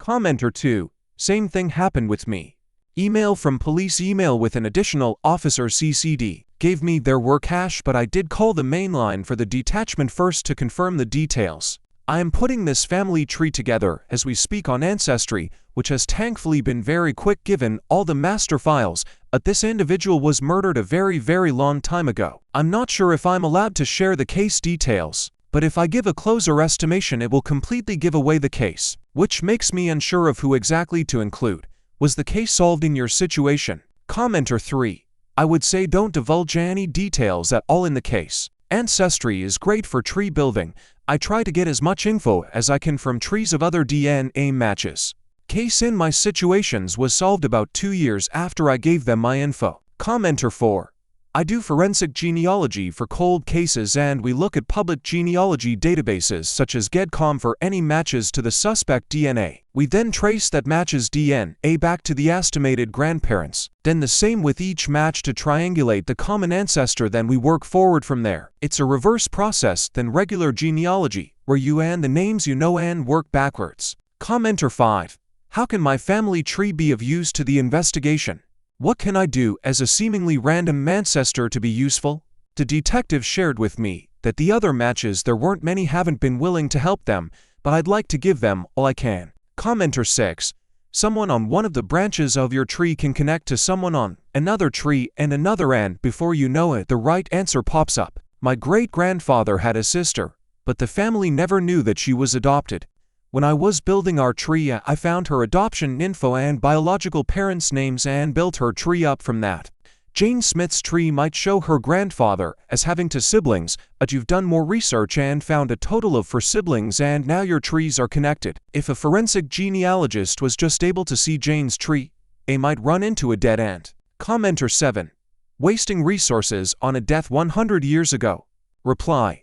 Commenter 2. Same thing happened with me. Email from police, email with an additional officer CC'd. Gave me their work hash, but I did call the main line for the detachment first to confirm the details. I am putting this family tree together as we speak on Ancestry, which has thankfully been very quick given all the master files, but this individual was murdered a very long time ago. I'm not sure if I'm allowed to share the case details, but if I give a closer estimation it will completely give away the case, which makes me unsure of who exactly to include. Was the case solved in your situation? Commenter 3. I would say don't divulge any details at all in the case. Ancestry is great for tree building. I try to get as much info as I can from trees of other DNA matches. Case in my situations was solved about 2 years after I gave them my info. Commenter 4. I do forensic genealogy for cold cases and we look at public genealogy databases such as GEDCOM for any matches to the suspect DNA. We then trace that match's DNA back to the estimated grandparents. Then the same with each match to triangulate the common ancestor, then we work forward from there. It's a reverse process than regular genealogy, where you and the names you know and work backwards. Commenter 5. How can my family tree be of use to the investigation? What can I do as a seemingly random ancestor to be useful? The detective shared with me that the other matches there weren't many, haven't been willing to help them, but I'd like to give them all I can. Commenter 6. Someone on one of the branches of your tree can connect to someone on another tree and another, and before you know it the right answer pops up. My great-grandfather had a sister, but the family never knew that she was adopted. When I was building our tree, I found her adoption info and biological parents' names and built her tree up from that. Jane Smith's tree might show her grandfather as having 2 siblings, but you've done more research and found a total of 4 siblings and now your trees are connected. If a forensic genealogist was just able to see Jane's tree, they might run into a dead end. Commenter 7. Wasting resources on a death 100 years ago. Reply.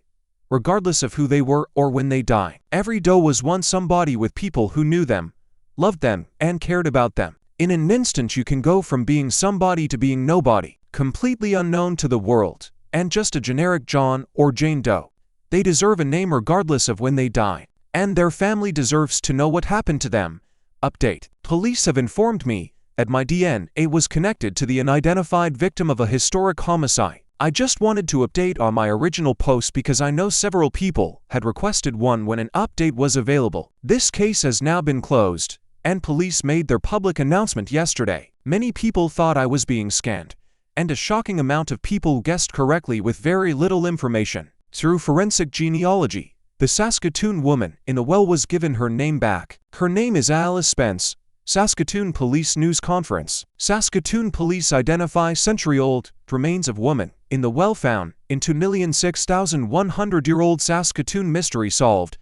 Regardless of who they were or when they die. Every doe was once somebody with people who knew them, loved them, and cared about them. In an instant you can go from being somebody to being nobody, completely unknown to the world, and just a generic John or Jane Doe. They deserve a name regardless of when they die, and their family deserves to know what happened to them. Update. Police have informed me that my DNA was connected to the unidentified victim of a historic homicide. I just wanted to update on my original post because I know several people had requested one when an update was available. This case has now been closed. and police made their public announcement yesterday. Many people thought I was being scanned, and a shocking amount of people guessed correctly with very little information. Through forensic genealogy, the Saskatoon woman in the well was given her name back. Her name is Alice Spence. Saskatoon Police News Conference. Saskatoon police identify century-old remains of woman in the well found in 2,006,100-year-old Saskatoon mystery solved.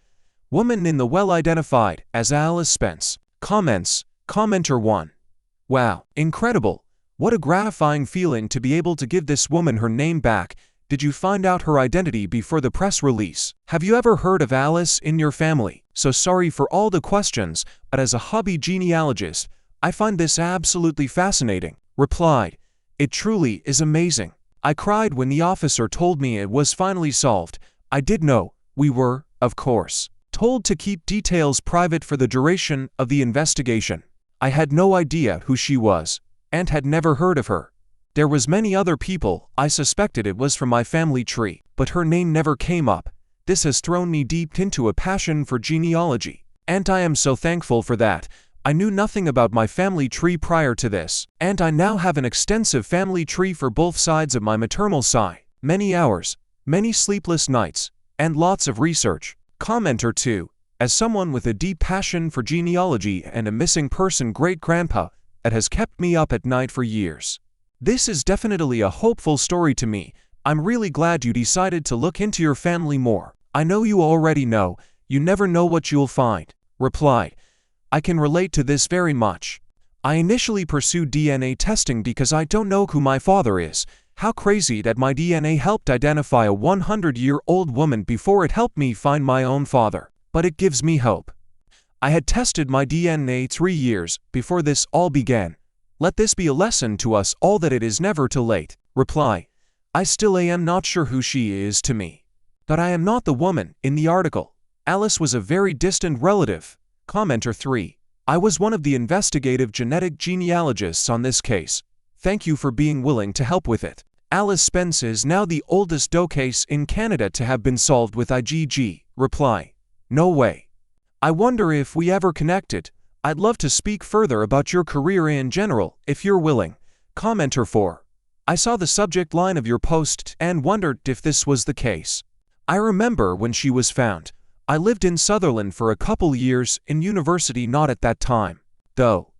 Woman in the well identified as Alice Spence. Comments. Commenter 1. Wow, incredible. What a gratifying feeling to be able to give this woman her name back. Did you find out her identity before the press release? Have you ever heard of Alice in your family? So sorry for all the questions, but as a hobby genealogist, I find this absolutely fascinating. Replied, it truly is amazing. I cried when the officer told me it was finally solved. I did know. We were, of course, told to keep details private for the duration of the investigation. I had no idea who she was, and had never heard of her. There was many other people I suspected it was from my family tree, but her name never came up. This has thrown me deep into a passion for genealogy, and I am so thankful for that. I knew nothing about my family tree prior to this, and I now have an extensive family tree for both sides of my maternal side. Many hours, many sleepless nights, and lots of research. Commenter 2. As someone with a deep passion for genealogy and a missing person great-grandpa, it has kept me up at night for years. This is definitely a hopeful story to me. I'm really glad you decided to look into your family more. I know you already know, you never know what you'll find. Replied, I can relate to this very much. I initially pursued DNA testing because I don't know who my father is. How crazy that my DNA helped identify a 100-year-old woman before it helped me find my own father. But it gives me hope. I had tested my DNA 3 years before this all began. Let this be a lesson to us all that it is never too late. Reply, I still am not sure who she is to me. That I am not the woman in the article. Alice was a very distant relative. Commenter 3. I was one of the investigative genetic genealogists on this case. Thank you for being willing to help with it. Alice Spence is now the oldest DOE case in Canada to have been solved with IgG. Reply, no way. I wonder if we ever connected. I'd love to speak further about your career in general, if you're willing. Commenter 4. I saw the subject line of your post and wondered if this was the case. I remember when she was found. I lived in Sutherland for a couple years in university, not at that time, though.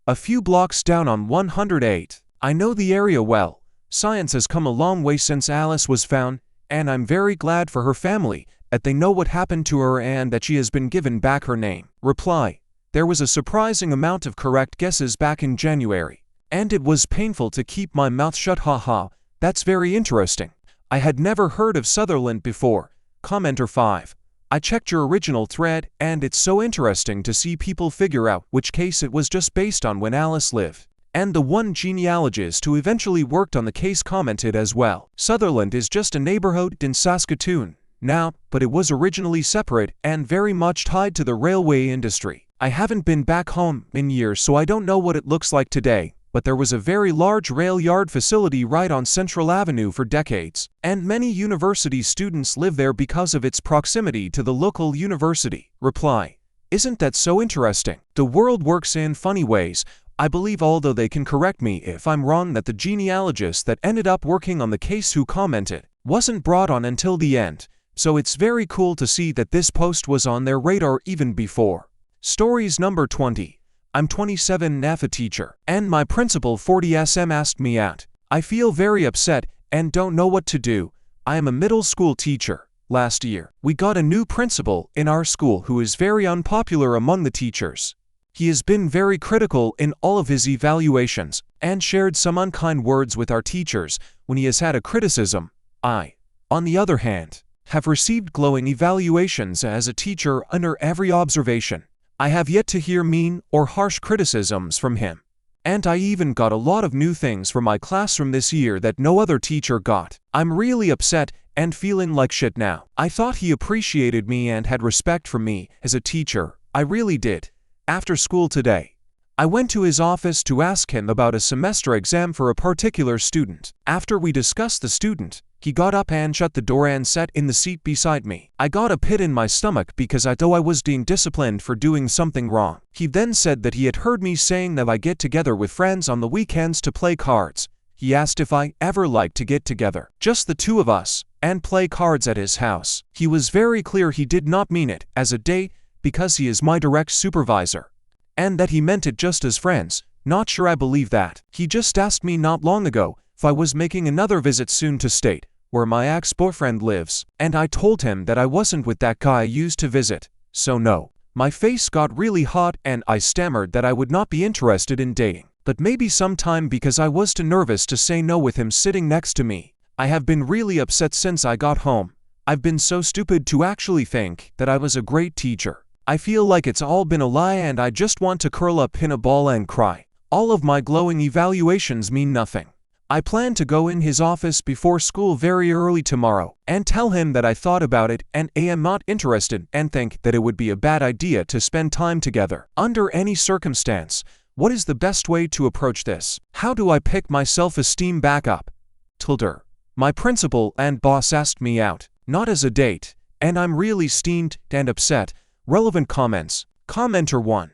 A few blocks down on 108. I know the area well. Science has come a long way since Alice was found, and I'm very glad for her family that they know what happened to her and that she has been given back her name. Reply. There was a surprising amount of correct guesses back in January, and it was painful to keep my mouth shut. Haha, that's very interesting. I had never heard of Sutherland before. Commenter 5. I checked your original thread, and it's so interesting to see people figure out which case it was just based on when Alice lived. And the one genealogist who eventually worked on the case commented as well. Sutherland is just a neighborhood in Saskatoon now, but it was originally separate and very much tied to the railway industry. I haven't been back home in years, so I don't know what it looks like today, but there was a very large rail yard facility right on Central Avenue for decades, and many university students live there because of its proximity to the local university. Reply. Isn't that so interesting? The world works in funny ways. I believe, although they can correct me if I'm wrong, that the genealogist that ended up working on the case who commented wasn't brought on until the end, so it's very cool to see that this post was on their radar even before. Stories number 20. I'm 27 NAFA teacher, and my principal 40 SM asked me out. I feel very upset and don't know what to do. I am a middle school teacher. Last year, we got a new principal in our school who is very unpopular among the teachers. He has been very critical in all of his evaluations and shared some unkind words with our teachers when he has had a criticism. I, on the other hand, have received glowing evaluations as a teacher under every observation. I have yet to hear mean or harsh criticisms from him. And I even got a lot of new things from my classroom this year that no other teacher got. I'm really upset and feeling like shit now. I thought he appreciated me and had respect for me as a teacher. I really did. After school today, I went to his office to ask him about a semester exam for a particular student. After we discussed the student, He got up and shut the door and sat in the seat beside me. I got a pit in my stomach because I thought I was being disciplined for doing something wrong. He then said that he had heard me saying that I get together with friends on the weekends to play cards. He asked if I ever liked to get together, just the two of us, and play cards at his house. He was very clear he did not mean it as a date because he is my direct supervisor, and that he meant it just as friends. Not sure I believe that. He just asked me not long ago if I was making another visit soon to state where my ex-boyfriend lives, and I told him that I wasn't with that guy I used to visit, so no. My face got really hot and I stammered that I would not be interested in dating, but maybe sometime because I was too nervous to say no with him sitting next to me. I have been really upset since I got home. I've been so stupid to actually think that I was a great teacher. I feel like it's all been a lie and I just want to curl up in a ball and cry. All of my glowing evaluations mean nothing. I plan to go in his office before school very early tomorrow and tell him that I thought about it and am not interested and think that it would be a bad idea to spend time together. Under any circumstance, what is the best way to approach this? How do I pick my self-esteem back up? Tilder. My principal and boss asked me out, not as a date, and I'm really steamed and upset. Relevant comments. Commenter 1.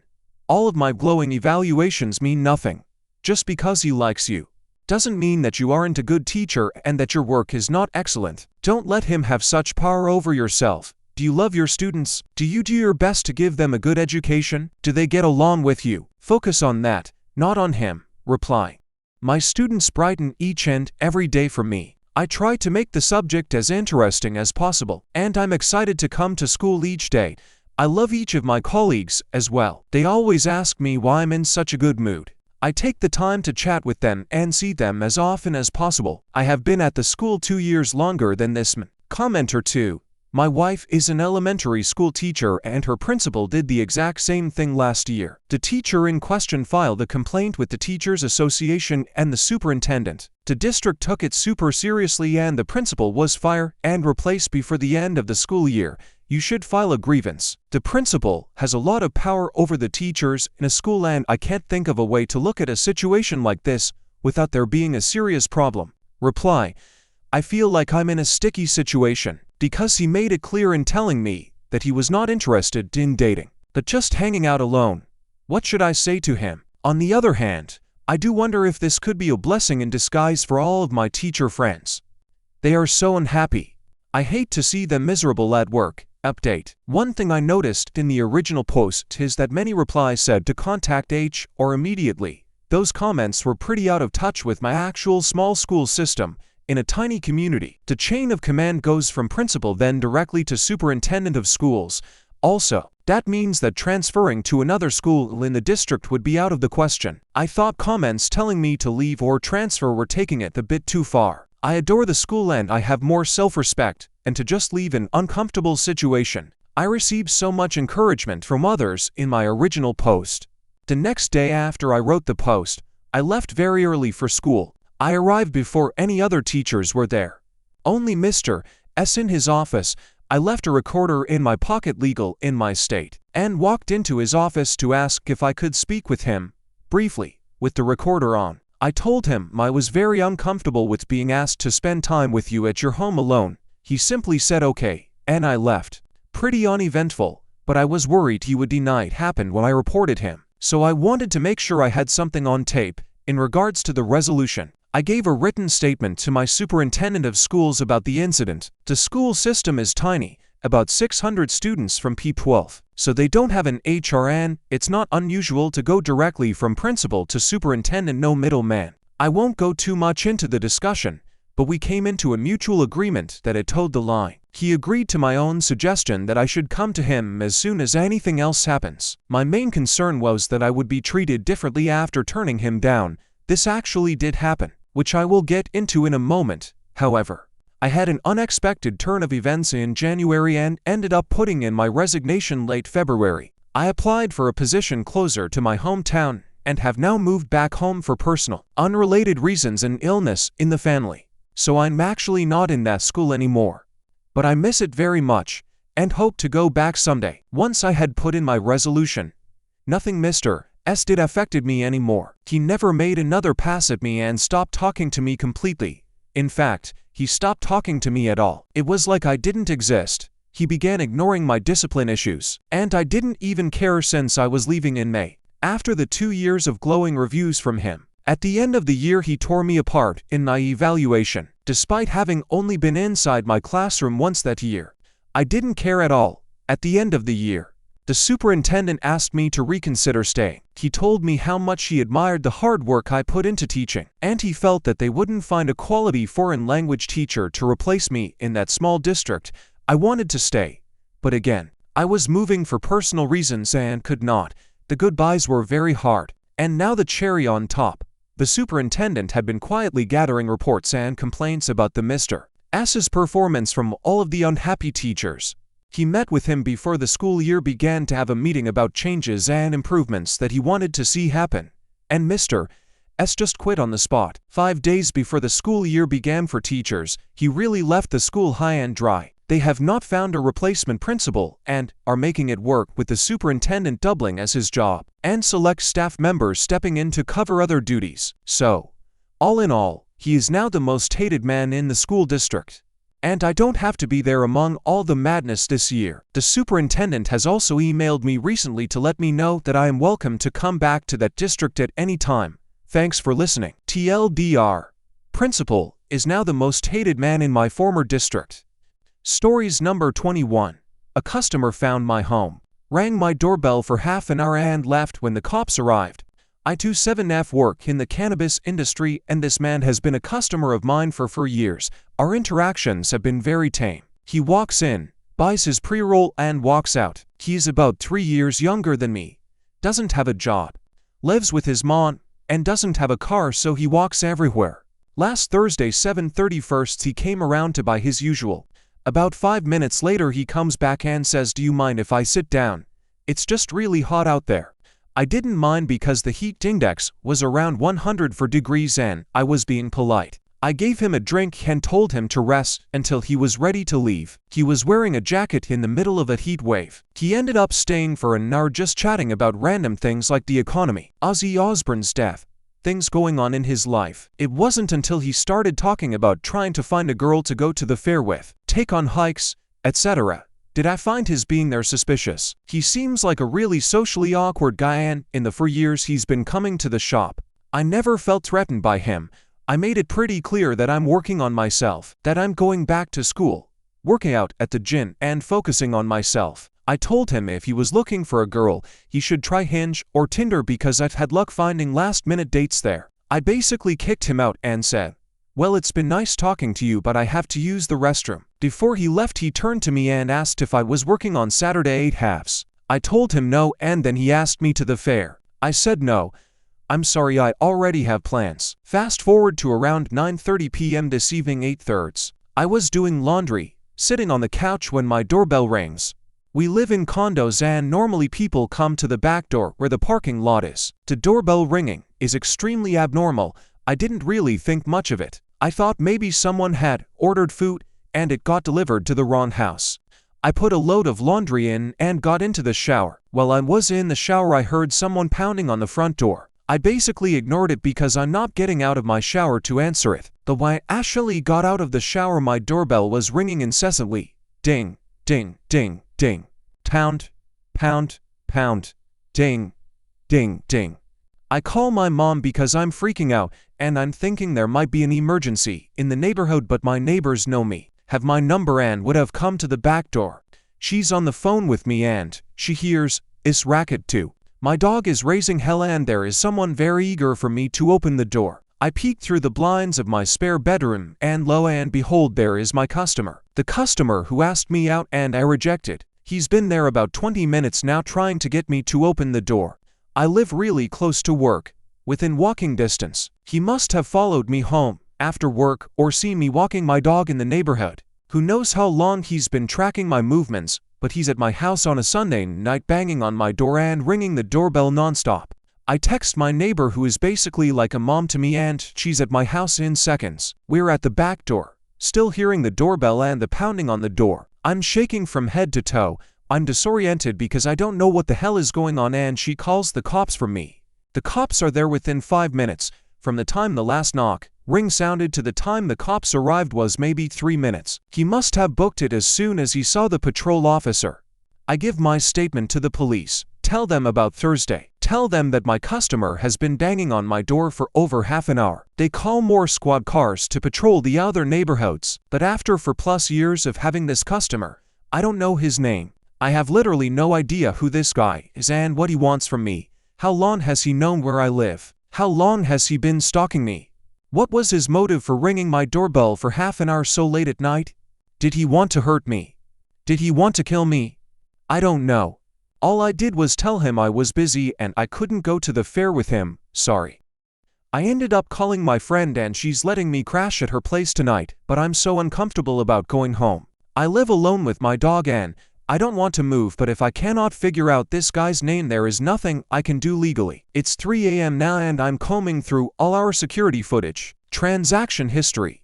All of my glowing evaluations mean nothing. Just because he likes you doesn't mean that you aren't a good teacher and that your work is not excellent. Don't let him have such power over yourself. Do you love your students? Do you do your best to give them a good education? Do they get along with you? Focus on that, not on him. Reply. My students brighten each and every day for me. I try to make the subject as interesting as possible, and I'm excited to come to school each day. I love each of my colleagues as well. They always ask me why I'm in such a good mood. I take the time to chat with them and see them as often as possible. I have been at the school 2 years longer than this man. Commenter 2. My wife is an elementary school teacher and her principal did the exact same thing last year. The teacher in question filed a complaint with the Teachers Association and the superintendent. The district took it super seriously and the principal was fired and replaced before the end of the school year. You should file a grievance. The principal has a lot of power over the teachers in a school and I can't think of a way to look at a situation like this without there being a serious problem. Reply. I feel like I'm in a sticky situation because he made it clear in telling me that he was not interested in dating, but just hanging out alone. What should I say to him? On the other hand, I do wonder if this could be a blessing in disguise for all of my teacher friends. They are so unhappy. I hate to see them miserable at work. Update. One thing I noticed in the original post is that many replies said to contact H or immediately. Those comments were pretty out of touch with my actual small school system. In a tiny community, the chain of command goes from principal then directly to superintendent of schools. Also, that means that transferring to another school in the district would be out of the question. I thought comments telling me to leave or transfer were taking it a bit too far. I adore the school and I have more self-respect, and to just leave an uncomfortable situation. I received so much encouragement from others in my original post. The next day after I wrote the post, I left very early for school. I arrived before any other teachers were there. Only Mr. S in his office. I left a recorder in my pocket legal in my state, and walked into his office to ask if I could speak with him, briefly, with the recorder on. I told him I was very uncomfortable with being asked to spend time with you at your home alone. He simply said okay, and I left. Pretty uneventful, but I was worried he would deny it happened when I reported him. So I wanted to make sure I had something on tape. In regards to the resolution, I gave a written statement to my superintendent of schools about the incident. The school system is tiny, about 600 students from P12, so they don't have an HRN. It's not unusual to go directly from principal to superintendent, no middleman. I won't go too much into the discussion, but we came into a mutual agreement that it towed the line. He agreed to my own suggestion that I should come to him as soon as anything else happens. My main concern was that I would be treated differently after turning him down. This actually did happen, which I will get into in a moment. However, I had an unexpected turn of events in January and ended up putting in my resignation late February. I applied for a position closer to my hometown and have now moved back home for personal, unrelated reasons and illness in the family. So I'm actually not in that school anymore. But I miss it very much and hope to go back someday. Once I had put in my resolution, nothing Mr. S did affected me anymore. He never made another pass at me and stopped talking to me completely. In fact, He stopped talking to me at all. It was like I didn't exist. He began ignoring my discipline issues, and I didn't even care since I was leaving in May. After the 2 years of glowing reviews from him, at the end of the year he tore me apart in my evaluation. Despite having only been inside my classroom once that year, I didn't care at all. At the end of the year, the superintendent asked me to reconsider staying. He told me how much he admired the hard work I put into teaching, and he felt that they wouldn't find a quality foreign language teacher to replace me in that small district. I wanted to stay, but again, I was moving for personal reasons and could not. The goodbyes were very hard, and now the cherry on top. The superintendent had been quietly gathering reports and complaints about the Mr. S's performance from all of the unhappy teachers. He met with him before the school year began to have a meeting about changes and improvements that he wanted to see happen, and Mr. S just quit on the spot. 5 days before the school year began for teachers, he really left the school high and dry. They have not found a replacement principal and are making it work with the superintendent doubling as his job and select staff members stepping in to cover other duties. So, all in all, he is now the most hated man in the school district. And I don't have to be there among all the madness this year. The superintendent has also emailed me recently to let me know that I am welcome to come back to that district at any time. Thanks for listening. TLDR. Principal is now the most hated man in my former district. Stories number 21. A customer found my home, rang my doorbell for half an hour and left when the cops arrived. I 27F work in the cannabis industry and this man has been a customer of mine for 4 years. Our interactions have been very tame. He walks in, buys his pre-roll and walks out. He's about 3 years younger than me, doesn't have a job, lives with his mom, and doesn't have a car so he walks everywhere. Last Thursday 7/31 he came around to buy his usual. About 5 minutes later he comes back and says, "Do you mind if I sit down? It's just really hot out there." I didn't mind because the heat index was around 104 degrees and I was being polite. I gave him a drink and told him to rest until he was ready to leave. He was wearing a jacket in the middle of a heat wave. He ended up staying for an hour just chatting about random things like the economy, Ozzy Osbourne's death, things going on in his life. It wasn't until he started talking about trying to find a girl to go to the fair with, take on hikes, etc. did I find his being there suspicious. He seems like a really socially awkward guy and, in the 4 years he's been coming to the shop, I never felt threatened by him. I made it pretty clear that I'm working on myself, that I'm going back to school, working out at the gym and focusing on myself. I told him if he was looking for a girl, he should try Hinge or Tinder because I've had luck finding last-minute dates there. I basically kicked him out and said, "Well, it's been nice talking to you, but I have to use the restroom." Before he left he turned to me and asked if I was working on Saturday 8/2. I told him no and then he asked me to the fair. I said no. I'm sorry, I already have plans. Fast forward to around 9:30 p.m. this evening 8/3. I was doing laundry, sitting on the couch when my doorbell rings. We live in condos and normally people come to the back door where the parking lot is. The doorbell ringing is extremely abnormal. I didn't really think much of it. I thought maybe someone had ordered food and it got delivered to the wrong house. I put a load of laundry in and got into the shower. While I was in the shower I heard someone pounding on the front door. I basically ignored it because I'm not getting out of my shower to answer it. Though when I actually got out of the shower my doorbell was ringing incessantly. Ding, ding, ding, ding. Pound, pound, pound. Ding, ding, ding. I call my mom because I'm freaking out and I'm thinking there might be an emergency in the neighborhood, but my neighbors know me, have my number and would have come to the back door. She's on the phone with me and she hears this racket too. My dog is raising hell and there is someone very eager for me to open the door. I peeked through the blinds of my spare bedroom and lo and behold there is my customer. The customer who asked me out and I rejected. He's been there about 20 minutes now trying to get me to open the door. I live really close to work, within walking distance. He must have followed me home after work or seen me walking my dog in the neighborhood. Who knows how long he's been tracking my movements, but he's at my house on a Sunday night banging on my door and ringing the doorbell nonstop. I text my neighbor who is basically like a mom to me and she's at my house in seconds. We're at the back door, still hearing the doorbell and the pounding on the door. I'm shaking from head to toe. I'm disoriented because I don't know what the hell is going on and she calls the cops for me. The cops are there within 5 minutes, From the time the last ring sounded to the time the cops arrived was maybe 3 minutes. He must have booked it as soon as he saw the patrol officer. I give my statement to the police. Tell them about Thursday. Tell them that my customer has been banging on my door for over half an hour. They call more squad cars to patrol the other neighborhoods. But after 4+ years of having this customer, I don't know his name. I have literally no idea who this guy is and what he wants from me. How long has he known where I live? How long has he been stalking me? What was his motive for ringing my doorbell for half an hour so late at night? Did he want to hurt me? Did he want to kill me? I don't know. All I did was tell him I was busy and I couldn't go to the fair with him, sorry. I ended up calling my friend and she's letting me crash at her place tonight, but I'm so uncomfortable about going home. I live alone with my dog and I don't want to move, but if I cannot figure out this guy's name, there is nothing I can do legally. It's 3 a.m. now and I'm combing through all our security footage, transaction history.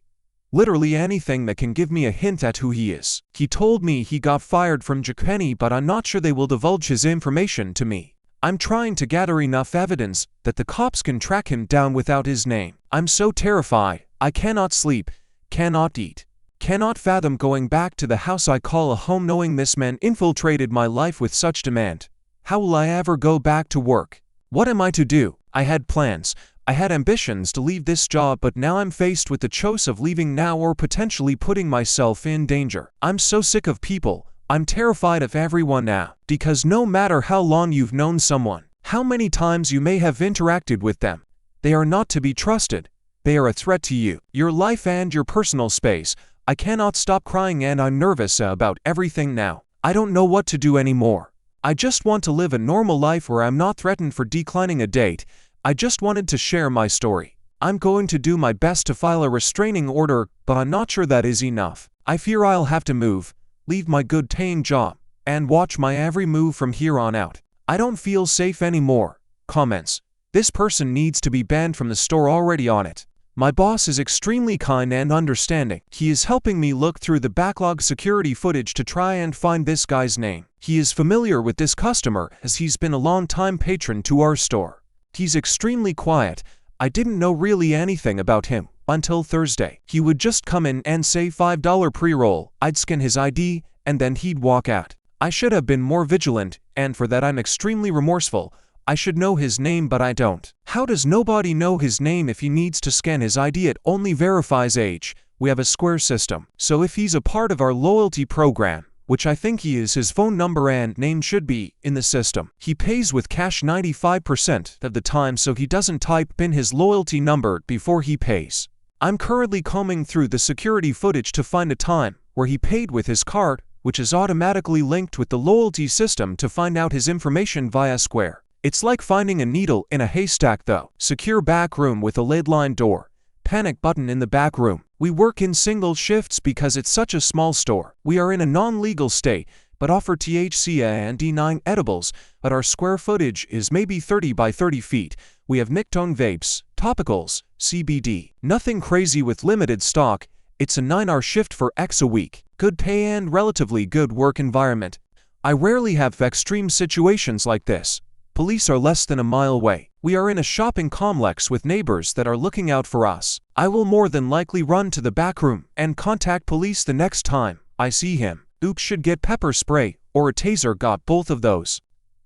Literally anything that can give me a hint at who he is. He told me he got fired from Jackpenny, but I'm not sure they will divulge his information to me. I'm trying to gather enough evidence that the cops can track him down without his name. I'm so terrified. I cannot sleep, cannot eat, cannot fathom going back to the house I call a home knowing this man infiltrated my life with such demand. How will I ever go back to work? What am I to do? I had plans. I had ambitions to leave this job, but now I'm faced with the choice of leaving now or potentially putting myself in danger. I'm so sick of people. I'm terrified of everyone now, because no matter how long you've known someone, how many times you may have interacted with them, they are not to be trusted. They are a threat to you, your life and your personal space. I cannot stop crying and I'm nervous about everything now. I don't know what to do anymore. I just want to live a normal life where I'm not threatened for declining a date. I just wanted to share my story. I'm going to do my best to file a restraining order, but I'm not sure that is enough. I fear I'll have to move, leave my good-paying job, and watch my every move from here on out. I don't feel safe anymore. Comments. This person needs to be banned from the store already on it. My boss is extremely kind and understanding. He is helping me look through the backlog security footage to try and find this guy's name. He is familiar with this customer as he's been a long-time patron to our store. He's extremely quiet. I didn't know really anything about him until Thursday. He would just come in and say $5 pre-roll. I'd scan his ID and then he'd walk out. I should have been more vigilant, and for that I'm extremely remorseful. I should know his name, but I don't. How does nobody know his name if he needs to scan his ID? It only verifies age. We have a Square system. So if he's a part of our loyalty program, which I think he is, his phone number and name should be in the system. He pays with cash 95% of the time, so he doesn't type in his loyalty number before he pays. I'm currently combing through the security footage to find a time where he paid with his card, which is automatically linked with the loyalty system to find out his information via Square. It's like finding a needle in a haystack though. Secure back room with a lead-lined door. Panic button in the back room. We work in single shifts because it's such a small store. We are in a non-legal state, but offer THC and D9 edibles, but our square footage is maybe 30 by 30 feet. We have nicotine vapes, topicals, CBD. Nothing crazy with limited stock. It's a 9-hour shift for X a week. Good pay and relatively good work environment. I rarely have extreme situations like this. Police are less than a mile away. We are in a shopping complex with neighbors that are looking out for us. I will more than likely run to the back room and contact police the next time I see him. Oops, should get pepper spray or a taser, got both of those.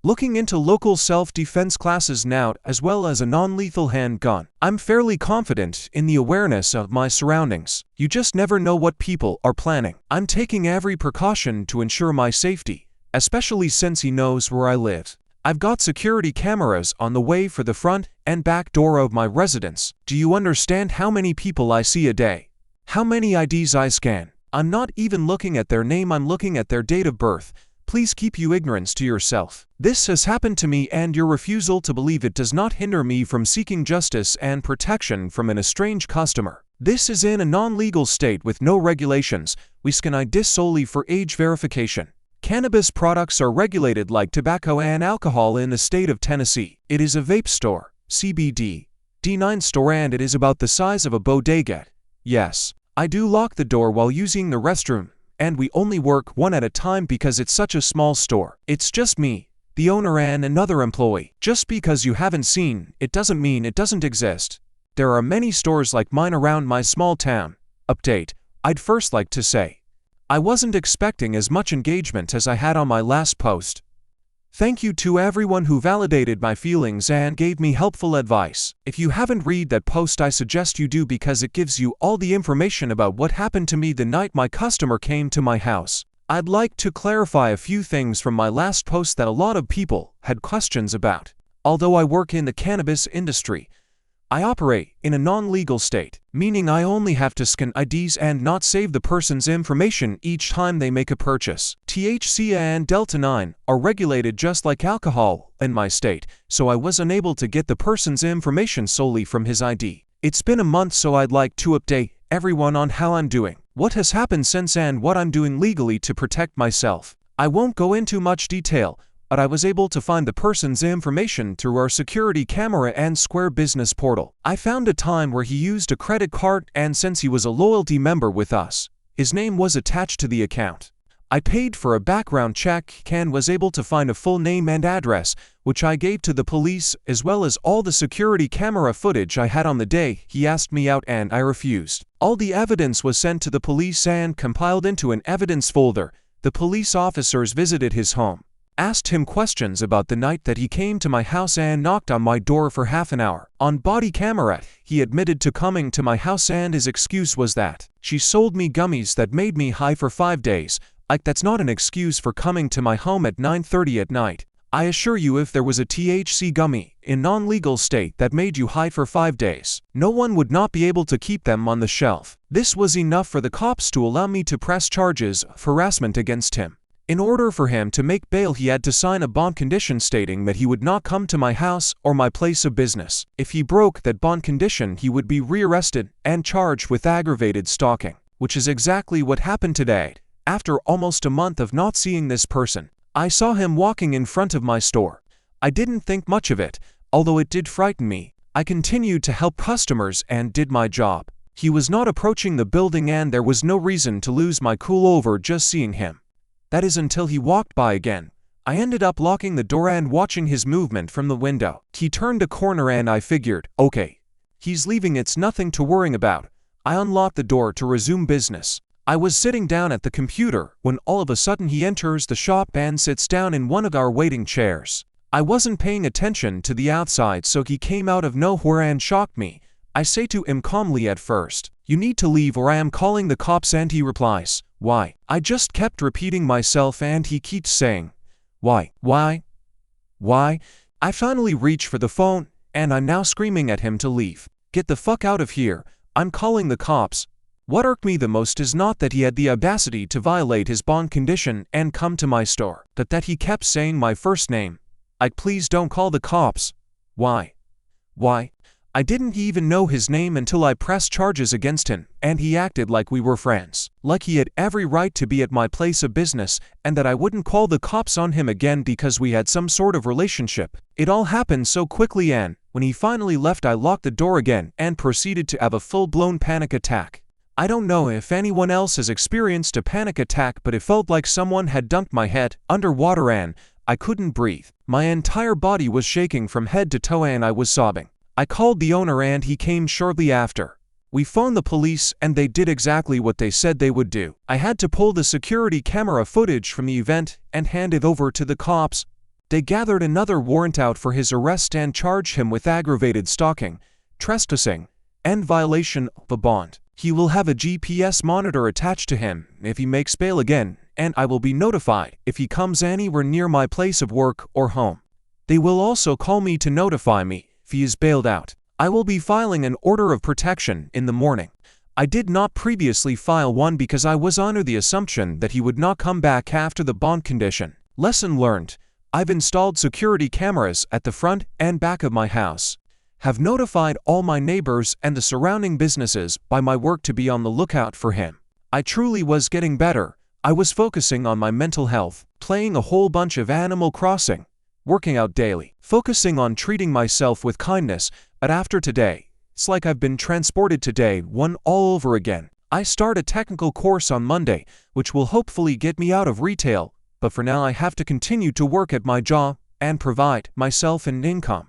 Looking into local self-defense classes now, as well as a non-lethal handgun. I'm fairly confident in the awareness of my surroundings. You just never know what people are planning. I'm taking every precaution to ensure my safety, especially since he knows where I live. I've got security cameras on the way for the front and back door of my residence. Do you understand how many people I see a day? How many IDs I scan? I'm not even looking at their name, I'm looking at their date of birth. Please keep your ignorance to yourself. This has happened to me, and your refusal to believe it does not hinder me from seeking justice and protection from an estranged customer. This is in a non-legal state with no regulations. We scan IDs solely for age verification. Cannabis products are regulated like tobacco and alcohol in the state of Tennessee. It is a vape store, CBD, D9 store, and it is about the size of a bodega. Yes, I do lock the door while using the restroom, and we only work one at a time because it's such a small store. It's just me, the owner, and another employee. Just because you haven't seen it doesn't mean it doesn't exist. There are many stores like mine around my small town. Update, I'd first like to say, I wasn't expecting as much engagement as I had on my last post. Thank you to everyone who validated my feelings and gave me helpful advice. If you haven't read that post, I suggest you do because it gives you all the information about what happened to me the night my customer came to my house. I'd like to clarify a few things from my last post that a lot of people had questions about. Although I work in the cannabis industry, I operate in a non-legal state, meaning I only have to scan IDs and not save the person's information each time they make a purchase. THC and Delta-9 are regulated just like alcohol in my state, so I was unable to get the person's information solely from his ID. It's been a month, so I'd like to update everyone on how I'm doing, what has happened since, and what I'm doing legally to protect myself. I won't go into much detail, but I was able to find the person's information through our security camera and Square Business portal. I found a time where he used a credit card, and since he was a loyalty member with us, his name was attached to the account. I paid for a background check and was able to find a full name and address, which I gave to the police, as well as all the security camera footage I had on the day he asked me out, and I refused. All the evidence was sent to the police and compiled into an evidence folder. The police officers visited his home, asked him questions about the night that he came to my house, and knocked on my door for half an hour. On body camera, he admitted to coming to my house, and his excuse was that she sold me gummies that made me high for 5 days. Like, that's not an excuse for coming to my home at 9:30 at night. I assure you, if there was a THC gummy in non-legal state that made you high for 5 days, no one would not be able to keep them on the shelf. This was enough for the cops to allow me to press charges of harassment against him. In order for him to make bail, he had to sign a bond condition stating that he would not come to my house or my place of business. If he broke that bond condition, he would be rearrested and charged with aggravated stalking, which is exactly what happened today. After almost a month of not seeing this person, I saw him walking in front of my store. I didn't think much of it, although it did frighten me. I continued to help customers and did my job. He was not approaching the building, and there was no reason to lose my cool over just seeing him. That is, until he walked by again. I ended up locking the door and watching his movement from the window. He turned a corner and I figured, okay, he's leaving, it's nothing to worry about. I unlocked the door to resume business. I was sitting down at the computer when all of a sudden he enters the shop and sits down in one of our waiting chairs. I wasn't paying attention to the outside, so he came out of nowhere and shocked me. I say to him calmly at first, "You need to leave or I am calling the cops," and he replies, "Why?" I just kept repeating myself and he keeps saying, "Why? Why? Why?" I finally reach for the phone and I'm now screaming at him to leave. "Get the fuck out of here, I'm calling the cops." What irked me the most is not that he had the audacity to violate his bond condition and come to my store, but that he kept saying my first name. Please don't call the cops." Why? Why? I didn't even know his name until I pressed charges against him, and he acted like we were friends, like he had every right to be at my place of business, and that I wouldn't call the cops on him again because we had some sort of relationship. It all happened so quickly, and when he finally left, I locked the door again and proceeded to have a full-blown panic attack. I don't know if anyone else has experienced a panic attack, but it felt like someone had dunked my head underwater and I couldn't breathe. My entire body was shaking from head to toe and I was sobbing. I called the owner and he came shortly after. We phoned the police and they did exactly what they said they would do. I had to pull the security camera footage from the event and hand it over to the cops. They gathered another warrant out for his arrest and charged him with aggravated stalking, trespassing, and violation of a bond. He will have a GPS monitor attached to him if he makes bail again, and I will be notified if he comes anywhere near my place of work or home. They will also call me to notify me if he is bailed out. I will be filing an order of protection in the morning. I did not previously file one because I was under the assumption that he would not come back after the bond condition. Lesson learned. I've installed security cameras at the front and back of my house. Have notified all my neighbors and the surrounding businesses by my work to be on the lookout for him. I truly was getting better. I was focusing on my mental health, playing a whole bunch of Animal Crossing, working out daily, focusing on treating myself with kindness, but after today, it's like I've been transported to day one all over again. I start a technical course on Monday, which will hopefully get me out of retail, but for now I have to continue to work at my job and provide myself an income.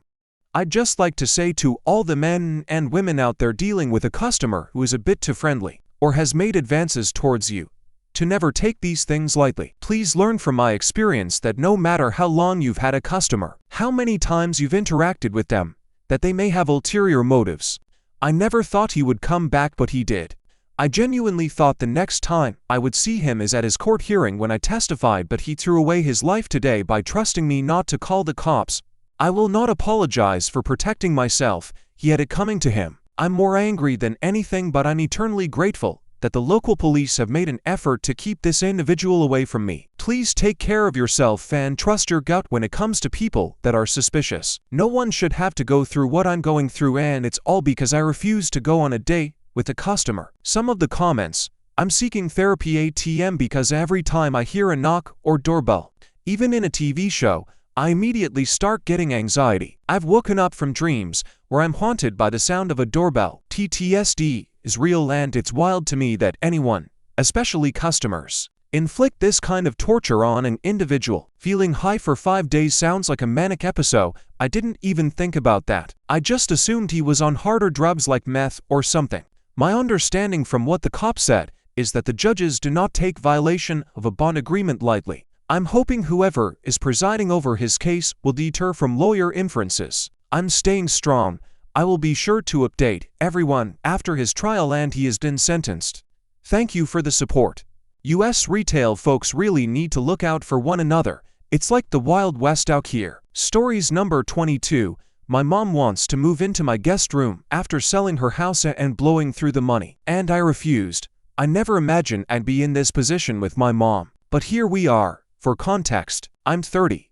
I'd just like to say to all the men and women out there dealing with a customer who is a bit too friendly, or has made advances towards you, to never take these things lightly. Please learn from my experience that no matter how long you've had a customer, how many times you've interacted with them, that they may have ulterior motives. I never thought he would come back, but he did. I genuinely thought the next time I would see him is at his court hearing when I testified, but he threw away his life today by trusting me not to call the cops. I will not apologize for protecting myself. He had it coming to him. I'm more angry than anything, but I'm eternally grateful that the local police have made an effort to keep this individual away from me. Please take care of yourself and trust your gut when it comes to people that are suspicious. No one should have to go through what I'm going through, and it's all because I refused to go on a date with a customer. Some of the comments: I'm seeking therapy ATM because every time I hear a knock or doorbell, even in a TV show, I immediately start getting anxiety. I've woken up from dreams where I'm haunted by the sound of a doorbell. PTSD is real, and it's wild to me that anyone, especially customers, inflict this kind of torture on an individual. Feeling high for 5 days sounds like a manic episode. I didn't even think about that. I just assumed he was on harder drugs like meth or something. My understanding from what the cop said is that the judges do not take violation of a bond agreement lightly. I'm hoping whoever is presiding over his case will deter from lawyer inferences. I'm staying strong. I will be sure to update everyone after his trial and he has been sentenced. Thank you for the support. US retail folks really need to look out for one another. It's like the Wild West out here. Stories number 22. My mom wants to move into my guest room after selling her house and blowing through the money, and I refused. I never imagined I'd be in this position with my mom, but here we are. For context, I'm 30,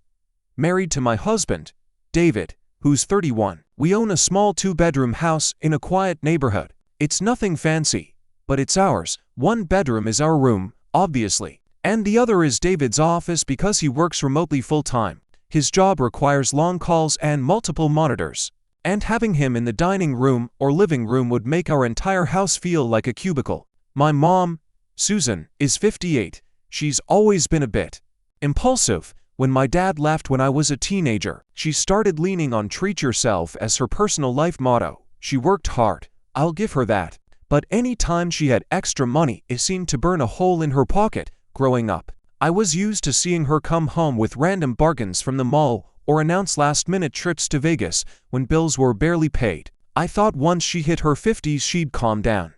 married to my husband, David, who's 31. We own a small 2-bedroom house in a quiet neighborhood. It's nothing fancy, but it's ours. One bedroom is our room, obviously, and the other is David's office because he works remotely full-time. His job requires long calls and multiple monitors, and having him in the dining room or living room would make our entire house feel like a cubicle. My mom, Susan, is 58. She's always been a bit impulsive. When my dad left when I was a teenager, she started leaning on treat yourself as her personal life motto. She worked hard, I'll give her that, but any time she had extra money, it seemed to burn a hole in her pocket. Growing up, I was used to seeing her come home with random bargains from the mall or announce last-minute trips to Vegas when bills were barely paid. I thought once she hit her 50s she'd calm down,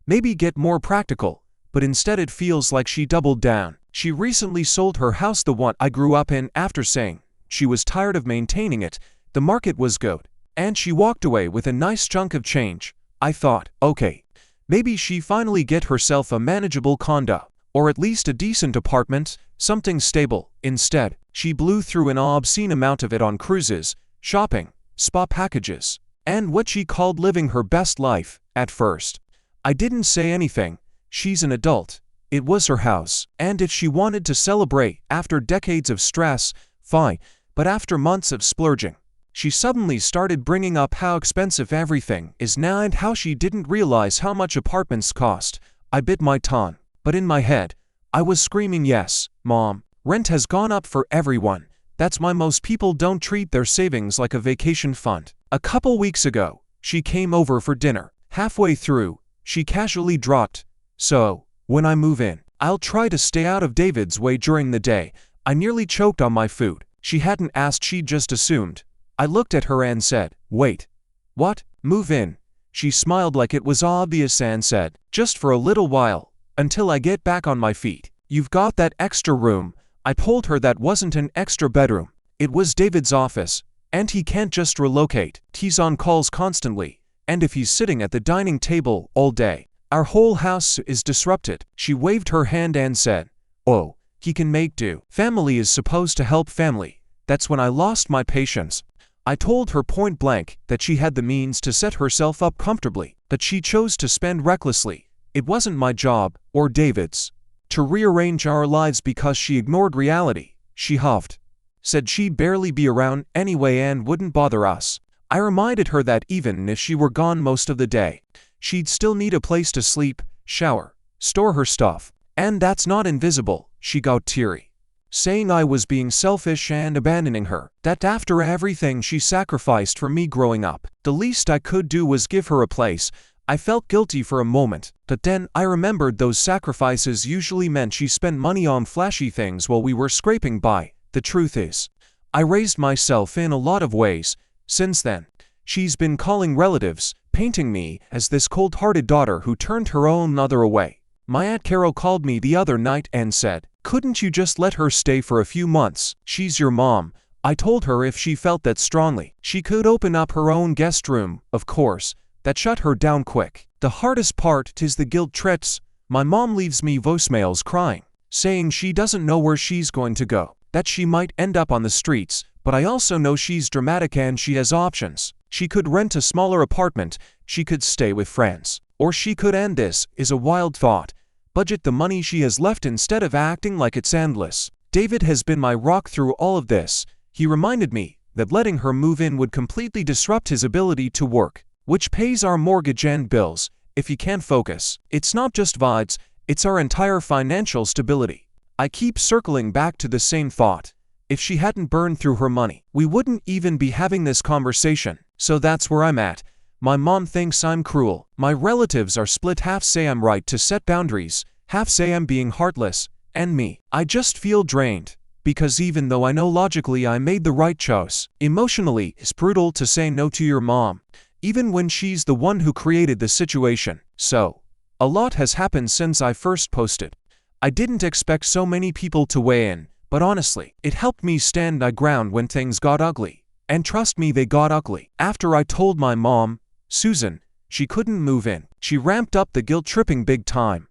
maybe get more practical, but instead it feels like she doubled down. She recently sold her house, the one I grew up in, after saying she was tired of maintaining it. The market was good, and she walked away with a nice chunk of change. I thought, okay, maybe she finally get herself a manageable condo, or at least a decent apartment, something stable. Instead, she blew through an obscene amount of it on cruises, shopping, spa packages, and what she called living her best life. At first, I didn't say anything. She's an adult. It was her house, and if she wanted to celebrate after decades of stress, fine, but after months of splurging, she suddenly started bringing up how expensive everything is now and how she didn't realize how much apartments cost. I bit my tongue, but in my head, I was screaming, yes, Mom, rent has gone up for everyone. That's why most people don't treat their savings like a vacation fund. A couple weeks ago, she came over for dinner. Halfway through, she casually dropped, "So, when I move in, I'll try to stay out of David's way during the day." I nearly choked on my food. She hadn't asked, she'd just assumed. I looked at her and said, "Wait. What? Move in?" She smiled like it was obvious and said, "Just for a little while, until I get back on my feet. You've got that extra room." I told her that wasn't an extra bedroom. It was David's office, and he can't just relocate. He's on calls constantly, and if he's sitting at the dining table all day, our whole house is disrupted. She waved her hand and said, "Oh, he can make do. Family is supposed to help family." That's when I lost my patience. I told her point blank that she had the means to set herself up comfortably, that she chose to spend recklessly. It wasn't my job, or David's, to rearrange our lives because she ignored reality. She huffed, said she'd barely be around anyway and wouldn't bother us. I reminded her that even if she were gone most of the day, she'd still need a place to sleep, shower, store her stuff, and that's not invisible. She got teary. saying I was being selfish and abandoning her, that after everything she sacrificed for me growing up, the least I could do was give her a place. I felt guilty for a moment, but then I remembered those sacrifices usually meant she spent money on flashy things while we were scraping by. The truth is, I raised myself in a lot of ways. Since then, she's been calling relatives, painting me as this cold-hearted daughter who turned her own mother away. My Aunt Carol called me the other night and said, "Couldn't you just let her stay for a few months? She's your mom." I told her if she felt that strongly, she could open up her own guest room. Of course, that shut her down quick. The hardest part is the guilt trips. My mom leaves me voicemails crying, saying she doesn't know where she's going to go, that she might end up on the streets, but I also know she's dramatic and she has options. She could rent a smaller apartment, she could stay with friends, or she could, and this is a wild thought, budget the money she has left instead of acting like it's endless. David has been my rock through all of this. He reminded me that letting her move in would completely disrupt his ability to work, which pays our mortgage and bills. If he can't focus, it's not just vibes, it's our entire financial stability. I keep circling back to the same thought. If she hadn't burned through her money, we wouldn't even be having this conversation. So that's where I'm at. My mom thinks I'm cruel. My relatives are split, half say I'm right to set boundaries, half say I'm being heartless. And me, I just feel drained. Because even though I know logically I made the right choice, emotionally it's brutal to say no to your mom, even when she's the one who created the situation. So, a lot has happened since I first posted. I didn't expect so many people to weigh in, but honestly, it helped me stand my ground when things got ugly. And trust me, they got ugly. After I told my mom, Susan, she couldn't move in, she ramped up the guilt tripping big time.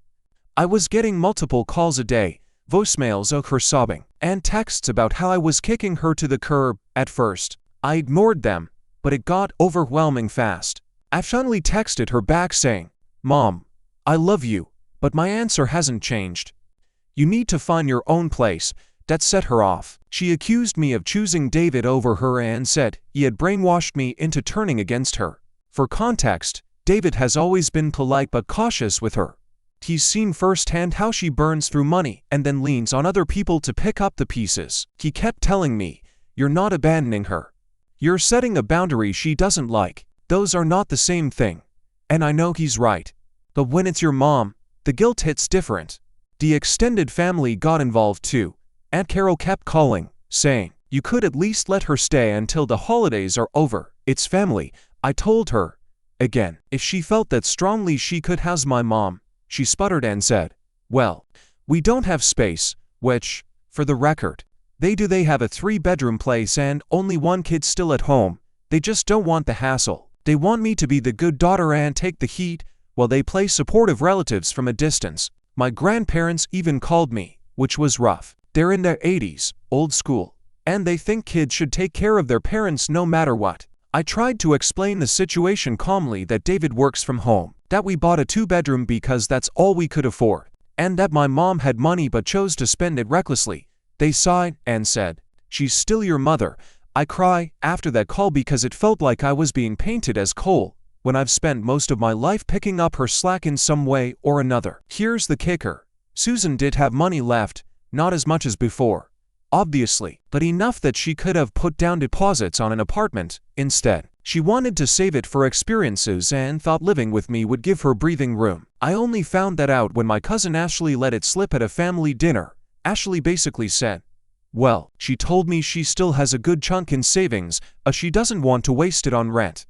I was getting multiple calls a day, voicemails of her sobbing, and texts about how I was kicking her to the curb. At first, I ignored them, but it got overwhelming fast. I finally texted her back saying, "Mom, I love you, but my answer hasn't changed. You need to find your own place." That set her off. She accused me of choosing David over her and said he had brainwashed me into turning against her. For context, David has always been polite but cautious with her. He's seen firsthand how she burns through money and then leans on other people to pick up the pieces. He kept telling me, "You're not abandoning her. You're setting a boundary she doesn't like." Those are not the same thing. And I know he's right. But when it's your mom, the guilt hits different. The extended family got involved too. Aunt Carol kept calling, saying, "You could at least let her stay until the holidays are over. It's family." I told her, again, if she felt that strongly she could house my mom. She sputtered and said, "Well, we don't have space," which, for the record, they do. They have a 3-bedroom place and only one kid still at home. They just don't want the hassle. They want me to be the good daughter and take the heat, while they play supportive relatives from a distance. My grandparents even called me, which was rough. They're in their 80s, old school, and they think kids should take care of their parents no matter what. I tried to explain the situation calmly, that David works from home, that we bought a 2-bedroom because that's all we could afford, and that my mom had money but chose to spend it recklessly. They sighed and said, "She's still your mother." I cry after that call because it felt like I was being painted as cold, when I've spent most of my life picking up her slack in some way or another. Here's the kicker. Susan did have money left. Not as much as before, obviously, but enough that she could have put down deposits on an apartment. Instead, she wanted to save it for experiences and thought living with me would give her breathing room. I only found that out when my cousin Ashley let it slip at a family dinner. Ashley basically said, "Well, she told me she still has a good chunk in savings, she doesn't want to waste it on rent."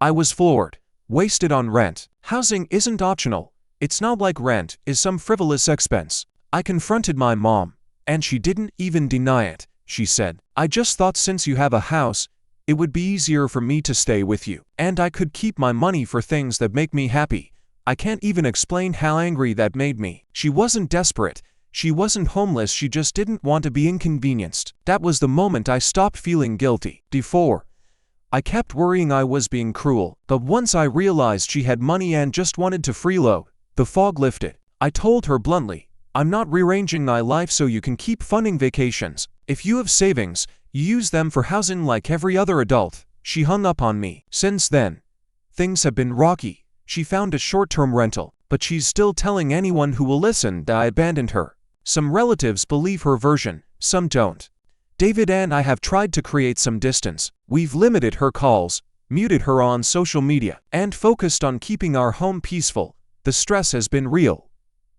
I was floored. Waste it on rent? Housing isn't optional. It's not like rent is some frivolous expense. I confronted my mom, and she didn't even deny it. She said, "I just thought since you have a house, it would be easier for me to stay with you, and I could keep my money for things that make me happy." I can't even explain how angry that made me. She wasn't desperate. She wasn't homeless. She just didn't want to be inconvenienced. That was the moment I stopped feeling guilty. Before, I kept worrying I was being cruel, but once I realized she had money and just wanted to freeload, the fog lifted. I told her bluntly, "I'm not rearranging my life so you can keep funding vacations. If you have savings, you use them for housing like every other adult." She hung up on me. Since then, things have been rocky. She found a short-term rental, but she's still telling anyone who will listen that I abandoned her. Some relatives believe her version, some don't. David and I have tried to create some distance. We've limited her calls, muted her on social media, and focused on keeping our home peaceful. The stress has been real,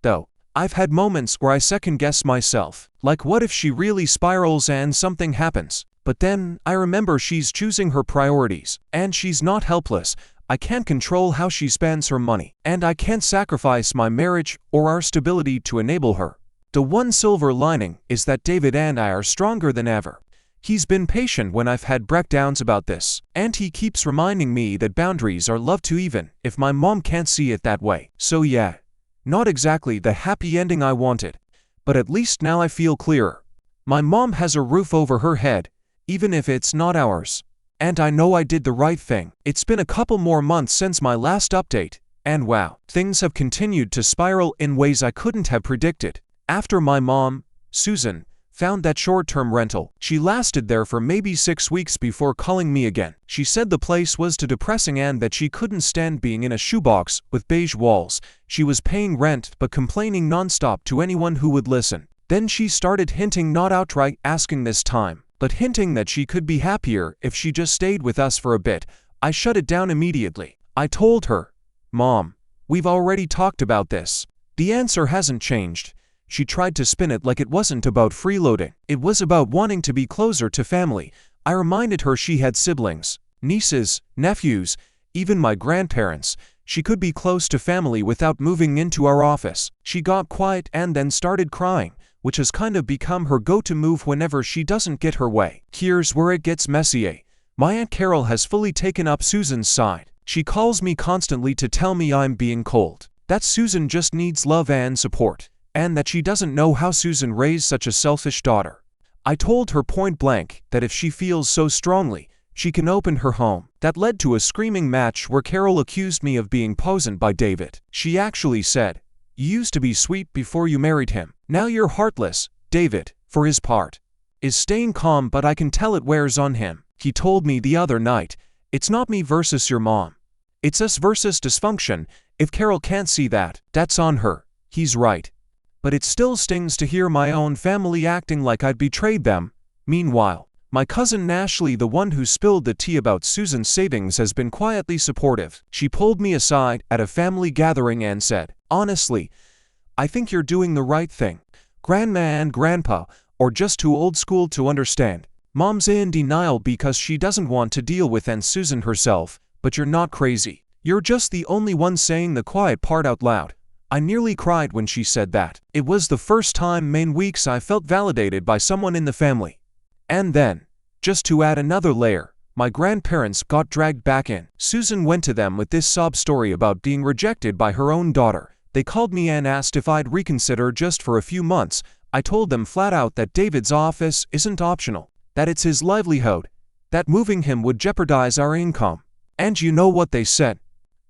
though. I've had moments where I second-guess myself, like what if she really spirals and something happens? But then, I remember she's choosing her priorities, and she's not helpless. I can't control how she spends her money, and I can't sacrifice my marriage or our stability to enable her. The one silver lining is that David and I are stronger than ever. He's been patient when I've had breakdowns about this, and he keeps reminding me that boundaries are love too, even if my mom can't see it that way. So yeah, not exactly the happy ending I wanted, but at least now I feel clearer. My mom has a roof over her head, even if it's not ours. And I know I did the right thing. It's been a couple more months since my last update, and wow, things have continued to spiral in ways I couldn't have predicted. After my mom, Susan, found that short-term rental, she lasted there for maybe 6 weeks before calling me again. She said the place was too depressing and that she couldn't stand being in a shoebox with beige walls. She was paying rent but complaining nonstop to anyone who would listen. Then she started hinting, not outright asking this time, but hinting that she could be happier if she just stayed with us for a bit. I shut it down immediately. I told her, "Mom, we've already talked about this. The answer hasn't changed." She tried to spin it like it wasn't about freeloading. It was about wanting to be closer to family. I reminded her she had siblings, nieces, nephews, even my grandparents. She could be close to family without moving into our office. She got quiet and then started crying, which has kind of become her go-to move whenever she doesn't get her way. Here's where it gets messy. My Aunt Carol has fully taken up Susan's side. She calls me constantly to tell me I'm being cold, that Susan just needs love and support, and that she doesn't know how Susan raised such a selfish daughter. I told her point blank that if she feels so strongly, she can open her home. That led to a screaming match where Carol accused me of being poisoned by David. She actually said, "You used to be sweet before you married him. Now you're heartless." David, for his part, is staying calm, but I can tell it wears on him. He told me the other night, "It's not me versus your mom. It's us versus dysfunction. If Carol can't see that, that's on her." He's right. But it still stings to hear my own family acting like I'd betrayed them. Meanwhile, my cousin Ashley, the one who spilled the tea about Susan's savings, has been quietly supportive. She pulled me aside at a family gathering and said, "Honestly, I think you're doing the right thing. Grandma and Grandpa are just too old school to understand. Mom's in denial because she doesn't want to deal with Aunt Susan herself, but you're not crazy. You're just the only one saying the quiet part out loud." I nearly cried when she said that. It was the first time in weeks I felt validated by someone in the family. And then, just to add another layer, my grandparents got dragged back in. Susan went to them with this sob story about being rejected by her own daughter. They called me and asked if I'd reconsider just for a few months. I told them flat out that David's office isn't optional, that it's his livelihood, that moving him would jeopardize our income. And you know what they said?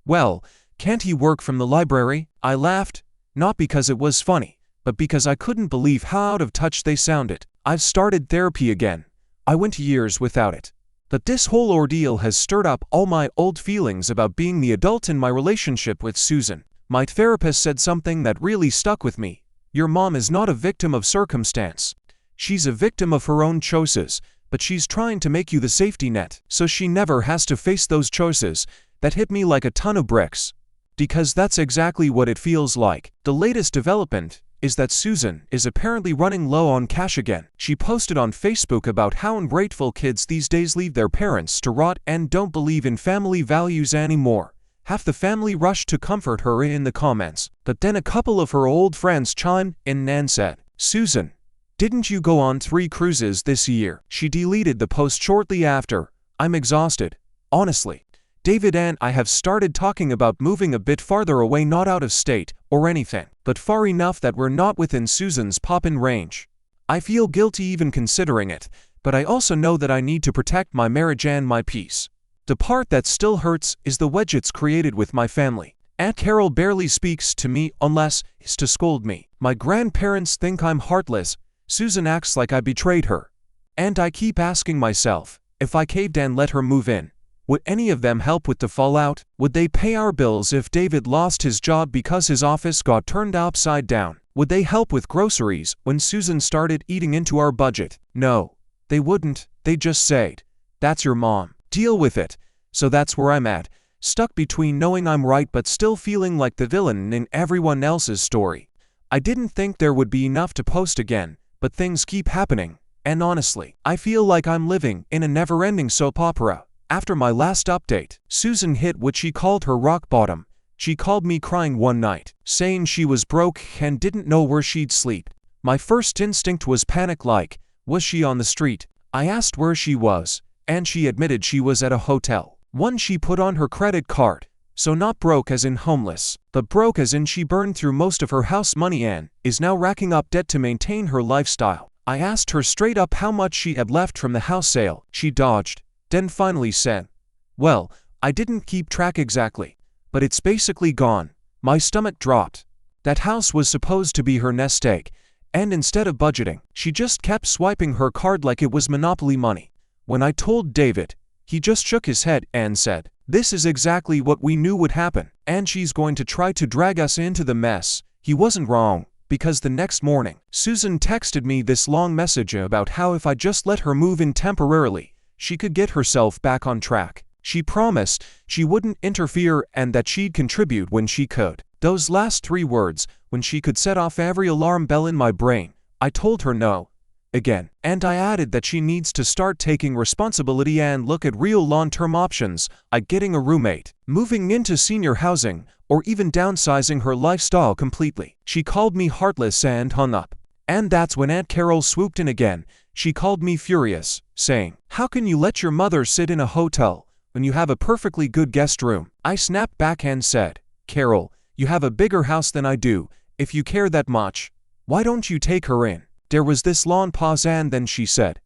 "Well, can't he work from the library?" I laughed, not because it was funny, but because I couldn't believe how out of touch they sounded. I've started therapy again. I went years without it. But this whole ordeal has stirred up all my old feelings about being the adult in my relationship with Susan. My therapist said something that really stuck with me. Your mom is not a victim of circumstance. She's a victim of her own choices, but she's trying to make you the safety net, so she never has to face those choices. That hit me like a ton of bricks, because that's exactly what it feels like. The latest development is that Susan is apparently running low on cash again. She posted on Facebook about how ungrateful kids these days leave their parents to rot and don't believe in family values anymore. Half the family rushed to comfort her in the comments, but then a couple of her old friends chimed in and said, "Susan, didn't you go on 3 cruises this year?" She deleted the post shortly after. I'm exhausted, honestly. David and I have started talking about moving a bit farther away, not out of state or anything, but far enough that we're not within Susan's pop-in range. I feel guilty even considering it, but I also know that I need to protect my marriage and my peace. The part that still hurts is the wedge it's created with my family. Aunt Carol barely speaks to me unless it's to scold me. My grandparents think I'm heartless. Susan acts like I betrayed her. And I keep asking myself, if I caved and let her move in, would any of them help with the fallout? Would they pay our bills if David lost his job because his office got turned upside down? Would they help with groceries when Susan started eating into our budget? No, they wouldn't. They'd just say, "That's your mom. Deal with it." So that's where I'm at, stuck between knowing I'm right but still feeling like the villain in everyone else's story. I didn't think there would be enough to post again, but things keep happening, and honestly, I feel like I'm living in a never-ending soap opera. After my last update, Susan hit what she called her rock bottom. She called me crying one night, saying she was broke and didn't know where she'd sleep. My first instinct was panic, like, was she on the street? I asked where she was, and she admitted she was at a hotel. One she put on her credit card. So not broke as in homeless, but broke as in she burned through most of her house money and is now racking up debt to maintain her lifestyle. I asked her straight up how much she had left from the house sale. She dodged, then finally said, "Well, I didn't keep track exactly, but it's basically gone." My stomach dropped. That house was supposed to be her nest egg, and instead of budgeting, she just kept swiping her card like it was Monopoly money. When I told David, he just shook his head and said, "This is exactly what we knew would happen, and she's going to try to drag us into the mess." He wasn't wrong, because the next morning, Susan texted me this long message about how if I just let her move in temporarily, she could get herself back on track. She promised she wouldn't interfere and that she'd contribute when she could. Those last 3 words, when she could set off every alarm bell in my brain. I told her no. Again. And I added that she needs to start taking responsibility and look at real long-term options, like getting a roommate, moving into senior housing, or even downsizing her lifestyle completely. She called me heartless and hung up. And that's when Aunt Carol swooped in again. She called me furious, saying, "How can you let your mother sit in a hotel when you have a perfectly good guest room?" I snapped back and said, "Carol, you have a bigger house than I do. If you care that much, why don't you take her in?" There was this long pause and then she said,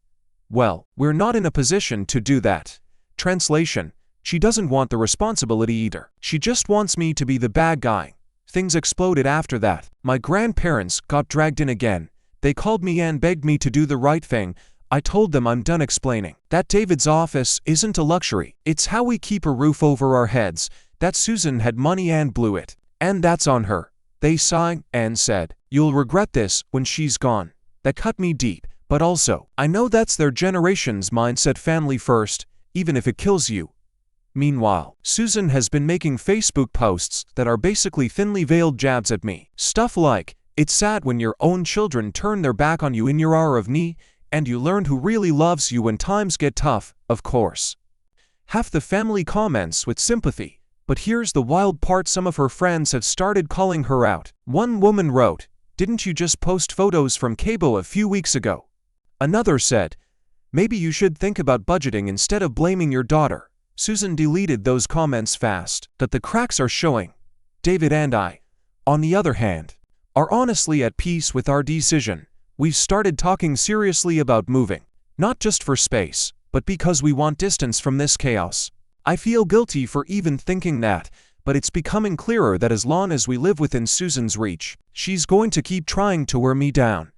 "Well, we're not in a position to do that." Translation: she doesn't want the responsibility either. She just wants me to be the bad guy. Things exploded after that. My grandparents got dragged in again. They called me and begged me to do the right thing. I told them I'm done explaining. That David's office isn't a luxury. It's how we keep a roof over our heads. That Susan had money and blew it. And that's on her. They sighed and said, "You'll regret this when she's gone." That cut me deep, but also, I know that's their generation's mindset, family first, even if it kills you. Meanwhile, Susan has been making Facebook posts that are basically thinly veiled jabs at me. Stuff like, "It's sad when your own children turn their back on you in your hour of need, and you learn who really loves you when times get tough," of course. Half the family comments with sympathy, but here's the wild part: some of her friends have started calling her out. One woman wrote, "Didn't you just post photos from Cabo a few weeks ago?" Another said, "Maybe you should think about budgeting instead of blaming your daughter." Susan deleted those comments fast. That the cracks are showing. David and I, on the other hand, are honestly at peace with our decision. We've started talking seriously about moving, not just for space, but because we want distance from this chaos. I feel guilty for even thinking that, but it's becoming clearer that as long as we live within Susan's reach, she's going to keep trying to wear me down.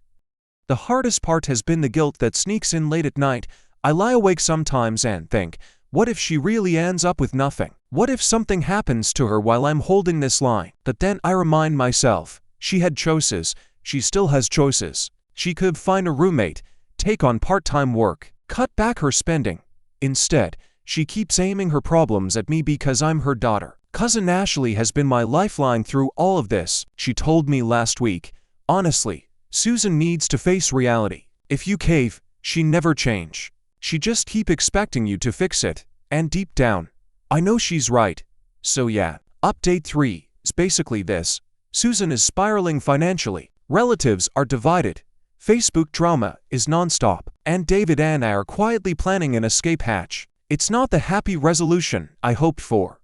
The hardest part has been the guilt that sneaks in late at night. I lie awake sometimes and think, what if she really ends up with nothing? What if something happens to her while I'm holding this line? But then I remind myself, she had choices, she still has choices. She could find a roommate, take on part-time work, cut back her spending. Instead, she keeps aiming her problems at me because I'm her daughter. Cousin Ashley has been my lifeline through all of this. She told me last week, "Honestly, Susan needs to face reality. If you cave, she never change. She just keep expecting you to fix it." And deep down, I know she's right. So yeah, update 3 is basically this. Susan is spiraling financially. Relatives are divided. Facebook drama is nonstop. And David and I are quietly planning an escape hatch. It's not the happy resolution I hoped for,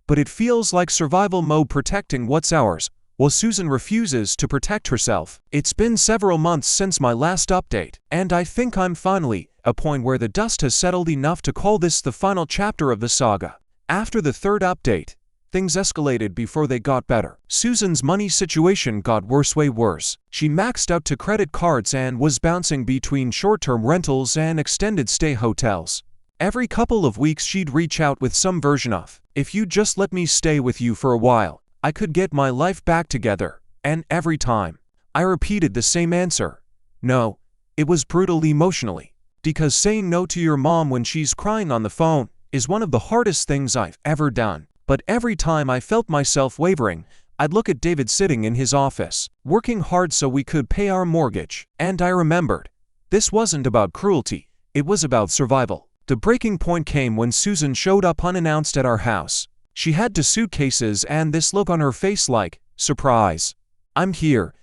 but it feels like survival mode, protecting what's ours, while Susan refuses to protect herself. It's been several months since my last update, and I think I'm finally at a point where the dust has settled enough to call this the final chapter of the saga. After the 3rd update, things escalated before they got better. Susan's money situation got worse, way worse. She maxed out to credit cards and was bouncing between short-term rentals and extended stay hotels. Every couple of weeks she'd reach out with some version of, "If you just let me stay with you for a while, I could get my life back together." And every time, I repeated the same answer. No, it was brutal emotionally. Because saying no to your mom when she's crying on the phone is one of the hardest things I've ever done. But every time I felt myself wavering, I'd look at David sitting in his office, working hard so we could pay our mortgage. And I remembered, this wasn't about cruelty, it was about survival. The breaking point came when Susan showed up unannounced at our house. She had 2 suitcases and this look on her face like, surprise. I'm here.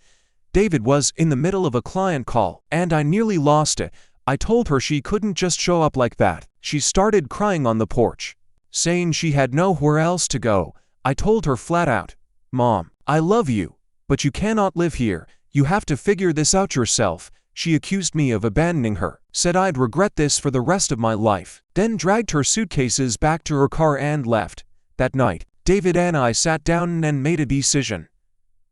David was in the middle of a client call, and I nearly lost it. I told her she couldn't just show up like that. She started crying on the porch, saying she had nowhere else to go. I told her flat out, Mom, I love you, but you cannot live here. You have to figure this out yourself. She accused me of abandoning her, said I'd regret this for the rest of my life, then dragged her suitcases back to her car and left. That night, David and I sat down and made a decision.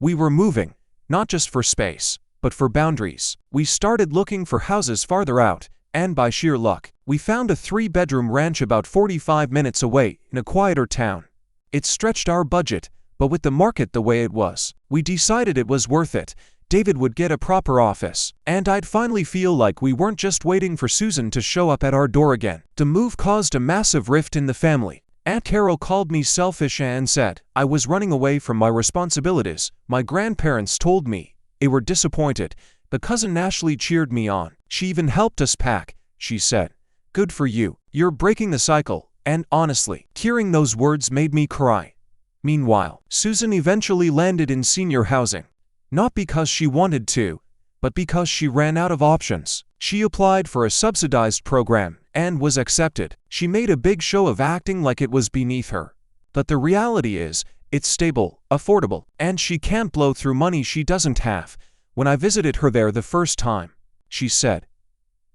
We were moving, not just for space, but for boundaries. We started looking for houses farther out, and by sheer luck, we found a 3-bedroom ranch about 45 minutes away in a quieter town. It stretched our budget, but with the market the way it was, we decided it was worth it. David would get a proper office, and I'd finally feel like we weren't just waiting for Susan to show up at our door again. The move caused a massive rift in the family. Aunt Carol called me selfish and said I was running away from my responsibilities. My grandparents told me they were disappointed, but cousin Ashley cheered me on. She even helped us pack. She said, "Good for you. You're breaking the cycle." And honestly, hearing those words made me cry. Meanwhile, Susan eventually landed in senior housing. Not because she wanted to, but because she ran out of options. She applied for a subsidized program and was accepted. She made a big show of acting like it was beneath her. But the reality is, it's stable, affordable, and she can't blow through money she doesn't have. When I visited her there the first time, she said,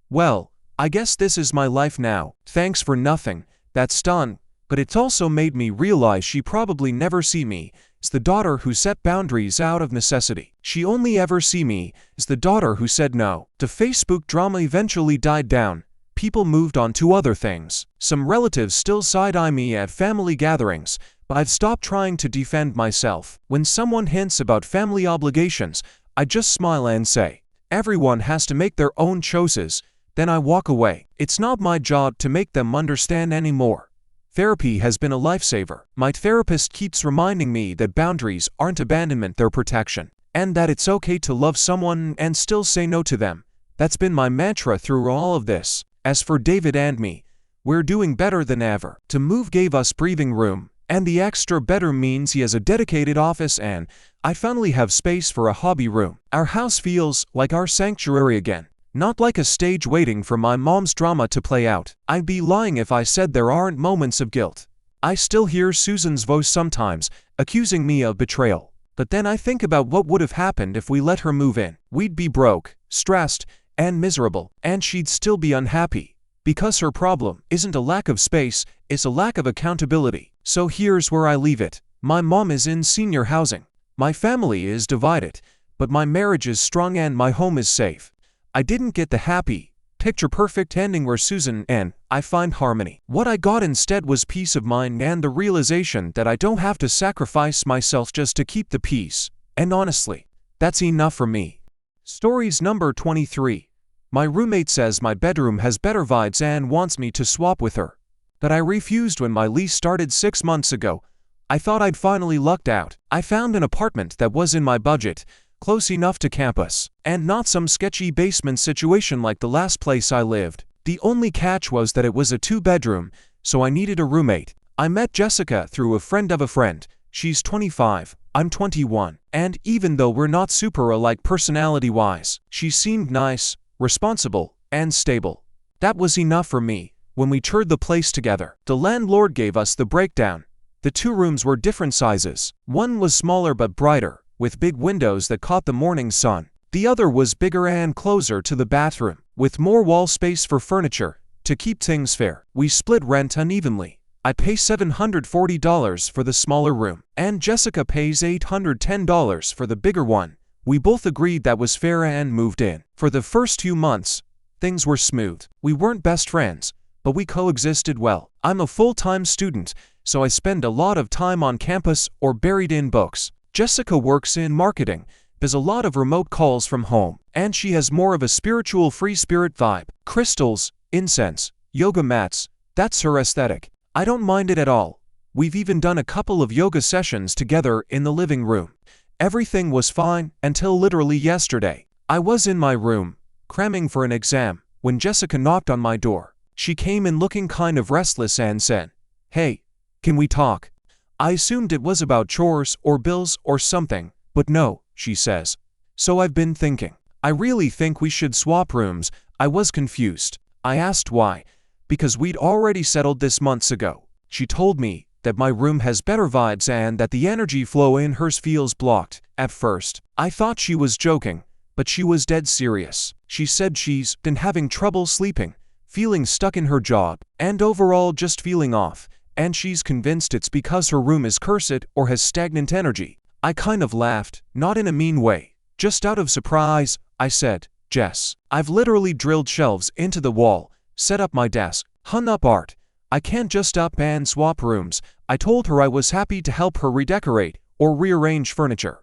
"Well, I guess this is my life now. Thanks for nothing. That's done." But it's also made me realize she probably never see me as the daughter who set boundaries out of necessity. She only ever see me as the daughter who said no. The Facebook drama eventually died down. People moved on to other things. Some relatives still side-eye me at family gatherings, but I've stopped trying to defend myself. When someone hints about family obligations, I just smile and say, everyone has to make their own choices. Then I walk away. It's not my job to make them understand anymore. Therapy has been a lifesaver. My therapist keeps reminding me that boundaries aren't abandonment, they're protection, and that it's okay to love someone and still say no to them. That's been my mantra through all of this. As for David and me, we're doing better than ever. To move gave us breathing room, and the extra bedroom means he has a dedicated office and I finally have space for a hobby room. Our house feels like our sanctuary again. Not like a stage waiting for my mom's drama to play out. I'd be lying if I said there aren't moments of guilt. I still hear Susan's voice sometimes, accusing me of betrayal. But then I think about what would have happened if we let her move in. We'd be broke, stressed, and miserable, and she'd still be unhappy. Because her problem isn't a lack of space, it's a lack of accountability. So here's where I leave it. My mom is in senior housing. My family is divided, but my marriage is strong and my home is safe. I didn't get the happy, picture-perfect ending where Susan and I find harmony. What I got instead was peace of mind and the realization that I don't have to sacrifice myself just to keep the peace. And honestly, that's enough for me. Stories number 23. My roommate says my bedroom has better vibes and wants me to swap with her. But I refused when my lease started 6 months ago. I thought I'd finally lucked out. I found an apartment that was in my budget, close enough to campus, and not some sketchy basement situation like the last place I lived. The only catch was that it was a 2-bedroom, so I needed a roommate. I met Jessica through a friend of a friend. She's 25, I'm 21, and even though we're not super alike personality-wise, she seemed nice, responsible, and stable. That was enough for me. When we toured the place together, the landlord gave us the breakdown. The 2 rooms were different sizes. One was smaller but brighter, with big windows that caught the morning sun. The other was bigger and closer to the bathroom, with more wall space for furniture. To keep things fair, we split rent unevenly. I pay $740 for the smaller room, and Jessica pays $810 for the bigger one. We both agreed that was fair and moved in. For the first 2 months, things were smooth. We weren't best friends, but we coexisted well. I'm a full-time student, so I spend a lot of time on campus or buried in books. Jessica works in marketing, does a lot of remote calls from home, and she has more of a spiritual free spirit vibe. Crystals, incense, yoga mats, that's her aesthetic. I don't mind it at all. We've even done a couple of yoga sessions together in the living room. Everything was fine until literally yesterday. I was in my room, cramming for an exam, when Jessica knocked on my door. She came in looking kind of restless and said, "Hey, can we talk?" I assumed it was about chores or bills or something, but no, she says. "So I've been thinking. I really think we should swap rooms." I was confused. I asked why. Because we'd already settled this months ago. She told me that my room has better vibes and that the energy flow in hers feels blocked. At first, I thought she was joking, but she was dead serious. She said she's been having trouble sleeping, feeling stuck in her job, and overall just feeling off, and she's convinced it's because her room is cursed or has stagnant energy. I kind of laughed, not in a mean way. Just out of surprise, I said, "Jess, I've literally drilled shelves into the wall, set up my desk, hung up art. I can't just up and swap rooms." I told her I was happy to help her redecorate or rearrange furniture.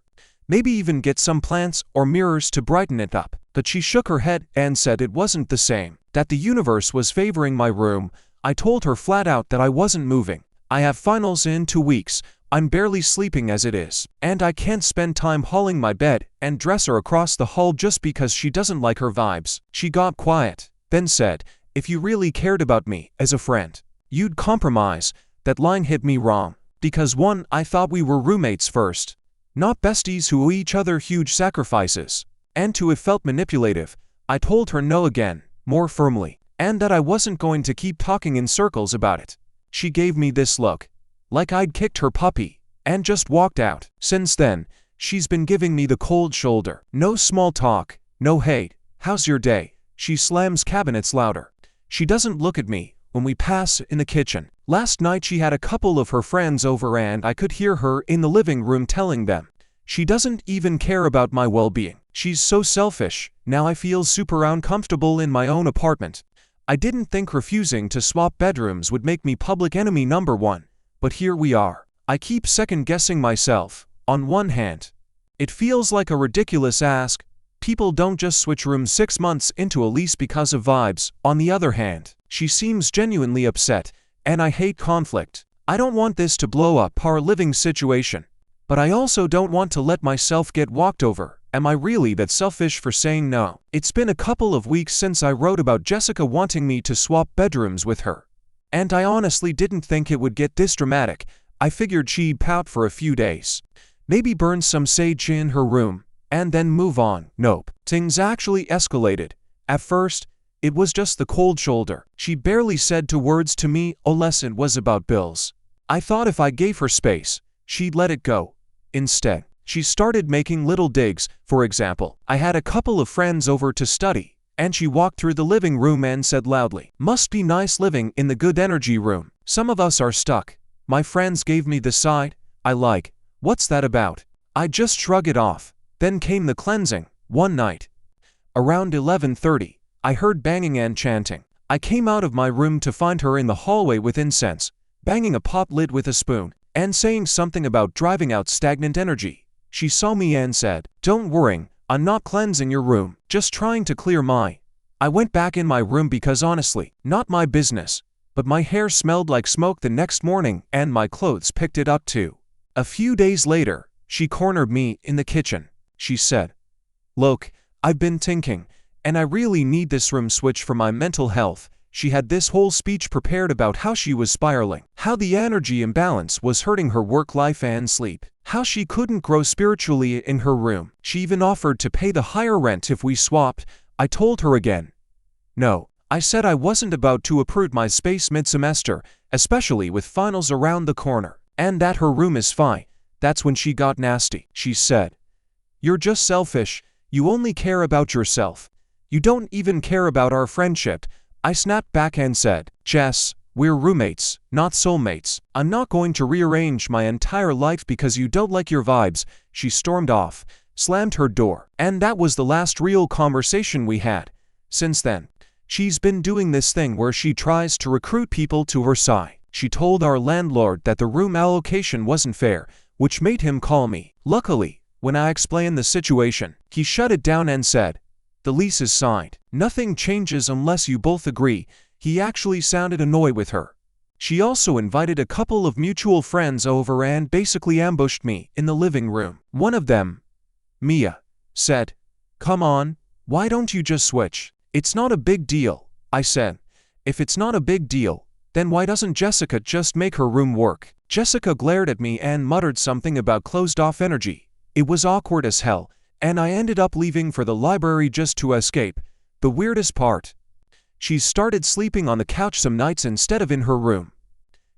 Maybe even get some plants or mirrors to brighten it up. But she shook her head and said it wasn't the same, that the universe was favoring my room. I told her flat out that I wasn't moving. I have finals in 2 weeks. I'm barely sleeping as it is, and I can't spend time hauling my bed and dresser across the hall just because she doesn't like her vibes. She got quiet, then said, "If you really cared about me as a friend, you'd compromise." That line hit me wrong, because one, I thought we were roommates first, not besties who owe each other huge sacrifices, and two, it felt manipulative. I told her no again, more firmly, and that I wasn't going to keep talking in circles about it. She gave me this look, like I'd kicked her puppy, and just walked out. Since then, she's been giving me the cold shoulder. No small talk, no hate. "How's your day?" She slams cabinets louder. She doesn't look at me when we pass in the kitchen. Last night she had a couple of her friends over and I could hear her in the living room telling them she doesn't even care about my well-being. She's so selfish. Now I feel super uncomfortable in my own apartment. I didn't think refusing to swap bedrooms would make me public enemy number one, but here we are. I keep second-guessing myself. On one hand, it feels like a ridiculous ask. People don't just switch rooms 6 months into a lease because of vibes. On the other hand, she seems genuinely upset, and I hate conflict. I don't want this to blow up our living situation, but I also don't want to let myself get walked over. Am I really that selfish for saying no? It's been a couple of weeks since I wrote about Jessica wanting me to swap bedrooms with her, and I honestly didn't think it would get this dramatic. I figured she'd pout for a few days, maybe burn some sage in her room, and then move on. Nope. Things actually escalated. At first, it was just the cold shoulder. She barely said 2 words to me unless it was about bills. I thought if I gave her space, she'd let it go. Instead, she started making little digs. For example, I had a couple of friends over to study, and she walked through the living room and said loudly, "Must be nice living in the good energy room. Some of us are stuck." My friends gave me the side eye like, "What's that about?" I just shrugged it off. Then came the cleansing. One night, around 11:30, I heard banging and chanting. I came out of my room to find her in the hallway with incense, banging a pot lid with a spoon, and saying something about driving out stagnant energy. She saw me and said, "Don't worry, I'm not cleansing your room, just trying to clear my." I went back in my room because honestly, not my business, but my hair smelled like smoke the next morning and my clothes picked it up too. A few days later, she cornered me in the kitchen. She said, "Look, I've been thinking, and I really need this room switch for my mental health." She had this whole speech prepared about how she was spiraling, how the energy imbalance was hurting her work life and sleep, how she couldn't grow spiritually in her room. She even offered to pay the higher rent if we swapped. I told her again, no. I said I wasn't about to uproot my space mid-semester, especially with finals around the corner, and that her room is fine. That's when she got nasty. She said, "You're just selfish. You only care about yourself. You don't even care about our friendship." I snapped back and said, "Jess, we're roommates, not soulmates. I'm not going to rearrange my entire life because you don't like your vibes." She stormed off, slammed her door, and that was the last real conversation we had. Since then, she's been doing this thing where she tries to recruit people to her side. She told our landlord that the room allocation wasn't fair, which made him call me. Luckily, When I explained the situation, he shut it down and said, "The lease is signed. Nothing changes unless you both agree." He actually sounded annoyed with her. She also invited a couple of mutual friends over and basically ambushed me in the living room. One of them, Mia, said, "Come on, why don't you just switch? It's not a big deal." I said, "If it's not a big deal, then why doesn't Jessica just make her room work?" Jessica glared at me and muttered something about closed-off energy. It was awkward as hell, and I ended up leaving for the library just to escape. The weirdest part, she started sleeping on the couch some nights instead of in her room.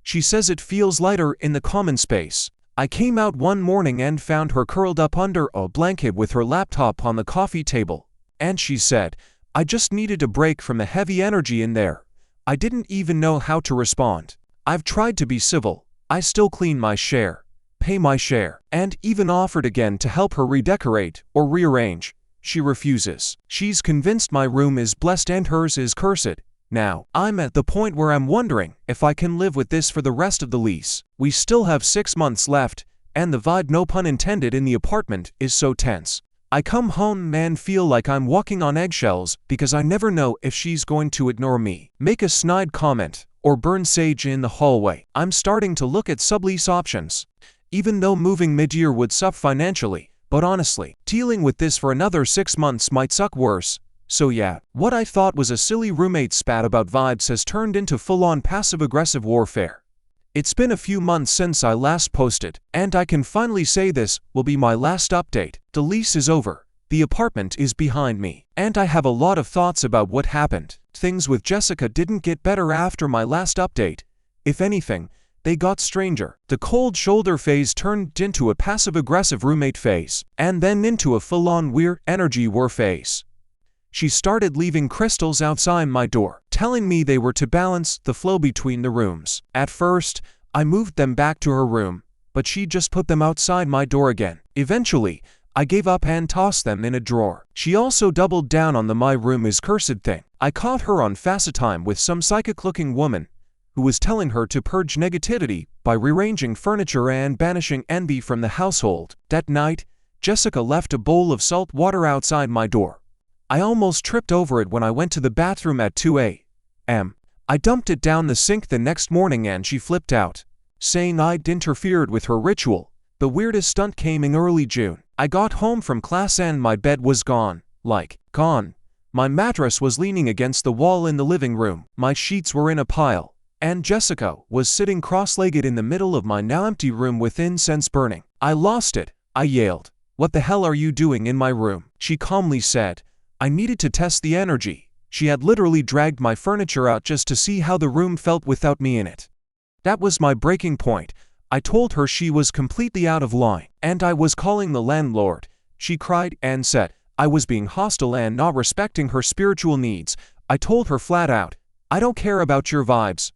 She says it feels lighter in the common space. I came out one morning and found her curled up under a blanket with her laptop on the coffee table. And she said, "I just needed a break from the heavy energy in there." I didn't even know how to respond. I've tried to be civil. I still clean my share, pay my share, and even offered again to help her redecorate or rearrange. She refuses. She's convinced my room is blessed and hers is cursed. Now, I'm at the point where I'm wondering if I can live with this for the rest of the lease. We still have 6 months left, and the vibe, no pun intended, in the apartment is so tense. I come home and feel like I'm walking on eggshells because I never know if she's going to ignore me, make a snide comment, or burn sage in the hallway. I'm starting to look at sublease options, even though moving mid-year would suck financially. But honestly, dealing with this for another 6 months might suck worse. So yeah, what I thought was a silly roommate spat about vibes has turned into full-on passive-aggressive warfare. It's been a few months since I last posted, and I can finally say this will be my last update. The lease is over, the apartment is behind me, and I have a lot of thoughts about what happened. Things with Jessica didn't get better after my last update. If anything, they got stranger. The cold shoulder phase turned into a passive-aggressive roommate phase, and then into a full-on weird energy war phase. She started leaving crystals outside my door, telling me they were to balance the flow between the rooms. At first, I moved them back to her room, but she just put them outside my door again. Eventually, I gave up and tossed them in a drawer. She also doubled down on the "my room is cursed" thing. I caught her on FaceTime with some psychic-looking woman who was telling her to purge negativity by rearranging furniture and banishing envy from the household. That night, Jessica left a bowl of salt water outside my door. I almost tripped over it when I went to the bathroom at 2 a.m. I dumped it down the sink the next morning and she flipped out, saying I'd interfered with her ritual. The weirdest stunt came in early June. I got home from class and my bed was gone. Like, gone. My mattress was leaning against the wall in the living room. My sheets were in a pile, and Jessica was sitting cross-legged in the middle of my now empty room with incense burning. I lost it. I yelled, "What the hell are you doing in my room?" She calmly said, "I needed to test the energy." She had literally dragged my furniture out just to see how the room felt without me in it. That was my breaking point. I told her she was completely out of line, and I was calling the landlord. She cried and said I was being hostile and not respecting her spiritual needs. I told her flat out, "I don't care about your vibes.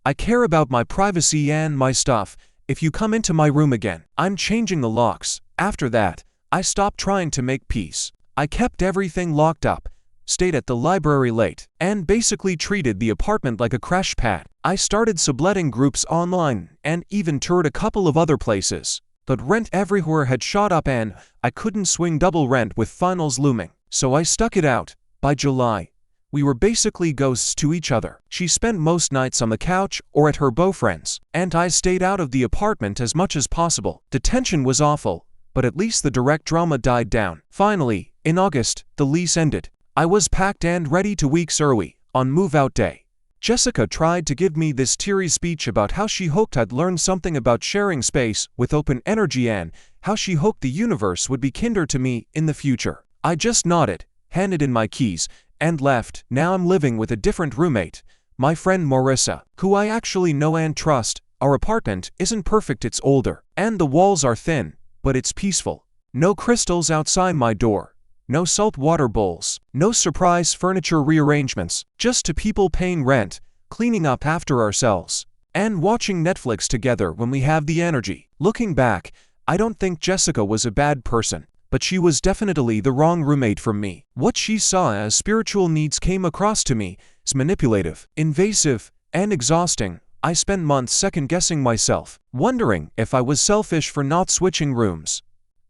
I care about my privacy and my stuff. If you come into my room again, I'm changing the locks." After that, I stopped trying to make peace. I kept everything locked up, stayed at the library late, and basically treated the apartment like a crash pad. I started subletting groups online and even toured a couple of other places. But rent everywhere had shot up and I couldn't swing double rent with finals looming. So I stuck it out. By July, we were basically ghosts to each other. She spent most nights on the couch or at her boyfriend's, and I stayed out of the apartment as much as possible. The tension was awful, but at least the direct drama died down. Finally, in August, the lease ended. I was packed and ready to weeks early, on move-out day. Jessica tried to give me this teary speech about how she hoped I'd learn something about sharing space with open energy and how she hoped the universe would be kinder to me in the future. I just nodded, handed in my keys, and left. Now I'm living with a different roommate, my friend Marissa, who I actually know and trust. Our apartment isn't perfect, it's older, and the walls are thin, but it's peaceful. No crystals outside my door. No salt water bowls, no surprise furniture rearrangements, just two people paying rent, cleaning up after ourselves, and watching Netflix together when we have the energy. Looking back, I don't think Jessica was a bad person, but she was definitely the wrong roommate for me. What she saw as spiritual needs came across to me as manipulative, invasive, and exhausting. I spent months second-guessing myself, wondering if I was selfish for not switching rooms.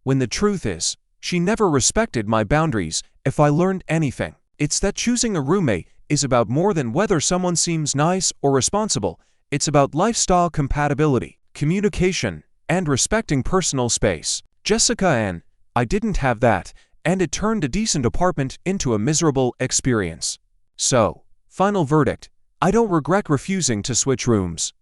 when the truth is, she never respected my boundaries. If I learned anything, it's that choosing a roommate is about more than whether someone seems nice or responsible. It's about lifestyle compatibility, communication, and respecting personal space. Jessica and I didn't have that, and it turned a decent apartment into a miserable experience. So, final verdict, I don't regret refusing to switch rooms.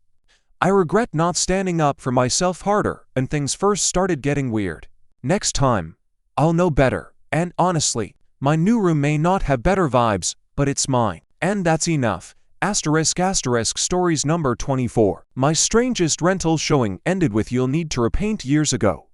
I regret not standing up for myself harder when things first started getting weird. Next time, I'll know better, and honestly, my new room may not have better vibes, but it's mine. And that's enough. *** Stories number 24. My strangest rental showing ended with "You'll need to repaint" years ago.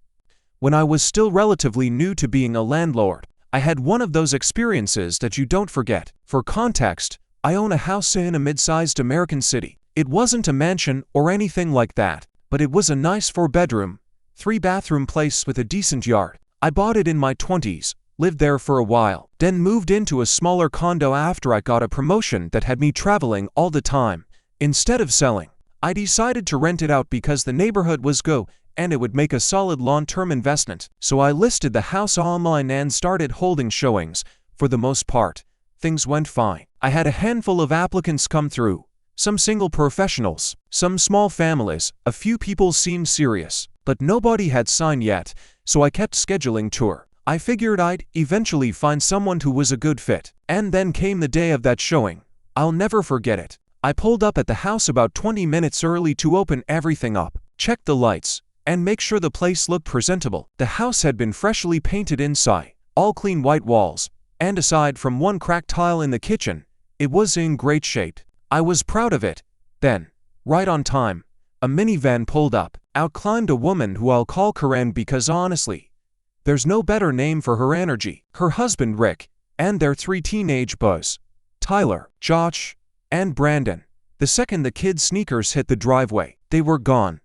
When I was still relatively new to being a landlord, I had one of those experiences that you don't forget. For context, I own a house in a mid-sized American city. It wasn't a mansion or anything like that, but it was a nice 4-bedroom, 3-bathroom place with a decent yard. I bought it in my 20s, lived there for a while, then moved into a smaller condo after I got a promotion that had me traveling all the time. Instead of selling, I decided to rent it out because the neighborhood was go and it would make a solid long-term investment. So I listed the house online and started holding showings. For the most part, things went fine. I had a handful of applicants come through, some single professionals, some small families. A few people seemed serious, but nobody had signed yet, so I kept scheduling tour. I figured I'd eventually find someone who was a good fit. And then came the day of that showing. I'll never forget it. I pulled up at the house about 20 minutes early to open everything up, check the lights, and make sure the place looked presentable. The house had been freshly painted inside, all clean white walls, and aside from one cracked tile in the kitchen, it was in great shape. I was proud of it. Then, right on time, a minivan pulled up. Out climbed a woman who I'll call Karen because honestly, there's no better name for her energy. Her husband Rick, and their 3 teenage boys, Tyler, Josh, and Brandon. The second the kids' sneakers hit the driveway, they were gone,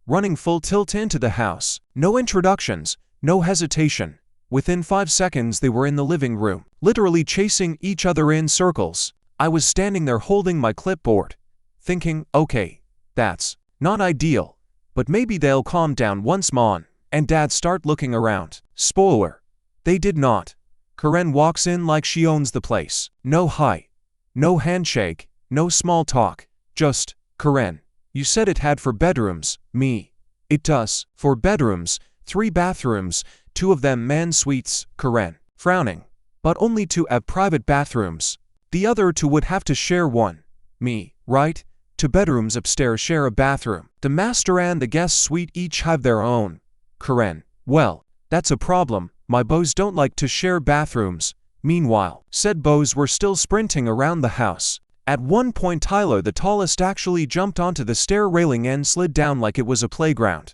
running full tilt into the house. No introductions, no hesitation. Within 5 seconds they were in the living room, literally chasing each other in circles. I was standing there holding my clipboard, thinking, okay, that's not ideal, but maybe they'll calm down once Mom and Dad start looking around. Spoiler, they did not. Karen walks in like she owns the place. No hi, no handshake, no small talk, just, Karen, you said it had 4 bedrooms. Me, it does. 4 bedrooms, 3 bathrooms, 2 of them man suites. Karen, frowning, but only 2 have private bathrooms. The other 2 would have to share one. Me, right? 2 bedrooms upstairs share a bathroom. The master and the guest suite each have their own. Karen, well, that's a problem. My boys don't like to share bathrooms. Meanwhile, said boys were still sprinting around the house. At one point Tyler, the tallest, actually jumped onto the stair railing and slid down like it was a playground.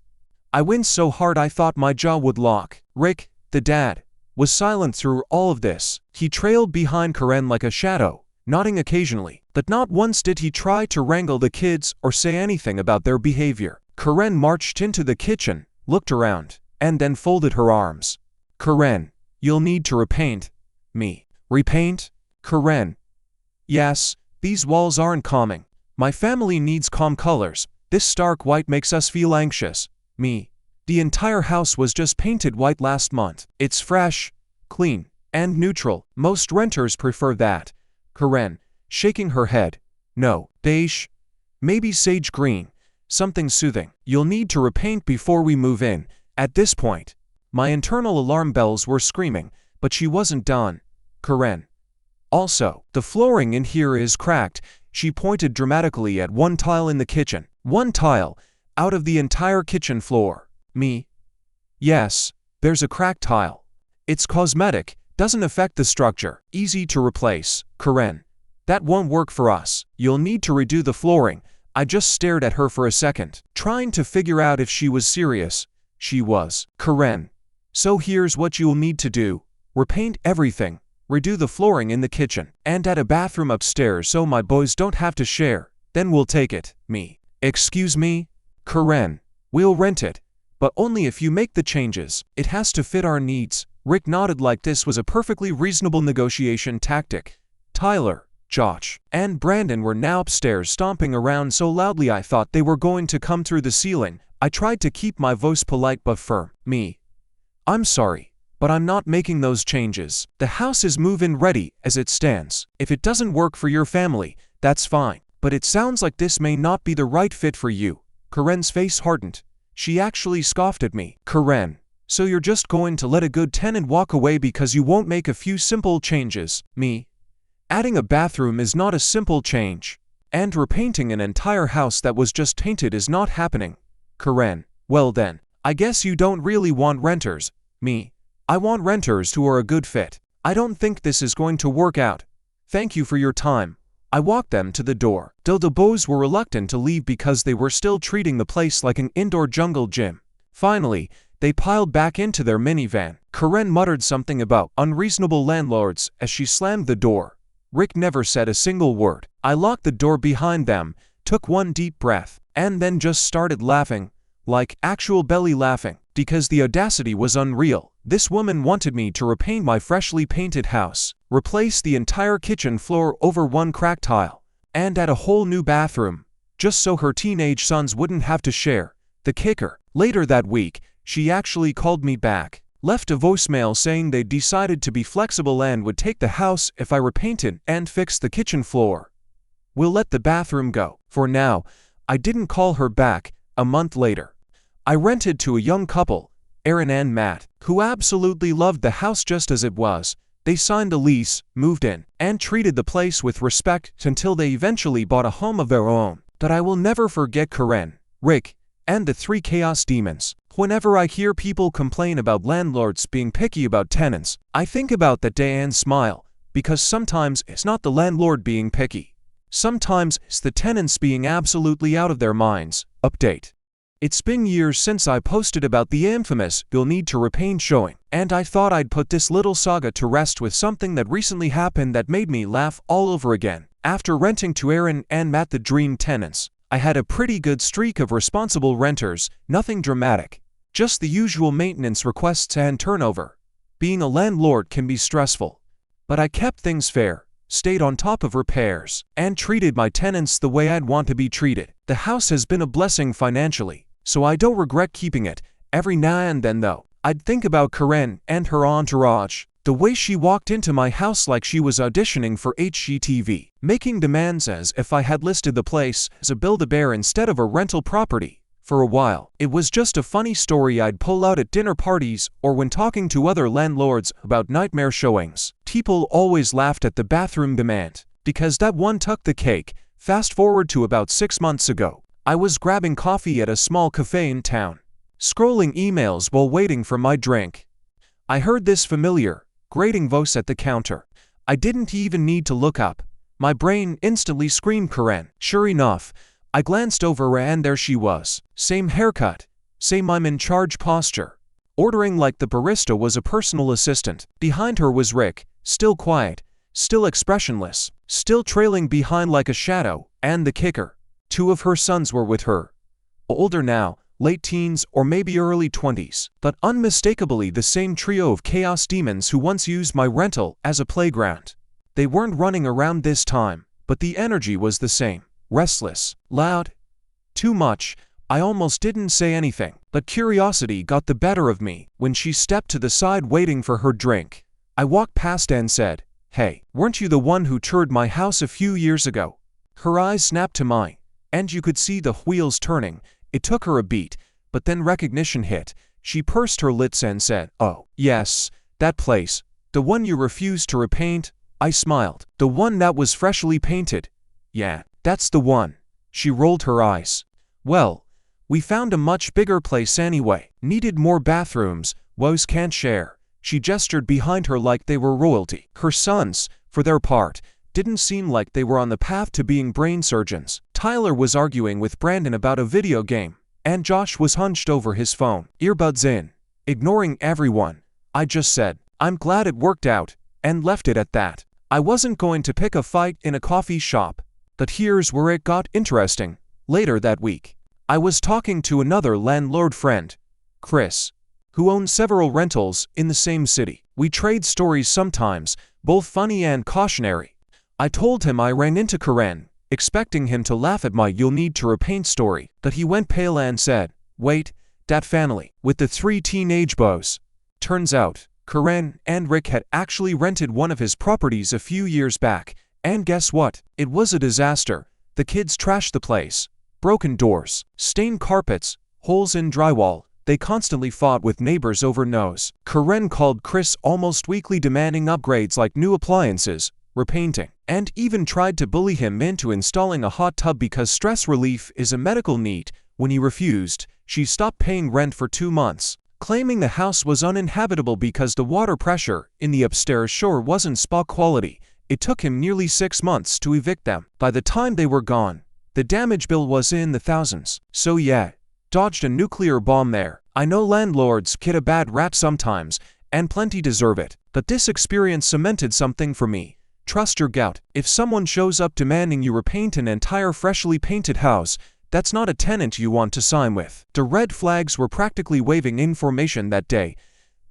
I winced so hard I thought my jaw would lock. Rick, the dad, was silent through all of this. He trailed behind Karen like a shadow, nodding occasionally, but not once did he try to wrangle the kids or say anything about their behavior. Karen marched into the kitchen, looked around, and then folded her arms. Karen, you'll need to repaint. Me, repaint? Karen, yes, these walls aren't calming. My family needs calm colors. This stark white makes us feel anxious. Me, the entire house was just painted white last month. It's fresh, clean, and neutral. Most renters prefer that. Karen, shaking her head. No, beige, maybe sage green, something soothing. You'll need to repaint before we move in. At this point, my internal alarm bells were screaming, but she wasn't done. Karen, also, the flooring in here is cracked. She pointed dramatically at one tile in the kitchen. One tile, out of the entire kitchen floor. Me, yes, there's a cracked tile. It's cosmetic, doesn't affect the structure. Easy to replace. Karen, that won't work for us. You'll need to redo the flooring. I just stared at her for a second, trying to figure out if she was serious. She was. Karen, so here's what you'll need to do. Repaint everything. Redo the flooring in the kitchen, and add a bathroom upstairs so my boys don't have to share. Then we'll take it. Me, excuse me? Karen, we'll rent it, but only if you make the changes. It has to fit our needs. Rick nodded like this was a perfectly reasonable negotiation tactic. Tyler, Josh, and Brandon were now upstairs stomping around so loudly I thought they were going to come through the ceiling. I tried to keep my voice polite but firm. Me, I'm sorry, but I'm not making those changes. The house is move-in ready as it stands. If it doesn't work for your family, that's fine. But it sounds like this may not be the right fit for you. Karen's face hardened. She actually scoffed at me. Karen, so you're just going to let a good tenant walk away because you won't make a few simple changes? Me? Adding a bathroom is not a simple change. And repainting an entire house that was just tainted is not happening. Karen, well then, I guess you don't really want renters. Me? I want renters who are a good fit. I don't think this is going to work out. Thank you for your time. I walked them to the door. Though the boys were reluctant to leave because they were still treating the place like an indoor jungle gym. Finally, they piled back into their minivan. Karen muttered something about unreasonable landlords as she slammed the door. Rick never said a single word. I locked the door behind them, took one deep breath, and then just started laughing. Like actual belly laughing. Because the audacity was unreal. This woman wanted me to repaint my freshly painted house, replace the entire kitchen floor over one cracked tile, and add a whole new bathroom, just so her teenage sons wouldn't have to share. The kicker, later that week, she actually called me back, left a voicemail saying they'd decided to be flexible and would take the house if I repainted and fixed the kitchen floor. We'll let the bathroom go. For now. I didn't call her back. A month later, I rented to a young couple, Aaron and Matt, who absolutely loved the house just as it was. They signed a lease, moved in, and treated the place with respect until they eventually bought a home of their own. But I will never forget Karen, Rick, and the 3 chaos demons. Whenever I hear people complain about landlords being picky about tenants, I think about that day and smile, because sometimes it's not the landlord being picky. Sometimes it's the tenants being absolutely out of their minds. Update. It's been years since I posted about the infamous "You'll Need to Repaint" showing, and I thought I'd put this little saga to rest with something that recently happened that made me laugh all over again. After renting to Aaron and Matt, the dream tenants, I had a pretty good streak of responsible renters, nothing dramatic. Just the usual maintenance requests and turnover. Being a landlord can be stressful. But I kept things fair, stayed on top of repairs, and treated my tenants the way I'd want to be treated. The house has been a blessing financially, so I don't regret keeping it. Every now and then though, I'd think about Karen and her entourage. The way she walked into my house like she was auditioning for HGTV, making demands as if I had listed the place as a Build-A-Bear instead of a rental property. For a while, it was just a funny story I'd pull out at dinner parties or when talking to other landlords about nightmare showings. People always laughed at the bathroom demand, because that one took the cake. Fast forward to about 6 months ago. I was grabbing coffee at a small cafe in town, scrolling emails while waiting for my drink. I heard this familiar, grating voice at the counter. I didn't even need to look up. My brain instantly screamed Karen. Sure enough, I glanced over and there she was. Same haircut, same I'm in charge posture. Ordering like the barista was a personal assistant. Behind her was Rick, still quiet, still expressionless, still trailing behind like a shadow, and the kicker. 2 of her sons were with her. Older now, late teens or maybe early 20s, but unmistakably the same trio of chaos demons who once used my rental as a playground. They weren't running around this time, but the energy was the same. Restless, loud, too much. I almost didn't say anything, but curiosity got the better of me when she stepped to the side waiting for her drink. I walked past and said, "Hey, weren't you the one who toured my house a few years ago?" Her eyes snapped to mine, and you could see the wheels turning. It took her a beat, but then recognition hit. She pursed her lips and said, "Oh, yes, that place. The one you refused to repaint?" I smiled. "The one that was freshly painted?" "Yeah, that's the one." She rolled her eyes. "Well, we found a much bigger place anyway. Needed more bathrooms. Woes can't share." She gestured behind her like they were royalty. Her sons, for their part, didn't seem like they were on the path to being brain surgeons. Tyler was arguing with Brandon about a video game, and Josh was hunched over his phone, earbuds in, ignoring everyone. I just said, "I'm glad it worked out," and left it at that. I wasn't going to pick a fight in a coffee shop. But here's where it got interesting. Later that week, I was talking to another landlord friend, Chris, who owns several rentals in the same city. We trade stories sometimes, both funny and cautionary. I told him I ran into Karen, expecting him to laugh at my "you'll need to repaint" story, but he went pale and said, "Wait, that family, with the 3 teenage boys." Turns out, Karen and Rick had actually rented one of his properties a few years back, and guess what? It was a disaster. The kids trashed the place. Broken doors, stained carpets, holes in drywall. They constantly fought with neighbors over no's. Karen called Chris almost weekly demanding upgrades like new appliances, repainting, and even tried to bully him into installing a hot tub because stress relief is a medical need. When he refused, she stopped paying rent for 2 months, claiming the house was uninhabitable because the water pressure in the upstairs shower wasn't spa quality. It took him nearly 6 months to evict them. By the time they were gone, the damage bill was in the thousands. So yeah, dodged a nuclear bomb there. I know landlords get a bad rap sometimes, and plenty deserve it, but this experience cemented something for me. Trust your gut. If someone shows up demanding you repaint an entire freshly painted house, that's not a tenant you want to sign with. The red flags were practically waving in formation that day.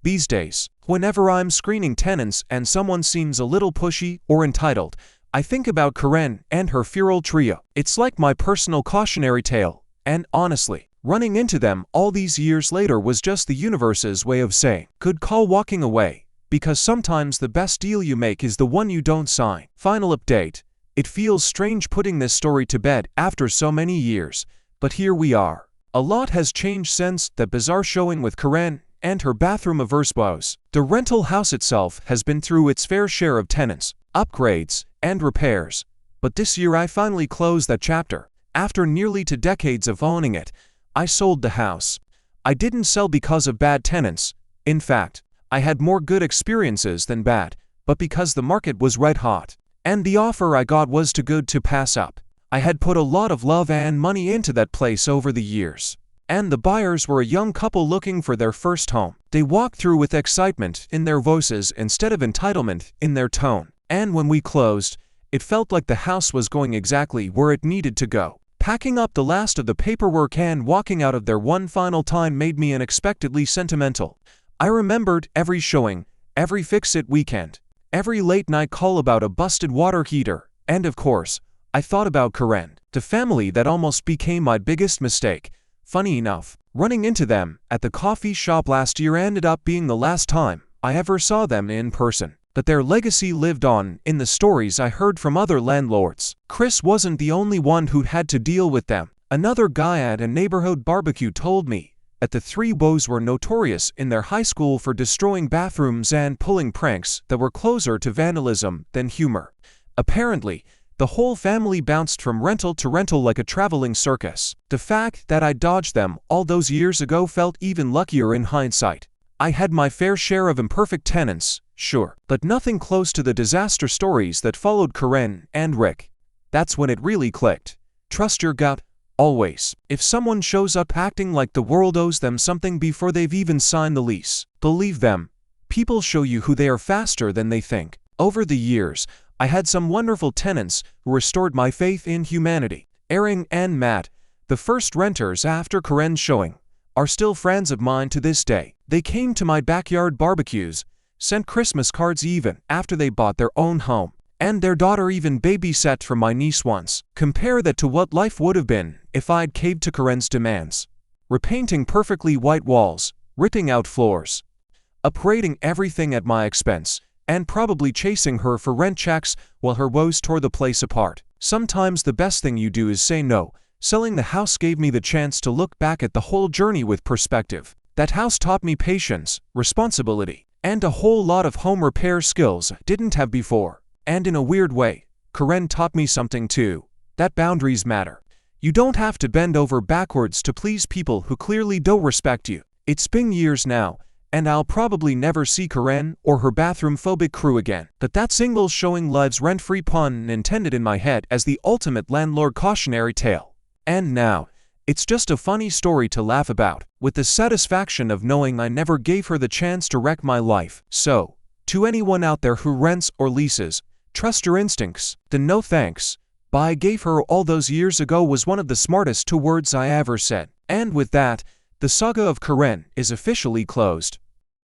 These days, whenever I'm screening tenants and someone seems a little pushy or entitled, I think about Karen and her feral trio. It's like my personal cautionary tale, and honestly, running into them all these years later was just the universe's way of saying, good call walking away, because sometimes the best deal you make is the one you don't sign. Final update. It feels strange putting this story to bed after so many years, but here we are. A lot has changed since that bizarre showing with Karen and her bathroom averse woes. The rental house itself has been through its fair share of tenants, upgrades, and repairs, but this year I finally closed that chapter. After nearly 2 decades of owning it, I sold the house. I didn't sell because of bad tenants. In fact, I had more good experiences than bad, but because the market was red hot, and the offer I got was too good to pass up. I had put a lot of love and money into that place over the years, and the buyers were a young couple looking for their first home. They walked through with excitement in their voices instead of entitlement in their tone. And when we closed, it felt like the house was going exactly where it needed to go. Packing up the last of the paperwork and walking out of there one final time made me unexpectedly sentimental. I remembered every showing, every fix-it weekend, every late-night call about a busted water heater, and of course, I thought about Karen, the family that almost became my biggest mistake. Funny enough, running into them at the coffee shop last year ended up being the last time I ever saw them in person. But their legacy lived on in the stories I heard from other landlords. Chris wasn't the only one who had to deal with them. Another guy at a neighborhood barbecue told me that the three woes were notorious in their high school for destroying bathrooms and pulling pranks that were closer to vandalism than humor. Apparently, the whole family bounced from rental to rental like a traveling circus. The fact that I dodged them all those years ago felt even luckier in hindsight. I had my fair share of imperfect tenants, sure, but nothing close to the disaster stories that followed Karen and Rick. That's when it really clicked. Trust your gut, always. If someone shows up acting like the world owes them something before they've even signed the lease, believe them. People show you who they are faster than they think. Over the years, I had some wonderful tenants who restored my faith in humanity. Erin and Matt, the first renters after Karen's showing, are still friends of mine to this day. They came to my backyard barbecues, sent Christmas cards even after they bought their own home, and their daughter even babysat for my niece once. Compare that to what life would have been if I'd caved to Karen's demands. Repainting perfectly white walls, ripping out floors, upgrading everything at my expense, and probably chasing her for rent checks while her woes tore the place apart. Sometimes the best thing you do is say no. Selling the house gave me the chance to look back at the whole journey with perspective. That house taught me patience, responsibility, and a whole lot of home repair skills I didn't have before. And in a weird way, Karen taught me something too, that boundaries matter. You don't have to bend over backwards to please people who clearly don't respect you. It's been years now, and I'll probably never see Karen or her bathroom-phobic crew again. But that single showing lives rent-free, pun intended, in my head as the ultimate landlord cautionary tale. And now, it's just a funny story to laugh about, with the satisfaction of knowing I never gave her the chance to wreck my life. So, to anyone out there who rents or leases, trust your instincts. The "no thanks" I gave her all those years ago was one of the smartest 2 words I ever said. And with that, the saga of Karen is officially closed.